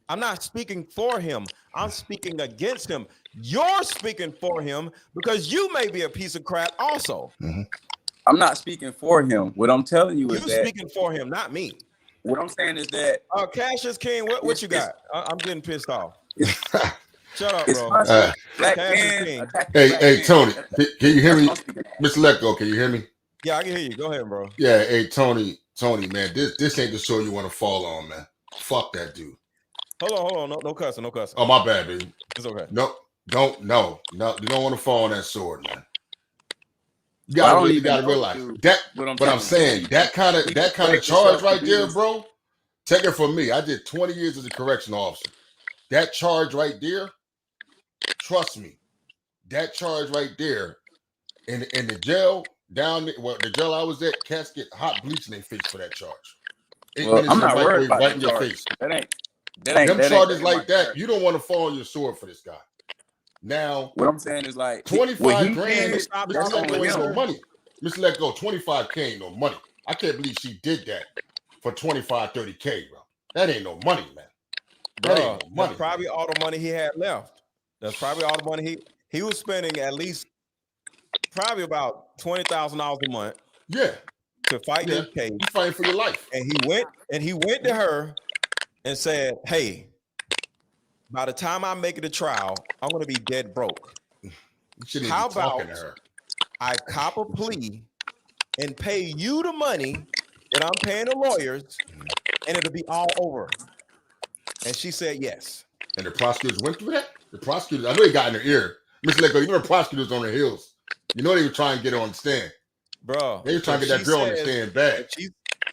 I'm not speaking for him. I'm speaking against him. You're speaking for him because you may be a piece of crap also. I'm not speaking for him. What I'm telling you is You that speaking for him, not me. what I'm saying is that Cassius King, what you got? I'm getting pissed off. Shut up, it's bro. black Cassius men King. attacking Hey, black hey, men. Tony, can you hear me? That's what I'm speaking at. Mr. Lecco, can you hear me? Yeah, I can hear you. Go ahead, bro. Yeah, hey, Tony, man, this ain't the show you want to fall on, man. Fuck that dude. Hold on. No cussing. Oh, my bad, baby. It's okay. No, you don't want to fall on that sword, man. You Well, I don't gotta even know realize you, that. but I'm saying that kind of charge right there, bro. Take it from me. I did 20 years as a correctional officer. That charge right there, trust me, that charge right there, in the jail the jail I was at, cats get hot bleach in their face for that charge. 8 Well, minutes I'm in the not worried microwave about right that in your charge. face. That ain't Them charges my like that, charge. you don't want to fall on your sword for this guy. Now, What I'm saying is like 25 grand, did, Mr. that's on Lecco ain't no him. money. Mr. Lecco, 25K ain't no money. I can't believe she did that for 25, 30K, bro. That ain't no money, man. That ain't no money. That's probably all the money he had left. That's probably all the money he was spending, at least probably about $20,000 a month. Yeah. To fight this case. You fighting for your life. And he went to her and said, "Hey, by the time I make it to trial, I'm going to be dead broke. How about I cop a plea and pay you the money that I'm paying the lawyers, and it'll be all over?" And she said yes. And the prosecutors went through that? The prosecutors, I know they got in their ear. Mr. Lecco, you know the prosecutors on their heels. You know they were trying to get her on the stand. Bro. They were trying to get that girl on the stand bad.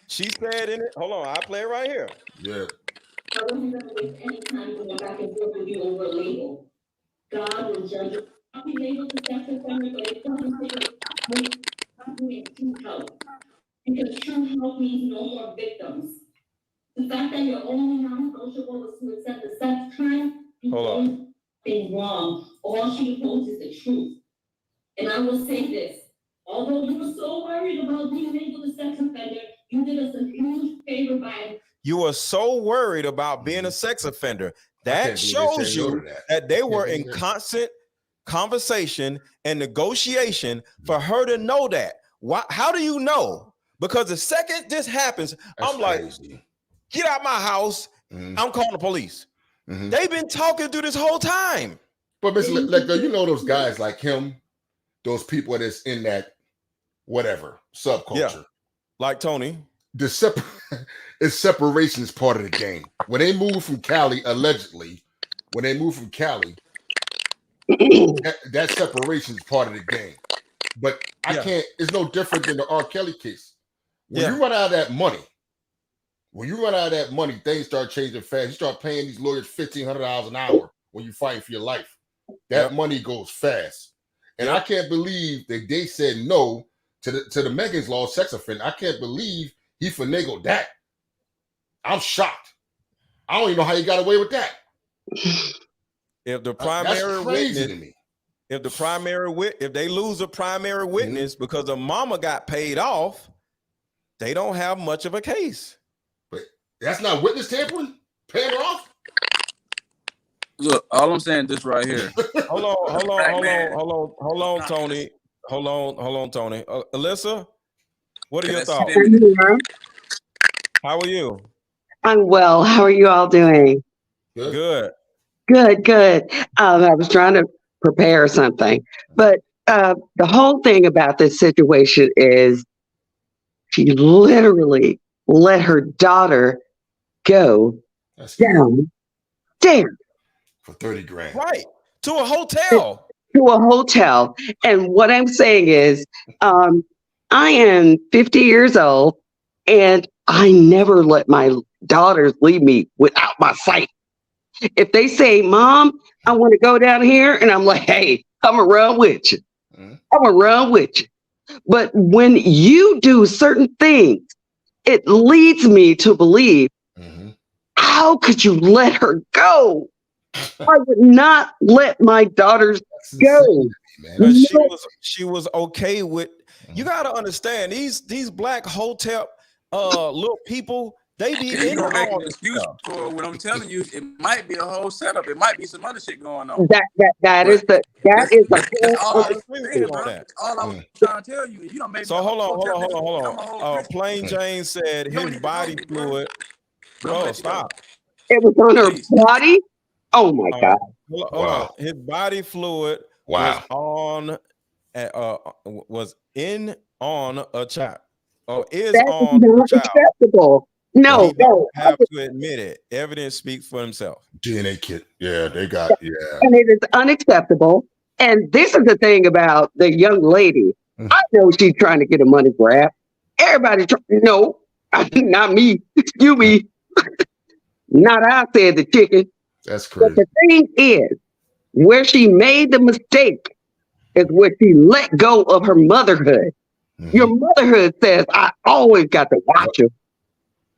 She said in it, hold on, I'll play it right here. Yeah. I wasn't going to waste any time going back and forth with you over a label. God will judge you. I'll be able to sex offender, but it doesn't take I'm doing true help. Because true help means no more victims. The fact that you're only non-negotiable is to accept the sex crime, you don't think wrong. All she holds is the truth. And I will say this, although you were so worried about being able to sex offender, you did us a huge favor by. You were so worried about being a sex offender. That shows you that they were in constant conversation and negotiation for her to know that. Why? How do you know? Because the second this happens, I'm like, get out my house. I'm calling the police. They've been talking through this whole time. But Mr. Lecco, you know those guys like him, those people that's in that whatever subculture. Yeah. Like Tony. Separation is part of the game. When they moved from Cali, allegedly, that separation is part of the game. But I can't, it's no different than the R. Kelly case. When you run out of that money, things start changing fast. You start paying these lawyers $1,500 an hour when you're fighting for your life. That money goes fast. And I can't believe that they said no to the Megan's Law sex offender. I can't believe he finagled that. I'm shocked. I don't even know how he got away with that. If the primary witness, to me. If they lose a primary witness because the mama got paid off, they don't have much of a case. But that's not witness tampering? Paying her off? Look, all I'm saying this right here. Hold on, Tony. Hold on, Tony. Alyssa, what are your thoughts? How are you? I'm well. How are you all doing? Good. Good. I was trying to prepare something, but the whole thing about this situation is she literally let her daughter go downstairs for 30 grand. Right. To a hotel. And what I'm saying is, I am 50 years old and I never let my daughters leave me without my sight. If they say, Mom, I want to go down here, and I'm like, hey, I'm going to run with you. I'm going to run with you. But when you do certain things, it leads me to believe, how could you let her go? I would not let my daughters go. Because she was okay with. You got to understand these black hotel little people. They be in all this excuse stuff. for what I'm telling you. It might be a whole setup. It might be some other shit going on. That is the all I'm saying, bro. All I'm trying to tell you. If you don't make so hold on. Plain Jane said his body fluid. Bro, stop. It was on her body. Oh my God. Hold on. His body fluid was on a child. Or is That on is not a child. acceptable. No, he don't have to admit it. Evidence speaks for himself. DNA kit. Yeah, they got, And it is unacceptable. And this is the thing about the young lady. I know she's trying to get a money grab. Everybody, no, not me. You me. Not I, said the chicken. That's crazy. But the thing is, where she made the mistake is where she let go of her motherhood. Your motherhood says, I always got to watch her.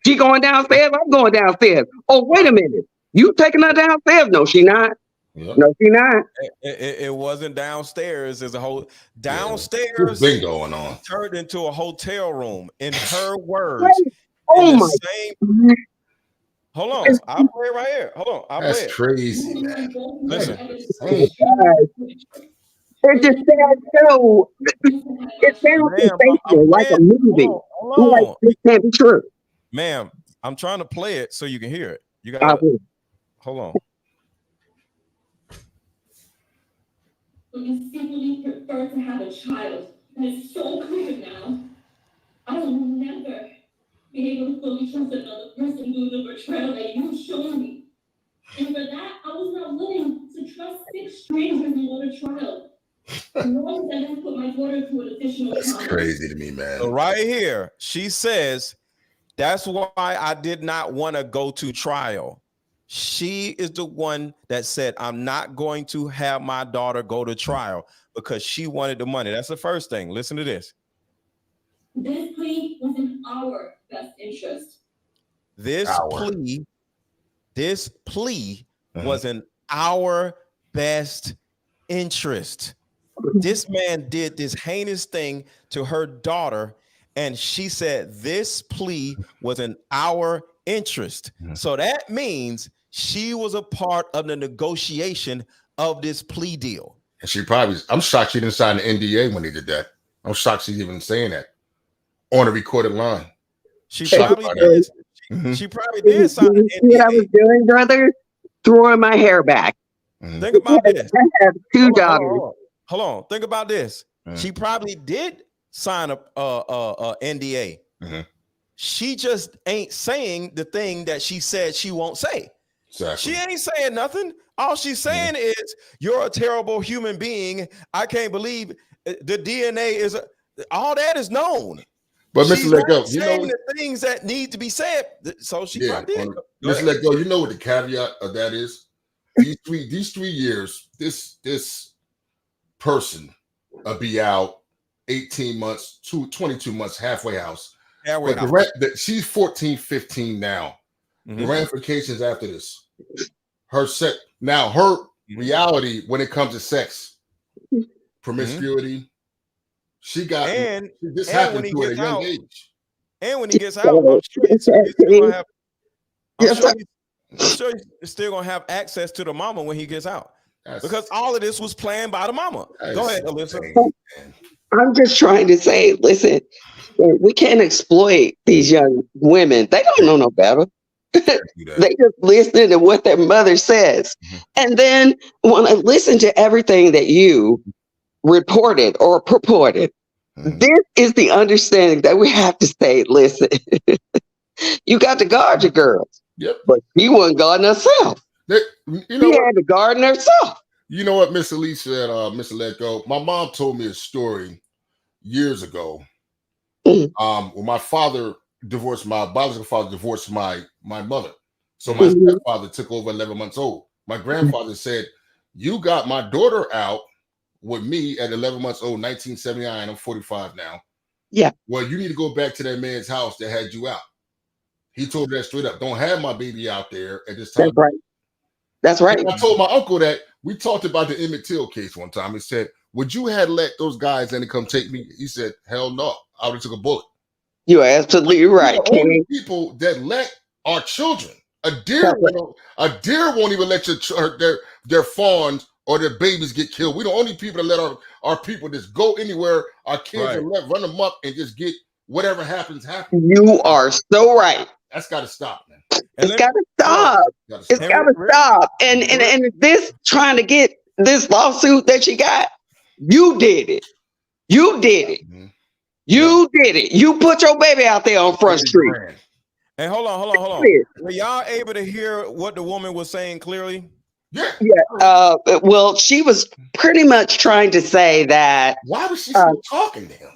She going downstairs, I'm going downstairs. Oh, wait a minute. You taking her downstairs? No, she not. No, she not. It wasn't downstairs. There's a whole downstairs thing going on. Turned into a hotel room. In her words. Oh my. Hold on. I'll play it right here. Hold on. I'll That's play it. crazy, man. Listen. It just sounds so. It sounds sensational, like a movie. Hold on. Like, this can't be true. Ma'am, I'm trying to play it so you can hear it. You got to hold on. You simply prefer to have a child. And it's so clear now. I will never be able to fully trust another person through the betrayal that you've shown me. And for that, I was not willing to trust 6 strangers and go to trial. Knowing that I didn't put my daughter through an additional That's trauma. crazy to me, man. So right here, she says, that's why I did not want to go to trial. She is the one that said, I'm not going to have my daughter go to trial because she wanted the money. That's the first thing. Listen to this. This plea was in our best interest. This plea was in our best interest. This man did this heinous thing to her daughter, and she said this plea was in our interest. So that means she was a part of the negotiation of this plea deal. And she probably, I'm shocked she didn't sign the NDA when he did that. I'm shocked she's even saying that on a recorded line. She probably did. She probably did sign the NDA. What I was doing, brother? Throwing my hair back. Think about this. I have 2 daughters. Hold on. Think about this. She probably did sign a NDA. She just ain't saying the thing that she said she won't say. Exactly. She ain't saying nothing. All she's saying is, you're a terrible human being. I can't believe the DNA is all that is known. But Mr. Let Go, you know the things that need to be said. So she probably did. Mr. Let Go, you know what the caveat of that is? These 3 years, this person will be out 18 months to 22 months, halfway house. She's 14, 15 now. The ramifications after this. Her reality when it comes to sex, promiscuity, she got this happened to her at a young age. And when he gets out, I'm sure he's still gonna have access to the mama when he gets out. Because all of this was planned by the mama. Go ahead, Alyssa. I'm just trying to say, listen, we can't exploit these young women. They don't know no better. They just listen to what their mother says. And then when I listen to everything that you reported or purported, this is the understanding that we have to say, listen, you got to guard your girls. But she wasn't guarding herself. She had to guard herself. You know what Miss Elise said, Mr. Let Go? My mom told me a story years ago. When my father divorced, my biological father divorced my mother. So my Mhm. stepfather took over 11 months old. My grandfather said, "You got my daughter out with me at 11 months old, 1979. I'm 45 now. Yeah. Well, you need to go back to that man's house that had you out." He told her that straight up. Don't have my baby out there at this time. That's right. That's right. And I told my uncle that we talked about the Emmett Till case one time. He said, "Would you have let those guys in and come take me?" He said, "Hell no. I would have took a bullet." You are absolutely right, We're the only King. people that let our children. A deer won't even let their fawns or their babies get killed. We're the only people that let our people just go anywhere. Our kids Right. run them up and just get whatever happens. You are so right. That's got to stop, man. And It's got to stop. Gotta It's stop. got to stop. And this trying to get this lawsuit that she got, you did it. You did it. Mhm. You did it. You put your baby out there on Front Street. And hold on. Were y'all able to hear what the woman was saying clearly? Yeah. Yeah. Well, she was pretty much trying to say that. Why was she still talking to him?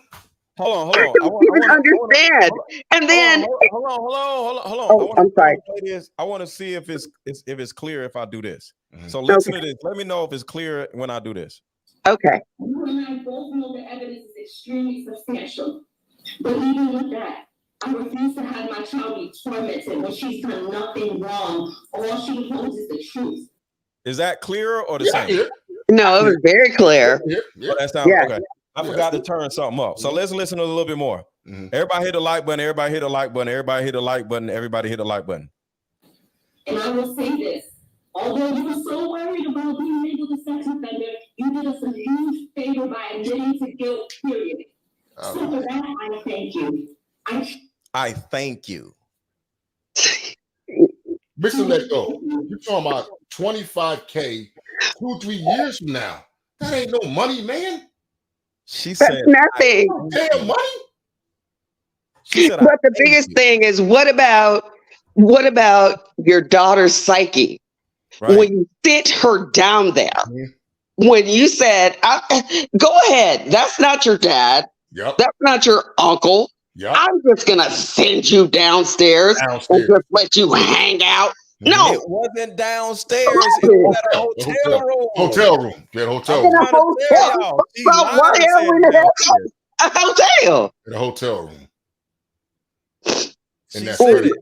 Hold on. I don't even understand. And then, hold on. oh, I'm sorry. I want to see if it's clear if I do this. Mhm. So listen to this. Let me know if it's clear when I do this. Okay. You and I both know the evidence is extremely substantial. But even with that, I refuse to have my child be tormented when she's done nothing wrong. All she holds is the truth. Is that clearer or the Yeah, same? yeah, No, it was very clear. yeah, yeah. Oh, that sounds Yeah. okay. I forgot to turn something up. So let's listen to a little bit more. Mhm. Everybody hit the like button. Everybody hit the like button. Everybody hit the like button. Everybody hit the like button. And I will say this. Although you were so worried about being labeled a sex offender, you did us a huge favor by admitting to guilt, period. So for that, I thank you. I thank you. Mr. Let Go, you're talking about 25K 2-3 years from now. That ain't no money, man. She That's said, nothing. Damn money. she said, But the biggest thing is, what about your daughter's psyche? right. When you sit her down there, Mhm. when you said, go ahead, that's not your dad, Yep. that's not your uncle. Yep. I'm just gonna send you downstairs and Downstairs. just let you hang out. No, It wasn't downstairs. It was at a hotel room. Hotel room. Yeah, hotel in room. a hotel. So what the hell in the hell? A hotel. In a hotel room. She that's said pretty. it.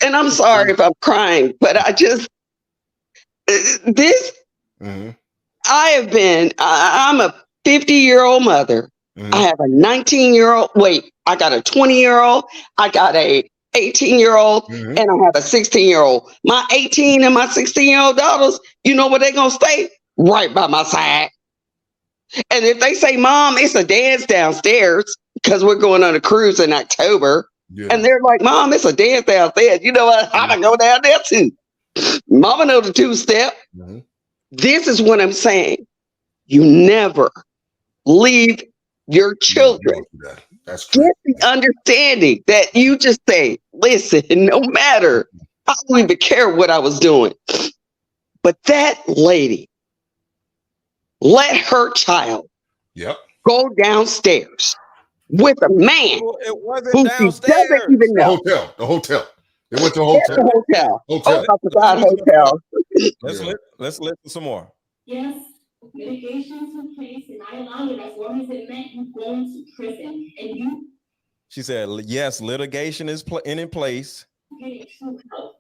And I'm sorry if I'm crying, but I just this. Mhm. I'm a 50-year-old mother. Mhm. I have a 19-year-old. Wait, I got a 20-year-old. I got a 18-year-old, Mhm. and I have a 16-year-old. My 18 and my 16-year-old daughters, you know what they're gonna stay? Right by my side. And if they say, "Mom, it's a dance downstairs," because we're going on a cruise in October, Yeah. and they're like, "Mom, it's a dance downstairs," you know what? I'm gonna go down there too. Mama know the two-step. Mhm. This is what I'm saying. You never leave your children. That's true. Get the understanding that you just say, listen, no matter, I don't even care what I was doing. But that lady let her child Yep. go downstairs with a man It wasn't who she downstairs. doesn't even The know. hotel. The hotel. They went to a At hotel. the hotel. Hotel. Oh, God, hotel. Let's listen some more. Yes, mitigation took place, and I allowed it as long as it meant you going to prison and you She said, yes, litigation is in place. getting true help.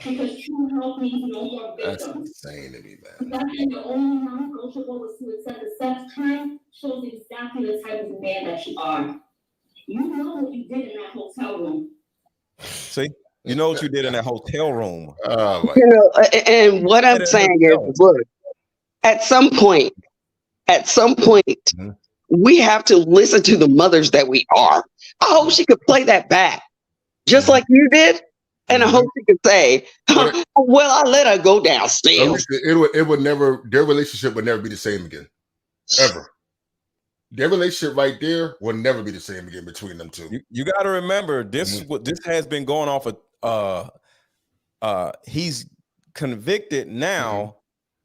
Because true help means no more That's victims. insane to me, man. That being the only non-negotiable was to accept the sex crime shows exactly the type of man that you are. You know what you did in that hotel room. See, you know what you did in that hotel room. Oh my. You know, and what I'm saying is, look, at some point, Mhm. we have to listen to the mothers that we are. I hope she could play that back, just Mhm. like you did. And I Mhm. hope she could say, well, I let her go downstairs. Alicia, it would never, their relationship would never be the same again. Ever. Their relationship right there will never be the same again between them two. You got to remember this. This has been going off of. He's convicted now,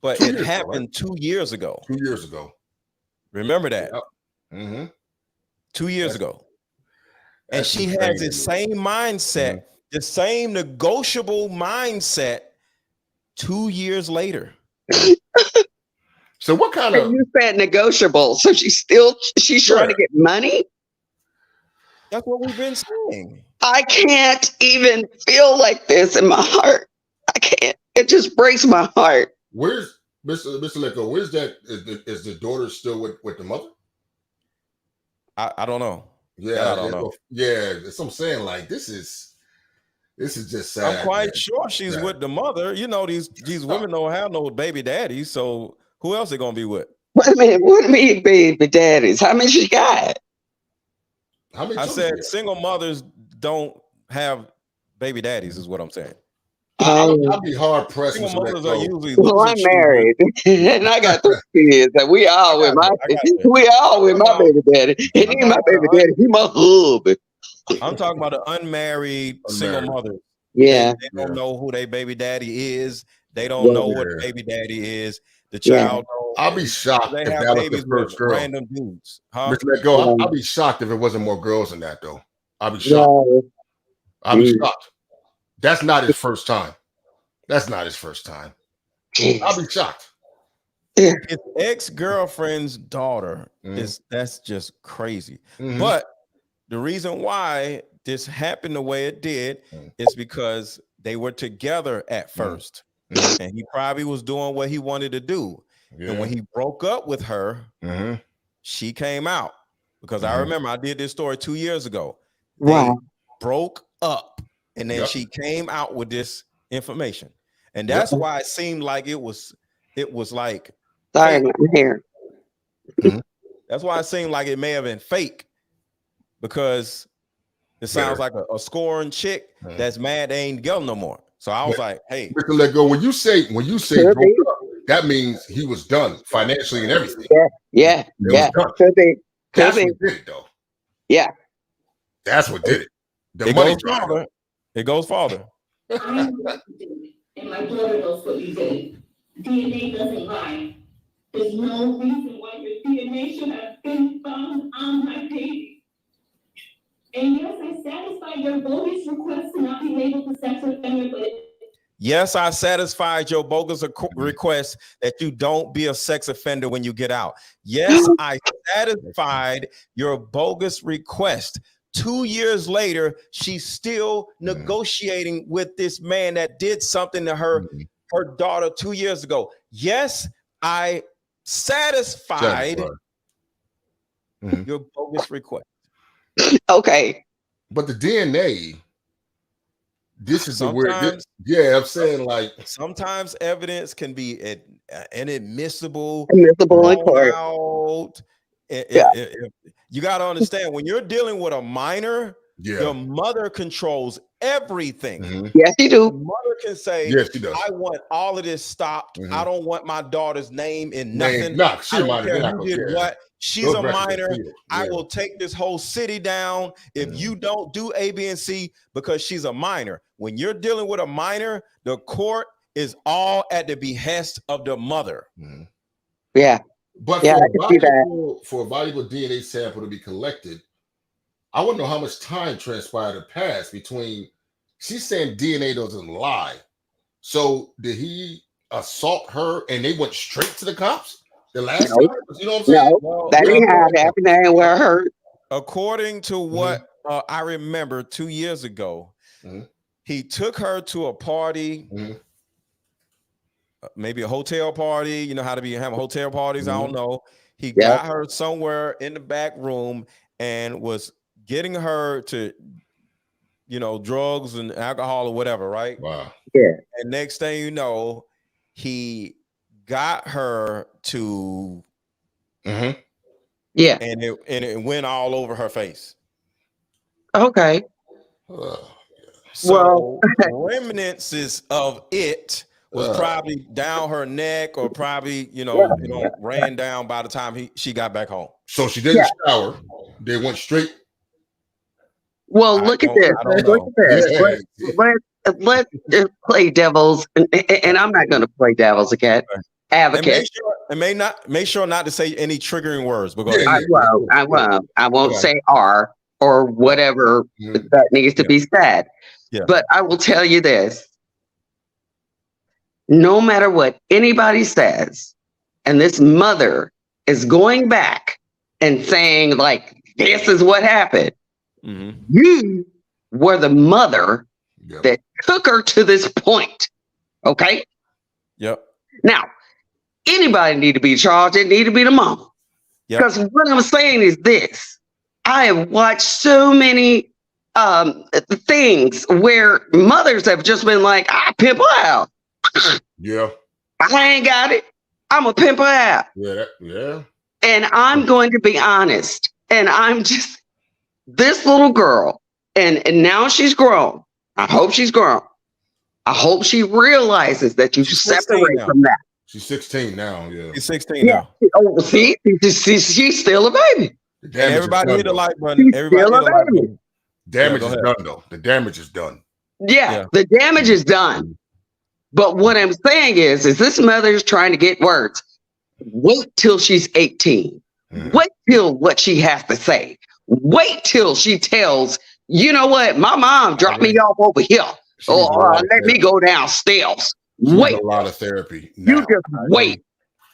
but it happened 2 years ago. 2 years ago. Remember that. Yep. Mm-hmm. 2 years ago. And That's she insane has to the me. same mindset the same negotiable mindset 2 years later. So what kind of? You said negotiable. So she's trying to get money. That's what we've been saying. I can't even feel like this in my heart. I can't. It just breaks my heart. Where's Mr. Lecco? Where's that? Is the daughter still with the mother? I don't know. Yeah, I don't know. Yeah, that's what I'm saying. Like this is just sad. I'm quite sure she's with the mother. You know, these women don't have no baby daddies, so who else they gonna be with? Wait a minute. What do you mean, baby daddies? How many she got? How many? I said single mothers don't have baby daddies, is what I'm saying. I'll be hard pressed. Single mothers are usually. Well, I'm married, and I got 3 kids, and we all with my baby daddy. And he my baby daddy. He my hubby. I'm talking about the unmarried single mothers. Yeah, they don't know who their baby daddy is. They don't know what the baby daddy is. The child. I'll be shocked they if have that was babies the first with girl. random dudes. Huh? Mr. Let Go. I'll be shocked if it wasn't more girls than that, though. I'll be shocked. I'll be shocked. That's not his first time. That's not his first time. I'll be shocked. His ex-girlfriend's daughter that's just crazy. But the reason why this happened the way it did is because they were together at first. And he probably was doing what he wanted to do. And when he broke up with her, she came out. Because I remember I did this story 2 years ago. They broke up and then she came out with this information. And that's why it seemed like it was like sorry, I'm here. That's why it seemed like it may have been fake, because it sounds like a scoring chick that's mad they ain't together no more. So I was like, hey, Mr. Let Go, when you say broke up, that means he was done financially and everything. Yeah. Could be. That's what did it, though. Yeah. That's what did it. It goes farther. I know what you did, and my daughter knows what you did. DNA doesn't lie. There's no reason why your DNA should have been found on my baby. And yes, I satisfied your bogus request to not be labeled a sex offender, but yes, I satisfied your bogus request that you don't be a sex offender when you get out. Yes, I satisfied your bogus request. 2 years later, she's still negotiating with this man that did something to her daughter 2 years ago. Yes, I satisfied your bogus request. Okay. But the DNA, this is the weird. Yeah, I'm saying, like, sometimes evidence can be inadmissible. Admissible in court. You got to understand, when you're dealing with a minor, your mother controls everything. Yes, you do. The mother can say, yes, she does. I want all of this stopped. I don't want my daughter's name in nothing. She's a minor. She's a minor. I will take this whole city down if you don't do A, B, and C, because she's a minor. When you're dealing with a minor, the court is all at the behest of the mother. Yeah. But for a valuable DNA sample to be collected, I want to know how much time transpired or passed between. She's saying DNA doesn't lie. So did he assault her and they went straight to the cops? The last time? You know what I'm saying? No, that ain't how it happened. That ain't where I heard. According to what I remember 2 years ago, he took her to a party. Maybe a hotel party, you know how to be having hotel parties. I don't know. He got her somewhere in the back room and was getting her to, drugs and alcohol or whatever, right? Wow. Yeah. And next thing you know, he got her to, yeah, and it went all over her face. Okay. So remnants of it was probably down her neck, or probably, ran down by the time she got back home. So she didn't shower. They went straight. Well, look at this. Look at this. Let's play devil's, and I'm not going to play devil's advocate. And make sure not to say any triggering words. Because I won't say R or whatever that needs to be said. Yeah. But I will tell you this. No matter what anybody says, and this mother is going back and saying, like, this is what happened. Mm-hmm. You were the mother Yep. that took her to this point. Okay? Yep. Now, anybody need to be charged. It need to be the mom. Yep. Because what I'm saying is this. I have watched so many things where mothers have just been like, I pimp her out. Yeah. I ain't got it. I'm a pimp her out. Yeah. Yeah. And I'm going to be honest. And I'm just this little girl. And now she's grown. I hope she's grown. I hope she realizes that you She's 16 separate now. from that. She's 16 now. Yeah. He's 16 Yeah. now. Oh, see, she's still a baby. The And damage everybody is hit the done. like button. She's Everybody still hit the like available. button. Damage Yeah, is go done though. The damage is done. Yeah, the damage is done. But what I'm saying is this mother is trying to get words. Wait till she's 18. Wait till what she has to say. Wait till she tells, you know what, my mom dropped me off over here. She needs a lot of Let me therapy. go downstairs. She needs Wait. a lot of therapy. You Now. just wait.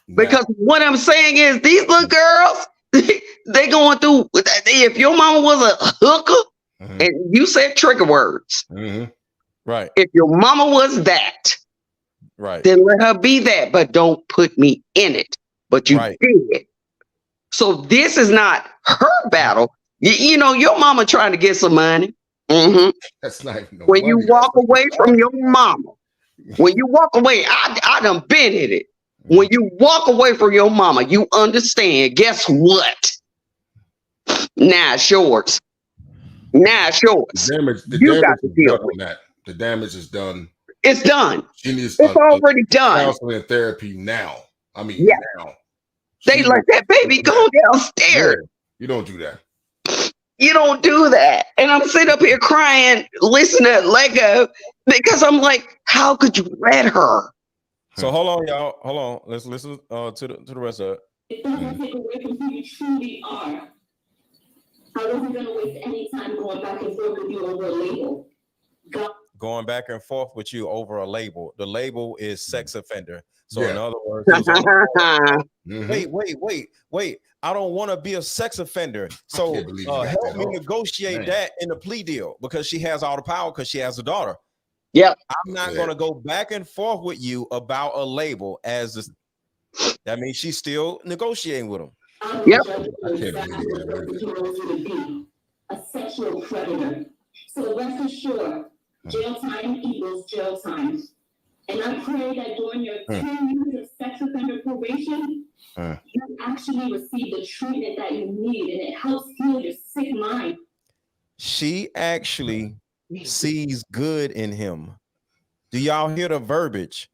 Now. Because what I'm saying is these little girls, they going through, if your mama was a hooker, and you said trigger words, Right. if your mama was that, Right. then let her be that, but don't put me in it. But you Right. did. So this is not her battle. You know, your mama trying to get some money. That's not even no When you money. walk away from your mama, when you walk away, I done been in it. When you walk away from your mama, you understand, guess what? Now it's yours. Now it's yours. The You damage got to is deal done with on that. The damage is done. It's done. She needs It's already done. counseling and therapy now. I mean, Yeah. now. They let that baby go downstairs. Yeah, you don't do that. You don't do that. And I'm sitting up here crying, listening to Lego, because I'm like, how could you let her? So hold on, y'all. Hold on. Let's listen to the rest of it. It doesn't take away from who you truly are. I wasn't going to waste any time going back and forth with you over a label. Going back and forth with you over a label. The label is sex offender. So Yeah. in other words, it was wait. I don't want to be a sex offender. So can't believe you got help that me off. negotiate Man. that in the plea deal because she has all the power because she has a daughter. Yep. I'm not going to go back and forth with you about a label as this. That means she's still negotiating with him. Yep. I can't believe you. A sexual predator. So rest assured, jail time equals jail time. And I pray that during your 10 years of sex offender probation, you actually receive the treatment that you need and it helps heal your sick mind. She actually sees good in him. Do y'all hear the verbiage?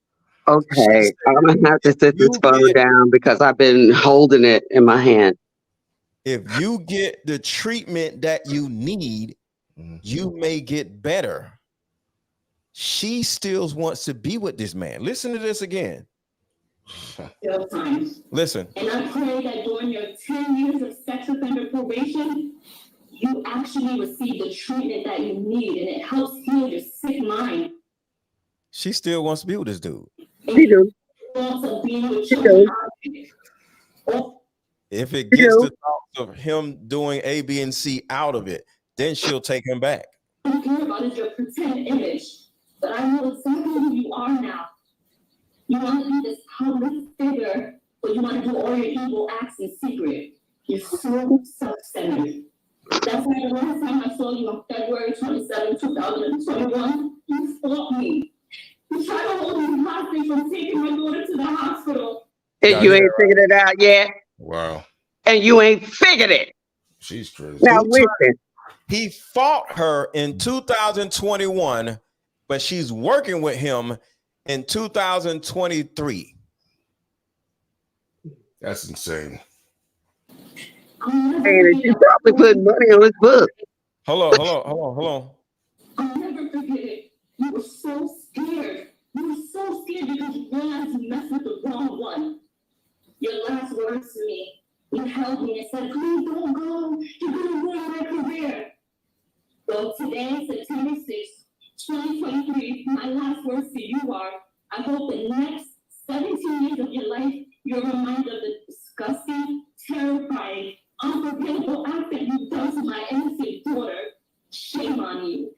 Okay, I'm gonna have to sit this phone down because I've been holding it in my hand. If you get the treatment that you need, you may get better. She still wants to be with this man. Listen to this again. Jail time. Listen. And I pray that during your 10 years of sex offender probation, you actually receive the treatment that you need and it helps heal your sick mind. She still wants to be with this dude. She do. If it gets the thoughts of him doing A, B, and C out of it, then she'll take him back. I don't care about is your pretend image, but I know exactly who you are now. You want to be this public figure, but you want to do all your evil acts in secret. You're so self-centered. That's why the last time I saw you on February 27, 2021, you fought me. You tried to hold me hostage from taking my daughter to the hospital. And you ain't figured it out yet. Wow. And you ain't figured it. She's crazy. Now listen. He fought her in 2021, but she's working with him in 2023. That's insane. And she probably put money on his book. Hold on. I'll never forget it. You were so scared. You were so scared because you realized you messed with the wrong one. Your last words to me, you held me and said, please don't go. You're going to ruin my career. Well, today, September 6th, Henry, my last words to you are, I hope the next 17 years of your life, you're reminded of the disgusting, terrifying, unforgivable act that you've done to my innocent daughter. Shame on you.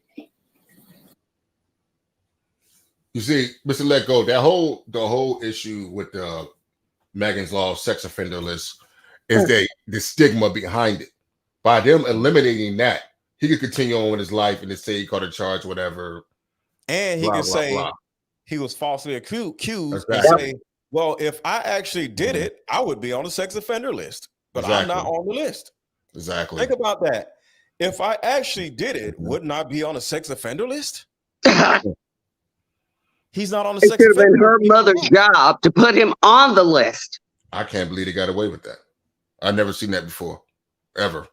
You see, Mr. Let Go, the whole issue with the Megan's Law sex offender list is the stigma behind it. By them eliminating that, he could continue on with his life and just say he caught a charge, whatever. And he blah, could blah, say blah. he was falsely accused Exactly. and say, well, if I actually did it, I would be on the sex offender list, but I'm not on the list. Exactly. Think about that. If I actually did it, wouldn't I be on the sex offender list? He's not on the It sex should have offender been her list. mother's job to put him on the list. I can't believe they got away with that. I've never seen that before, ever.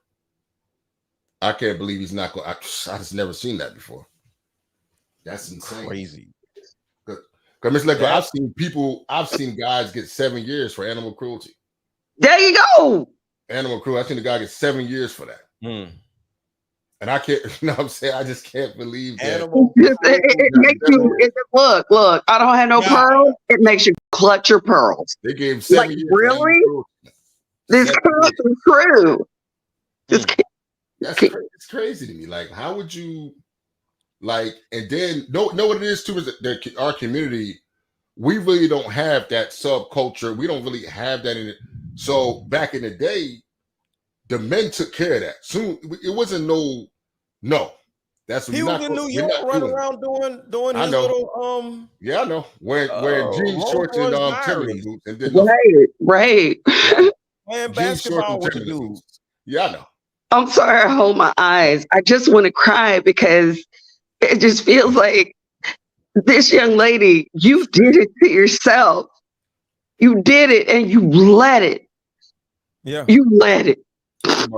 I can't believe he's not going. I just never seen that before. That's insane. Crazy. Because Mr. Let Go, I've seen guys get 7 years for animal cruelty. There you go. Animal cruelty. I've seen a guy get 7 years for that. And I can't, you know what I'm saying? I just can't believe that. It makes you, look, I don't have no pearls. It makes you clutch your pearls. They gave him 7 years. Really? This can't be true. It's crazy to me. Like, how would you, like, and then know what it is too is that our community, we really don't have that subculture. We don't really have that in it. So back in the day, the men took care of that. Soon it wasn't no. That's what he was in New York running around doing his little Yeah, I know. Wearing jeans, shorts, and Timberland boots, and then right. Playing basketball with the dudes. Yeah, I know. I'm sorry, I hold my eyes. I just want to cry because it just feels like this young lady, you did it to yourself. You did it and you let it. Yeah. You let it. The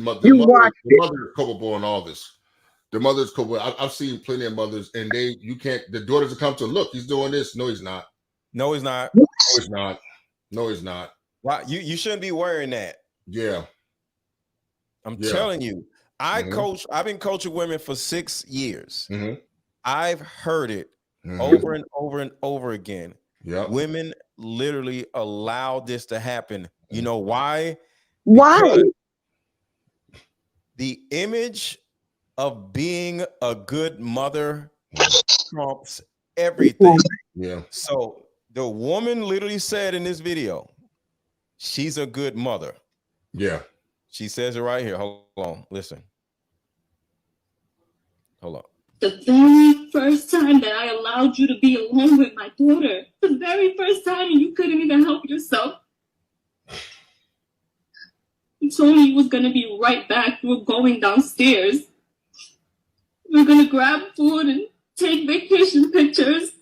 mother is culpable in all this. The mother's culpable. I've seen plenty of mothers, and the daughters will come to, look, he's doing this. No, he's not. No, he's not. No, he's not. No, he's not. Why you shouldn't be wearing that. Yeah. I'm telling you. I've been coaching women for 6 years. I've heard it over and over and over again. Yeah. Women literally allow this to happen. You know why? Why? Because the image of being a good mother trumps everything. Yeah. So the woman literally said in this video, she's a good mother. Yeah. She says it right here. Hold on. Listen. Hold on. The very first time that I allowed you to be alone with my daughter, the very first time, and you couldn't even help yourself. You told me you was going to be right back. You were going downstairs. You were going to grab food and take vacation pictures.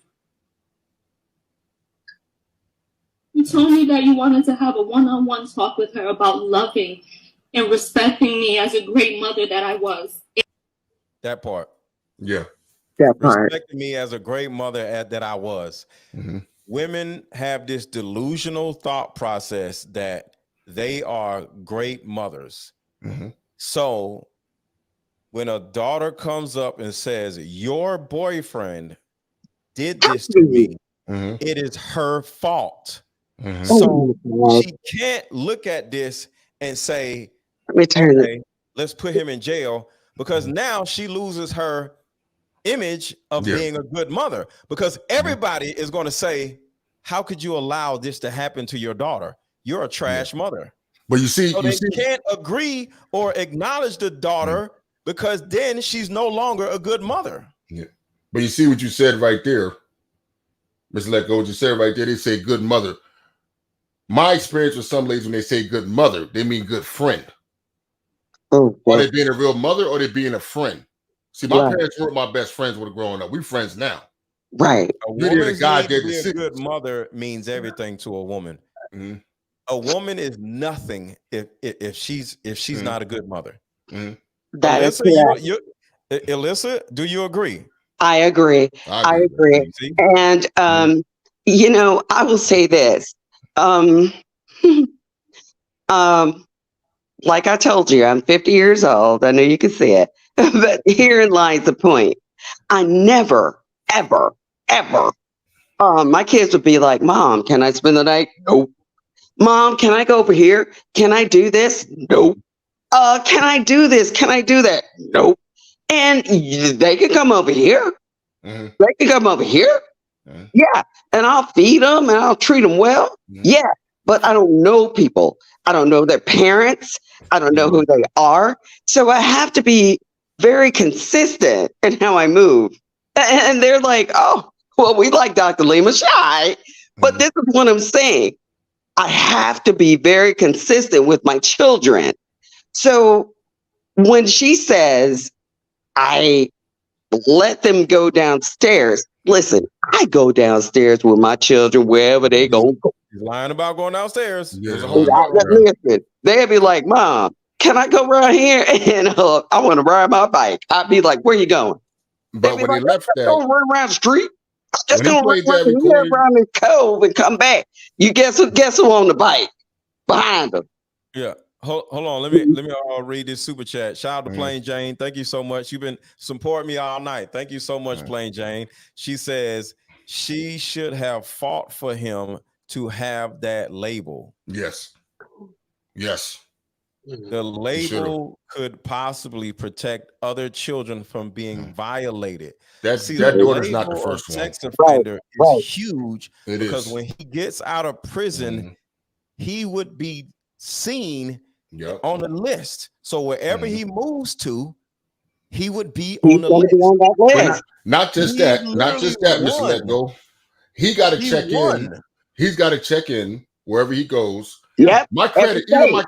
You told me that you wanted to have a one-on-one talk with her about loving and respecting me as a great mother that I was. That part. Yeah. That part. Respecting me as a great mother that I was. Women have this delusional thought process that they are great mothers. So when a daughter comes up and says, your boyfriend did this to me, it is her fault. So she can't look at this and say, okay, let's put him in jail, because now she loses her image of being a good mother, because everybody is going to say, how could you allow this to happen to your daughter? You're a trash mother. But you see, they can't agree or acknowledge the daughter because then she's no longer a good mother. Yeah. But you see what you said right there, Mr. Let Go, what you said right there, they say good mother. My experience with some ladies, when they say good mother, they mean good friend. Are they being a real mother or they being a friend? See, my parents weren't my best friends when growing up. We friends now. Right. A woman's need to be a good mother means everything to a woman. A woman is nothing if she's not a good mother. That is Alyssa, do you agree? I agree. I agree. And you know, I will say this. Like I told you, I'm 50 years old. I know you can see it, but herein lies the point. I never ever. My kids would be like, Mom, can I spend the night? Nope. Mom, can I go over here? Can I do this? Nope. Can I do this? Can I do that? Nope. And they can come over here. Mhm. They can come over here. Mhm. Yeah. And I'll feed them and I'll treat them well. Mhm. Yeah. But I don't know people. I don't know their parents. I don't know who they are. So I have to be very consistent in how I move. And they're like, oh, well, we like Dr. Lima Shy. But Mhm. this is what I'm saying. I have to be very consistent with my children. So when she says, I let them go downstairs, listen, I go downstairs with my children wherever they go. He's lying about going downstairs. There's a Yeah. whole story. Listen, they'd be like, Mom, can I go around here? And I want to ride my bike. I'd be like, where you going? But They'd be when like, he left I'm just that, gonna run around the street. I'm just when he gonna run played that recording, around this cove and come back. You guess who on the bike behind them? Yeah. Hold on. Let me read this super chat. Shout out to Mhm. Plain Jane. Thank you so much. You've been supporting me all night. Thank you so much, Mhm. Plain Jane. She says she should have fought for him to have that label. yes. Yes. The label could possibly protect other children from being violated. That See, that the daughter's not the label of first one. sex offender right. is huge It because is. when he gets out of prison, Mhm. he would be seen Yep. on the list. So wherever Mhm. he moves to, he would be He's on the gonna be list. on that But list. not just He that, literally Mr. won. Let Go. He got to He check in. won. He's got to check in wherever he goes. Yep. My Every credit, even day. my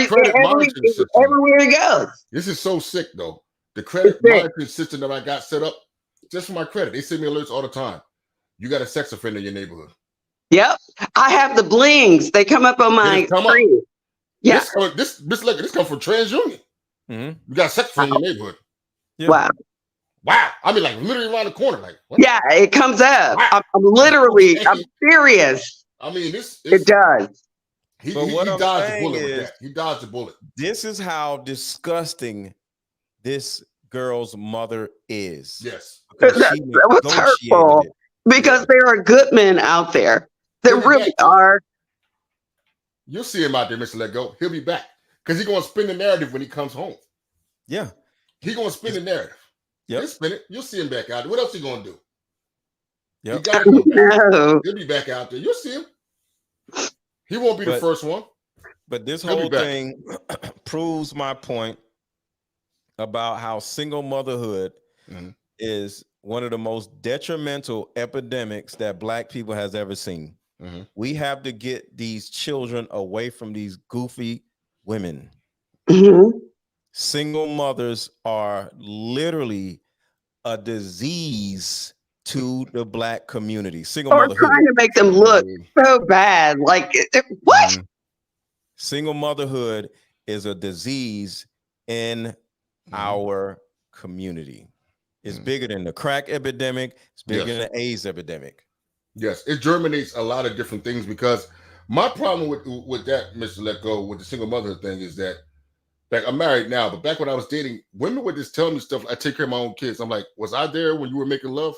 credit monitoring system. Everywhere he goes. This is so sick though. The credit It's sick. monitoring system that I got set up just for my credit. They send me alerts all the time. You got a sex offender in your neighborhood. Yep. I have the blings. They come up on They my just come up. screen. Yeah. This comes from TransUnion. Mhm. You got a sex offender in your neighborhood. Yeah. Wow. Wow. I mean, like literally around the corner. Like, what? Yeah, it comes up. Wow. I'm serious. I mean, It does. He But what I'm dodged the saying bullet with is- that. He dodged the bullet. This is how disgusting this girl's mother is. Yes. Because That she was negotiated hurtful. it. Because there are good men out there. There He'll be really back. are. You'll see him out there, Mr. Let Go. He'll be back. Because he's going to spin the narrative when he comes home. Yeah. He's going to spin the narrative. Yep. He'll spin it. You'll see him back out there. What else he going to do? He Yep. got to come back. No. He'll be back out there. You'll see him. He won't be the But- first one. But this He'll be whole back. thing proves my point about how single motherhood Mhm. is one of the most detrimental epidemics that Black people has ever seen. Mhm. We have to get these children away from these goofy women. Mhm. Single mothers are literally a disease to the Black community. Single Or motherhood. trying to make them look so bad. Like, what? Mhm. Single motherhood is a disease in our community. It's Mhm. bigger than the crack epidemic. It's bigger Yes. than the AIDS epidemic. Yes, it germinates a lot of different things because my problem with that, Mr. Let Go, with the single mother thing is that, like, I'm married now, but back when I was dating, women would just tell me stuff. I take care of my own kids. I'm like, was I there when you were making love?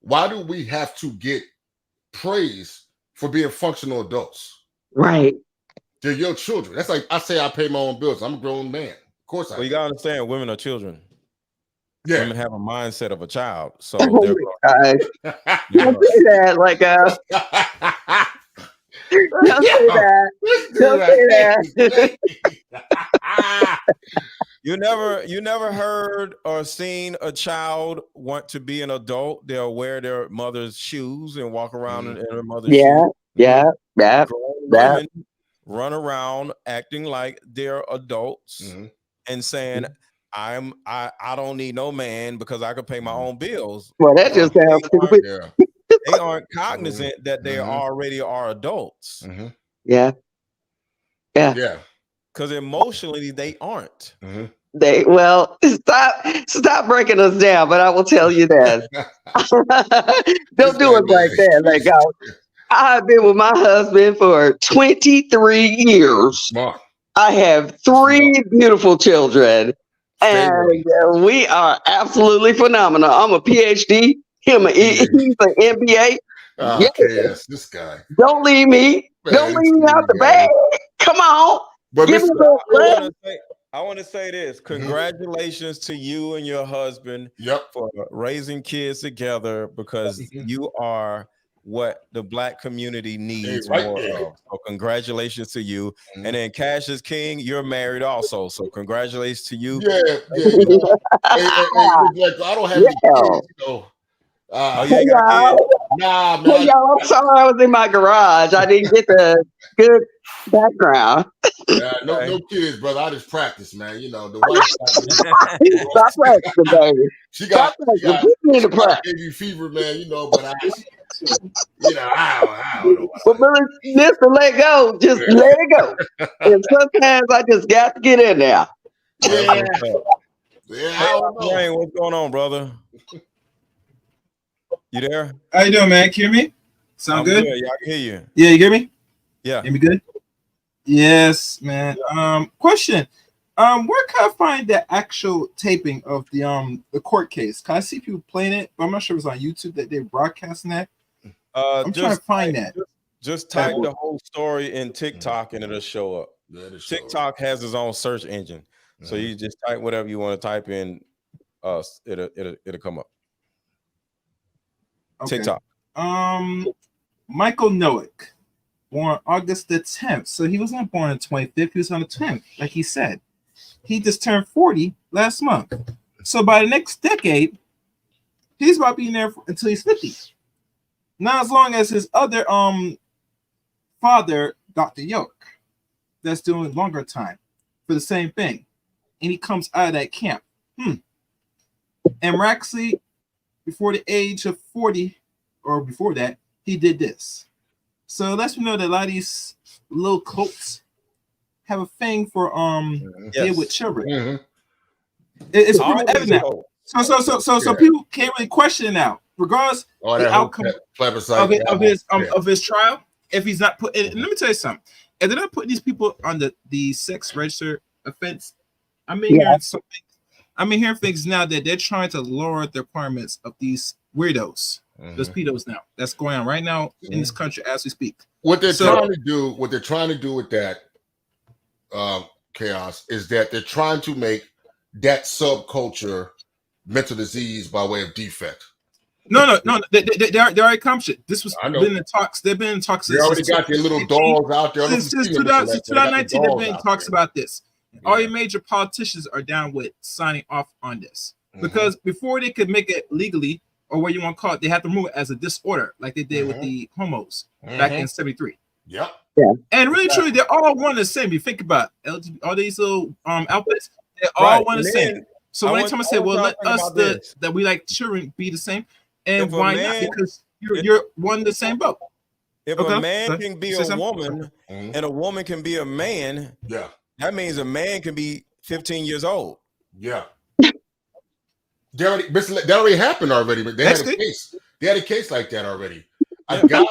Why do we have to get praise for being functional adults? Right. They're your children. That's like I say I pay my own bills. I'm a grown man. Of course I Well, you do. gotta understand, women are children. Yeah. Women have a mindset of a child. So Oh they're my gosh. Don't say that. Like, don't say that. Don't say that. you never heard or seen a child want to be an adult. They'll wear their mother's shoes and walk around in their mother's Yeah. shoes. Yeah. Yeah. Grown Yeah. women run around acting like they're adults Mhm. and saying, I don't need no man because I can pay my own bills. Well, that just sounds stupid. Yeah. They aren't cognizant that they already are adults Mhm. Yeah. Yeah. Yeah. because emotionally they aren't. Mhm. Stop breaking us down, but I will tell you this. Don't do it like that. Like, I've been with my husband for 23 years. Smart. I have 3 beautiful children. And we are absolutely phenomenal. I'm a PhD. He's an MBA. Oh, KS, this guy. Don't leave me. Man, Don't leave me out the guy. bag. Come on. But Give me the I want to say this. Congratulations to you and your husband for raising kids together, because you are what the Black community needs more of. So congratulations to you. And then Cash is King, you're married also. So congratulations to you. Yeah. You know, I don't have any kids, you know. Oh, you ain't got kids? Nah, man. Hey, y'all, I'm sorry I was in my garage. I didn't get the good background. No kids, brother. I just practice, man. You know, the wife. Stop practicing, baby. She got AV fever, man. You know, but I don't know. But listen, let go. Just let it go. And sometimes I just got to get in there. Yeah. Hey, Rain, what's going on, brother? You there? How you doing, man? Can you hear me? Sound good? Yeah, I can hear you. Yeah, you hear me? Yeah. Hear me good? Yes, man. Question. Where can I find the actual taping of the court case? Can I see people playing it? But I'm not sure if it's on YouTube that they're broadcasting that. I'm trying to find that. Just type the whole story in TikTok and it'll show up. TikTok has its own search engine. So you just type whatever you want to type in, it'll come up. Okay. TikTok. Michael Noack, born August the 10th. So he wasn't born on the 25th, he was on the 10th, like he said. He just turned 40 last month. So by the next decade, he's about to be in there until he's 50. Not as long as his other father, Dr. York, that's doing longer time for the same thing. And he comes out of that camp. And Raxley, before the age of 40, or before that, he did this. So it lets me know that a lot of these little cults have a thing for deal with children. It's pretty evident. So people can't really question it now, regardless the outcome of his trial. If he's not put, and let me tell you something. If they're not putting these people on the sex register offense, I'm hearing something. I'm hearing things now that they're trying to lower the requirements of these weirdos, those pedos now. That's going on right now in this country as we speak. What they're trying to do with that chaos is that they're trying to make that subculture mental disease by way of defect. No. They already accomplished it. This was been in talks. They've been in talks. They already got their little dolls out there. Since 2019, they've been in talks about this. All your major politicians are down with signing off on this because before they could make it legally, or what you want to call it, they have to remove it as a disorder, like they did with the homos back in '73. Yep. Yeah. And really, truly, they're all one and the same. You think about it, all these little outfits, they're all one and the same. So anytime I say, well, let us that we like children be the same, and why not? Because you're one the same boat. If a man can be a woman and a woman can be a man, that means a man can be 15 years old. Yeah. That already happened already. They had a case. They had a case like that already. A guy,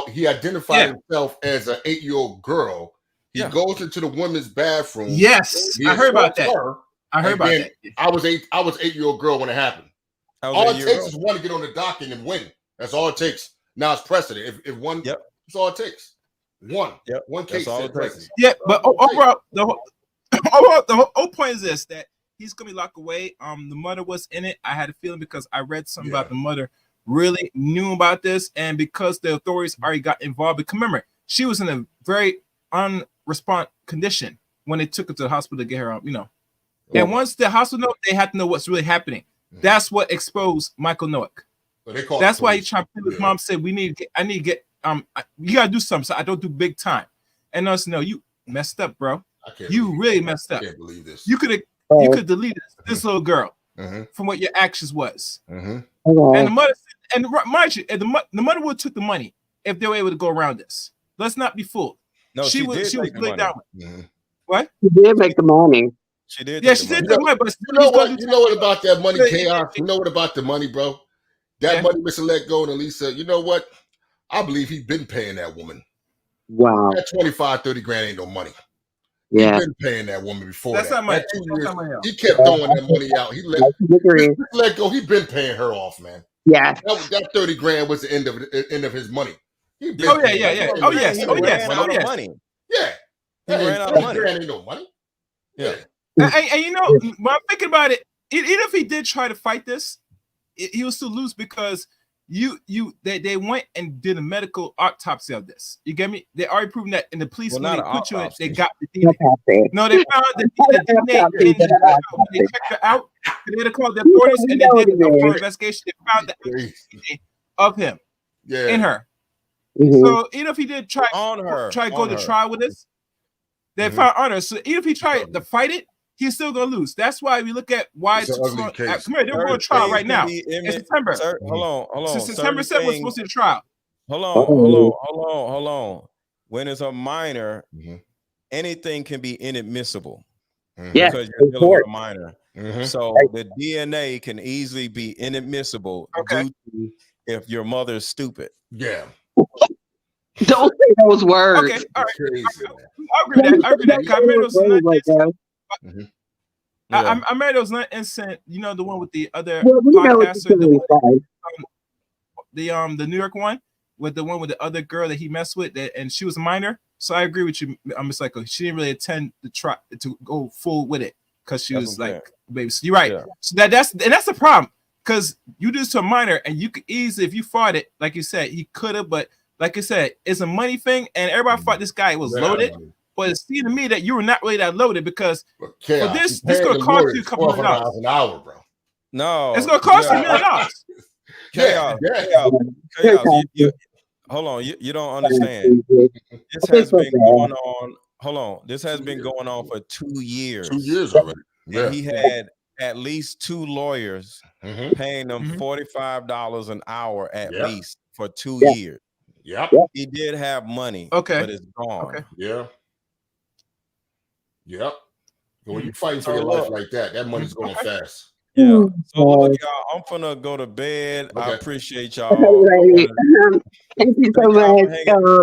he identified himself as an 8-year-old girl. He goes into the women's bathroom. Yes, I heard about that. I heard about that. I was 8-year-old girl when it happened. All it takes is one to get on the docket and win. That's all it takes. Now it's precedent. If one, that's all it takes. One case. That's all it takes. Yeah, but overall, the whole point is this: that he's gonna be locked away. The mother was in it. I had a feeling because I read something about the mother really knew about this, and because the authorities already got involved. Because remember, she was in a very unresponsive condition when they took her to the hospital to get her, And once the hospital knows, they have to know what's really happening. That's what exposed Michael Noack. That's why he tried to his mom said, I need to get you gotta do something so I don't do big time. And us no, you messed up, bro. You really messed up. I can't believe this. You could delete this little girl from what your actions was. And the mother and mind you, the mother would have took the money if they were able to go around this. Let's not be fooled. No, she was laid down with. What? She did make the money. She did. Yeah, she did the money. But you know what about that money, Chaos? You know what about the money, bro? That money, Mr. Let Go and Elisa, you know what? I believe he's been paying that woman. Wow. That 25, 30 grand ain't no money. Yeah. He been paying that woman before That's that. not my. That 2 years, That's not my help. he kept throwing that money out. He let go. He been paying her off, man. Yeah. That 30 grand was the end of his money. He been Oh yeah, paying yeah, that yeah. money. Oh yes, He oh ran yes, out oh of yes. money. Yeah. He ran out of money. Grand ain't no money. Yeah. And you know, when I'm thinking about it, even if he did try to fight this, he will still lose because they went and did a medical autopsy of this. You get me? They already proven that in the police Well, when they not an put you in, they autopsy. got the DNA. No, they found the DNA in the when they checked her out. They had called the authorities and they did a full investigation. They found the DNA of him in her. Mhm. So even if he did try On to go to trial with this, they found on her. So even if he tried to fight it, he's still gonna lose. That's why we look at why It's it an took so ugly long. case. Come here, they're going to trial right now in September. Hold on. So September 7th was supposed to be the trial. Hold on. When it's a minor, anything can be inadmissible Yeah. because you're dealing with a minor. So the DNA can easily be inadmissible due to if your mother is stupid. Yeah. Don't say those words. Okay, all right. Crazy, I agree with that. I agree with that. I made those I made those instant. You know the one with the other podcaster, the New York one with the one with the other girl that he messed with, and she was a minor. So I agree with you. I'm just like she didn't really intend to try to go full with it because she was like baby. So you're right. Yeah. So that's the problem because you do this to a minor, and you could easily if you fought it, like you said, he could have, but like I said, it's a money thing, and everybody thought this guy was loaded. But it seemed to me that you were not really that loaded because for this going to cost you a couple of dollars an hour, bro. No, it's going to cost you $1 million. Chaos. Hold on, you don't understand. This has been going on. Hold on, this has been going on for 2 years. 2 years already. Yeah. And he had at least 2 lawyers paying them $45 an hour at least for 2 years. Yep. He did have money, but it's gone. Okay. Yeah. Yep. So when you fight for your life like that, that money's going fast. Yeah. So look, y'all, I'm gonna go to bed. I appreciate y'all. Thank you so much,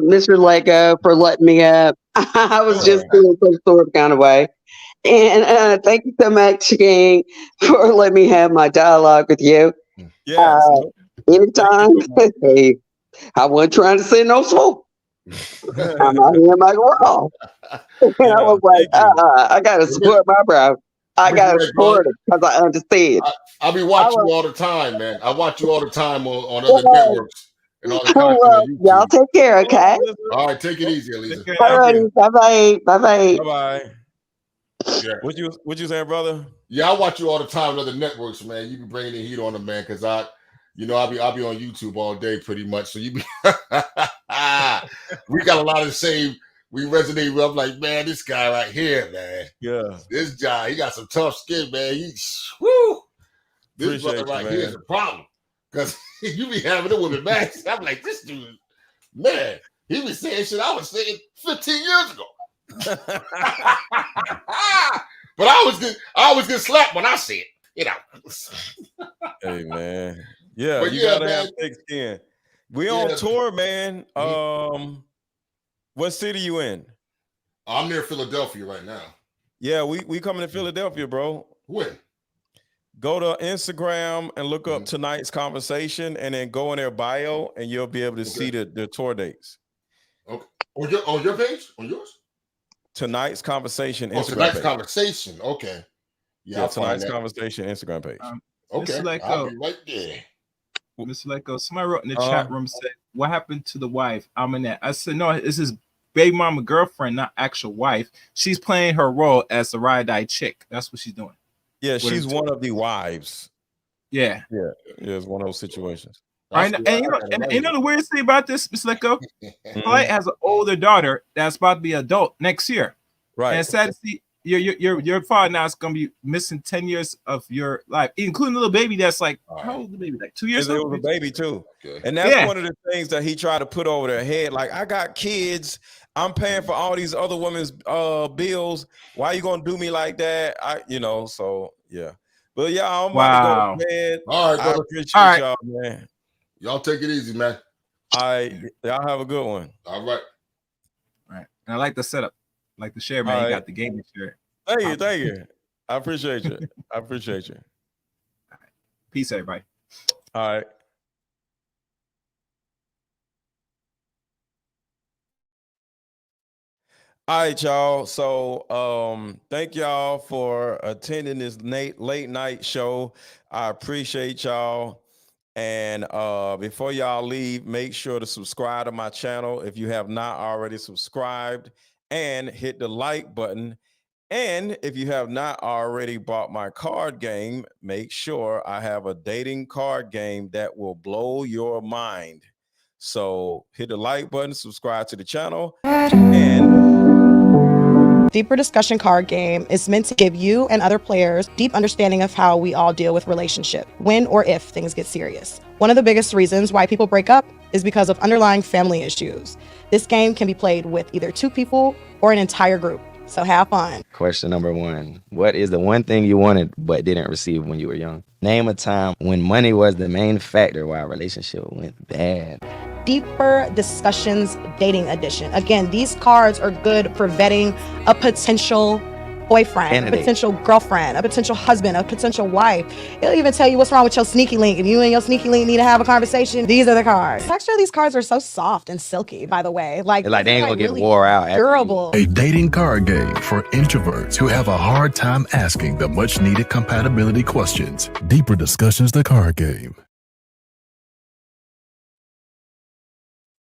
Mr. Lego, for letting me up. I was just feeling some sort of kind of way. And thank you so much, King, for letting me have my dialogue with you. Yes. Anytime. Hey, I wasn't trying to say no smoke. I'm out here in my world. And I was like, I got to support my bro. I got to support it because I understand. I'll be watching you all the time, man. I watch you all the time on other networks and all the content on YouTube. Y'all take care, okay? All right, take it easy, Elisa. All righty, bye-bye. Bye-bye. Bye-bye. Yeah. What you saying, brother? Yeah, I watch you all the time on other networks, man. You be bringing the heat on them, man, because I'll be on YouTube all day pretty much. So you be we got a lot of the same. We resonate with. I'm like, man, this guy right here, man. Yeah. This guy, he got some tough skin, man. This brother right here is a problem. Because you be having it with the max. I'm like, this dude, man, he be saying shit I was saying 15 years ago. But I always get slapped when I see it, you know. Hey, man. Yeah, but you gotta have thick skin. We on tour, man. What city you in? I'm near Philadelphia right now. Yeah, we coming to Philadelphia, bro. When? Go to Instagram and look up tonight's conversation, and then go in their bio, and you'll be able to see the tour dates. Okay. On your page? On yours? Tonight's conversation. Oh, Instagram tonight's page. conversation. Okay. Yeah, tonight's conversation Instagram page. Okay. I'll be right there. Mr. Leko, somebody wrote in the chat room said, "What happened to the wife?" I said, "No, this is baby mama girlfriend, not actual wife. She's playing her role as the ride or die chick. That's what she's doing." Yeah, she's one of the wives. Yeah, it's one of those situations. Right, and you know the weirdest thing about this, Mr. Leko, Polight has an older daughter that's about to be adult next year. Right, and it's sad to see your father now is gonna be missing 10 years of your life, including a little baby that's like how old is the baby? Like 2 years old. It was a baby too, and that's one of the things that he tried to put over their head. Like, I got kids, I'm paying for all these other women's bills. Why you gonna do me like that? So yeah. But yeah, I'm about to go to bed. All right, brother. I appreciate y'all, man. Y'all take it easy, man. Y'all have a good one. All right. And I like the setup. Like the share, man. All You right. got the gaming share. Thank you. Thank you. I appreciate you. I appreciate you. Peace, everybody. All right. All right, y'all. So thank y'all for attending this late night show. I appreciate y'all. And before y'all leave, make sure to subscribe to my channel if you have not already subscribed, and hit the like button. And if you have not already bought my card game, make sure I have a dating card game that will blow your mind. So hit the like button, subscribe to the channel, and Deeper Discussion card game is meant to give you and other players deep understanding of how we all deal with relationship, when or if things get serious. One of the biggest reasons why people break up is because of underlying family issues. This game can be played with either 2 people or an entire group. So have fun. Question number 1. What is the one thing you wanted but didn't receive when you were young? Name a time when money was the main factor why a relationship went bad. Deeper Discussions Dating Edition. Again, these cards are good for vetting a potential boyfriend, Candidate. a potential girlfriend, a potential husband, a potential wife. It'll even tell you what's wrong with your sneaky link. If you and your sneaky link need to have a conversation, these are the cards. The texture of these cards are so soft and silky, by the way. Like They ain't gonna get really wore out. after you- durable. A dating card game for introverts who have a hard time asking the much needed compatibility questions. Deeper Discussions, the card game.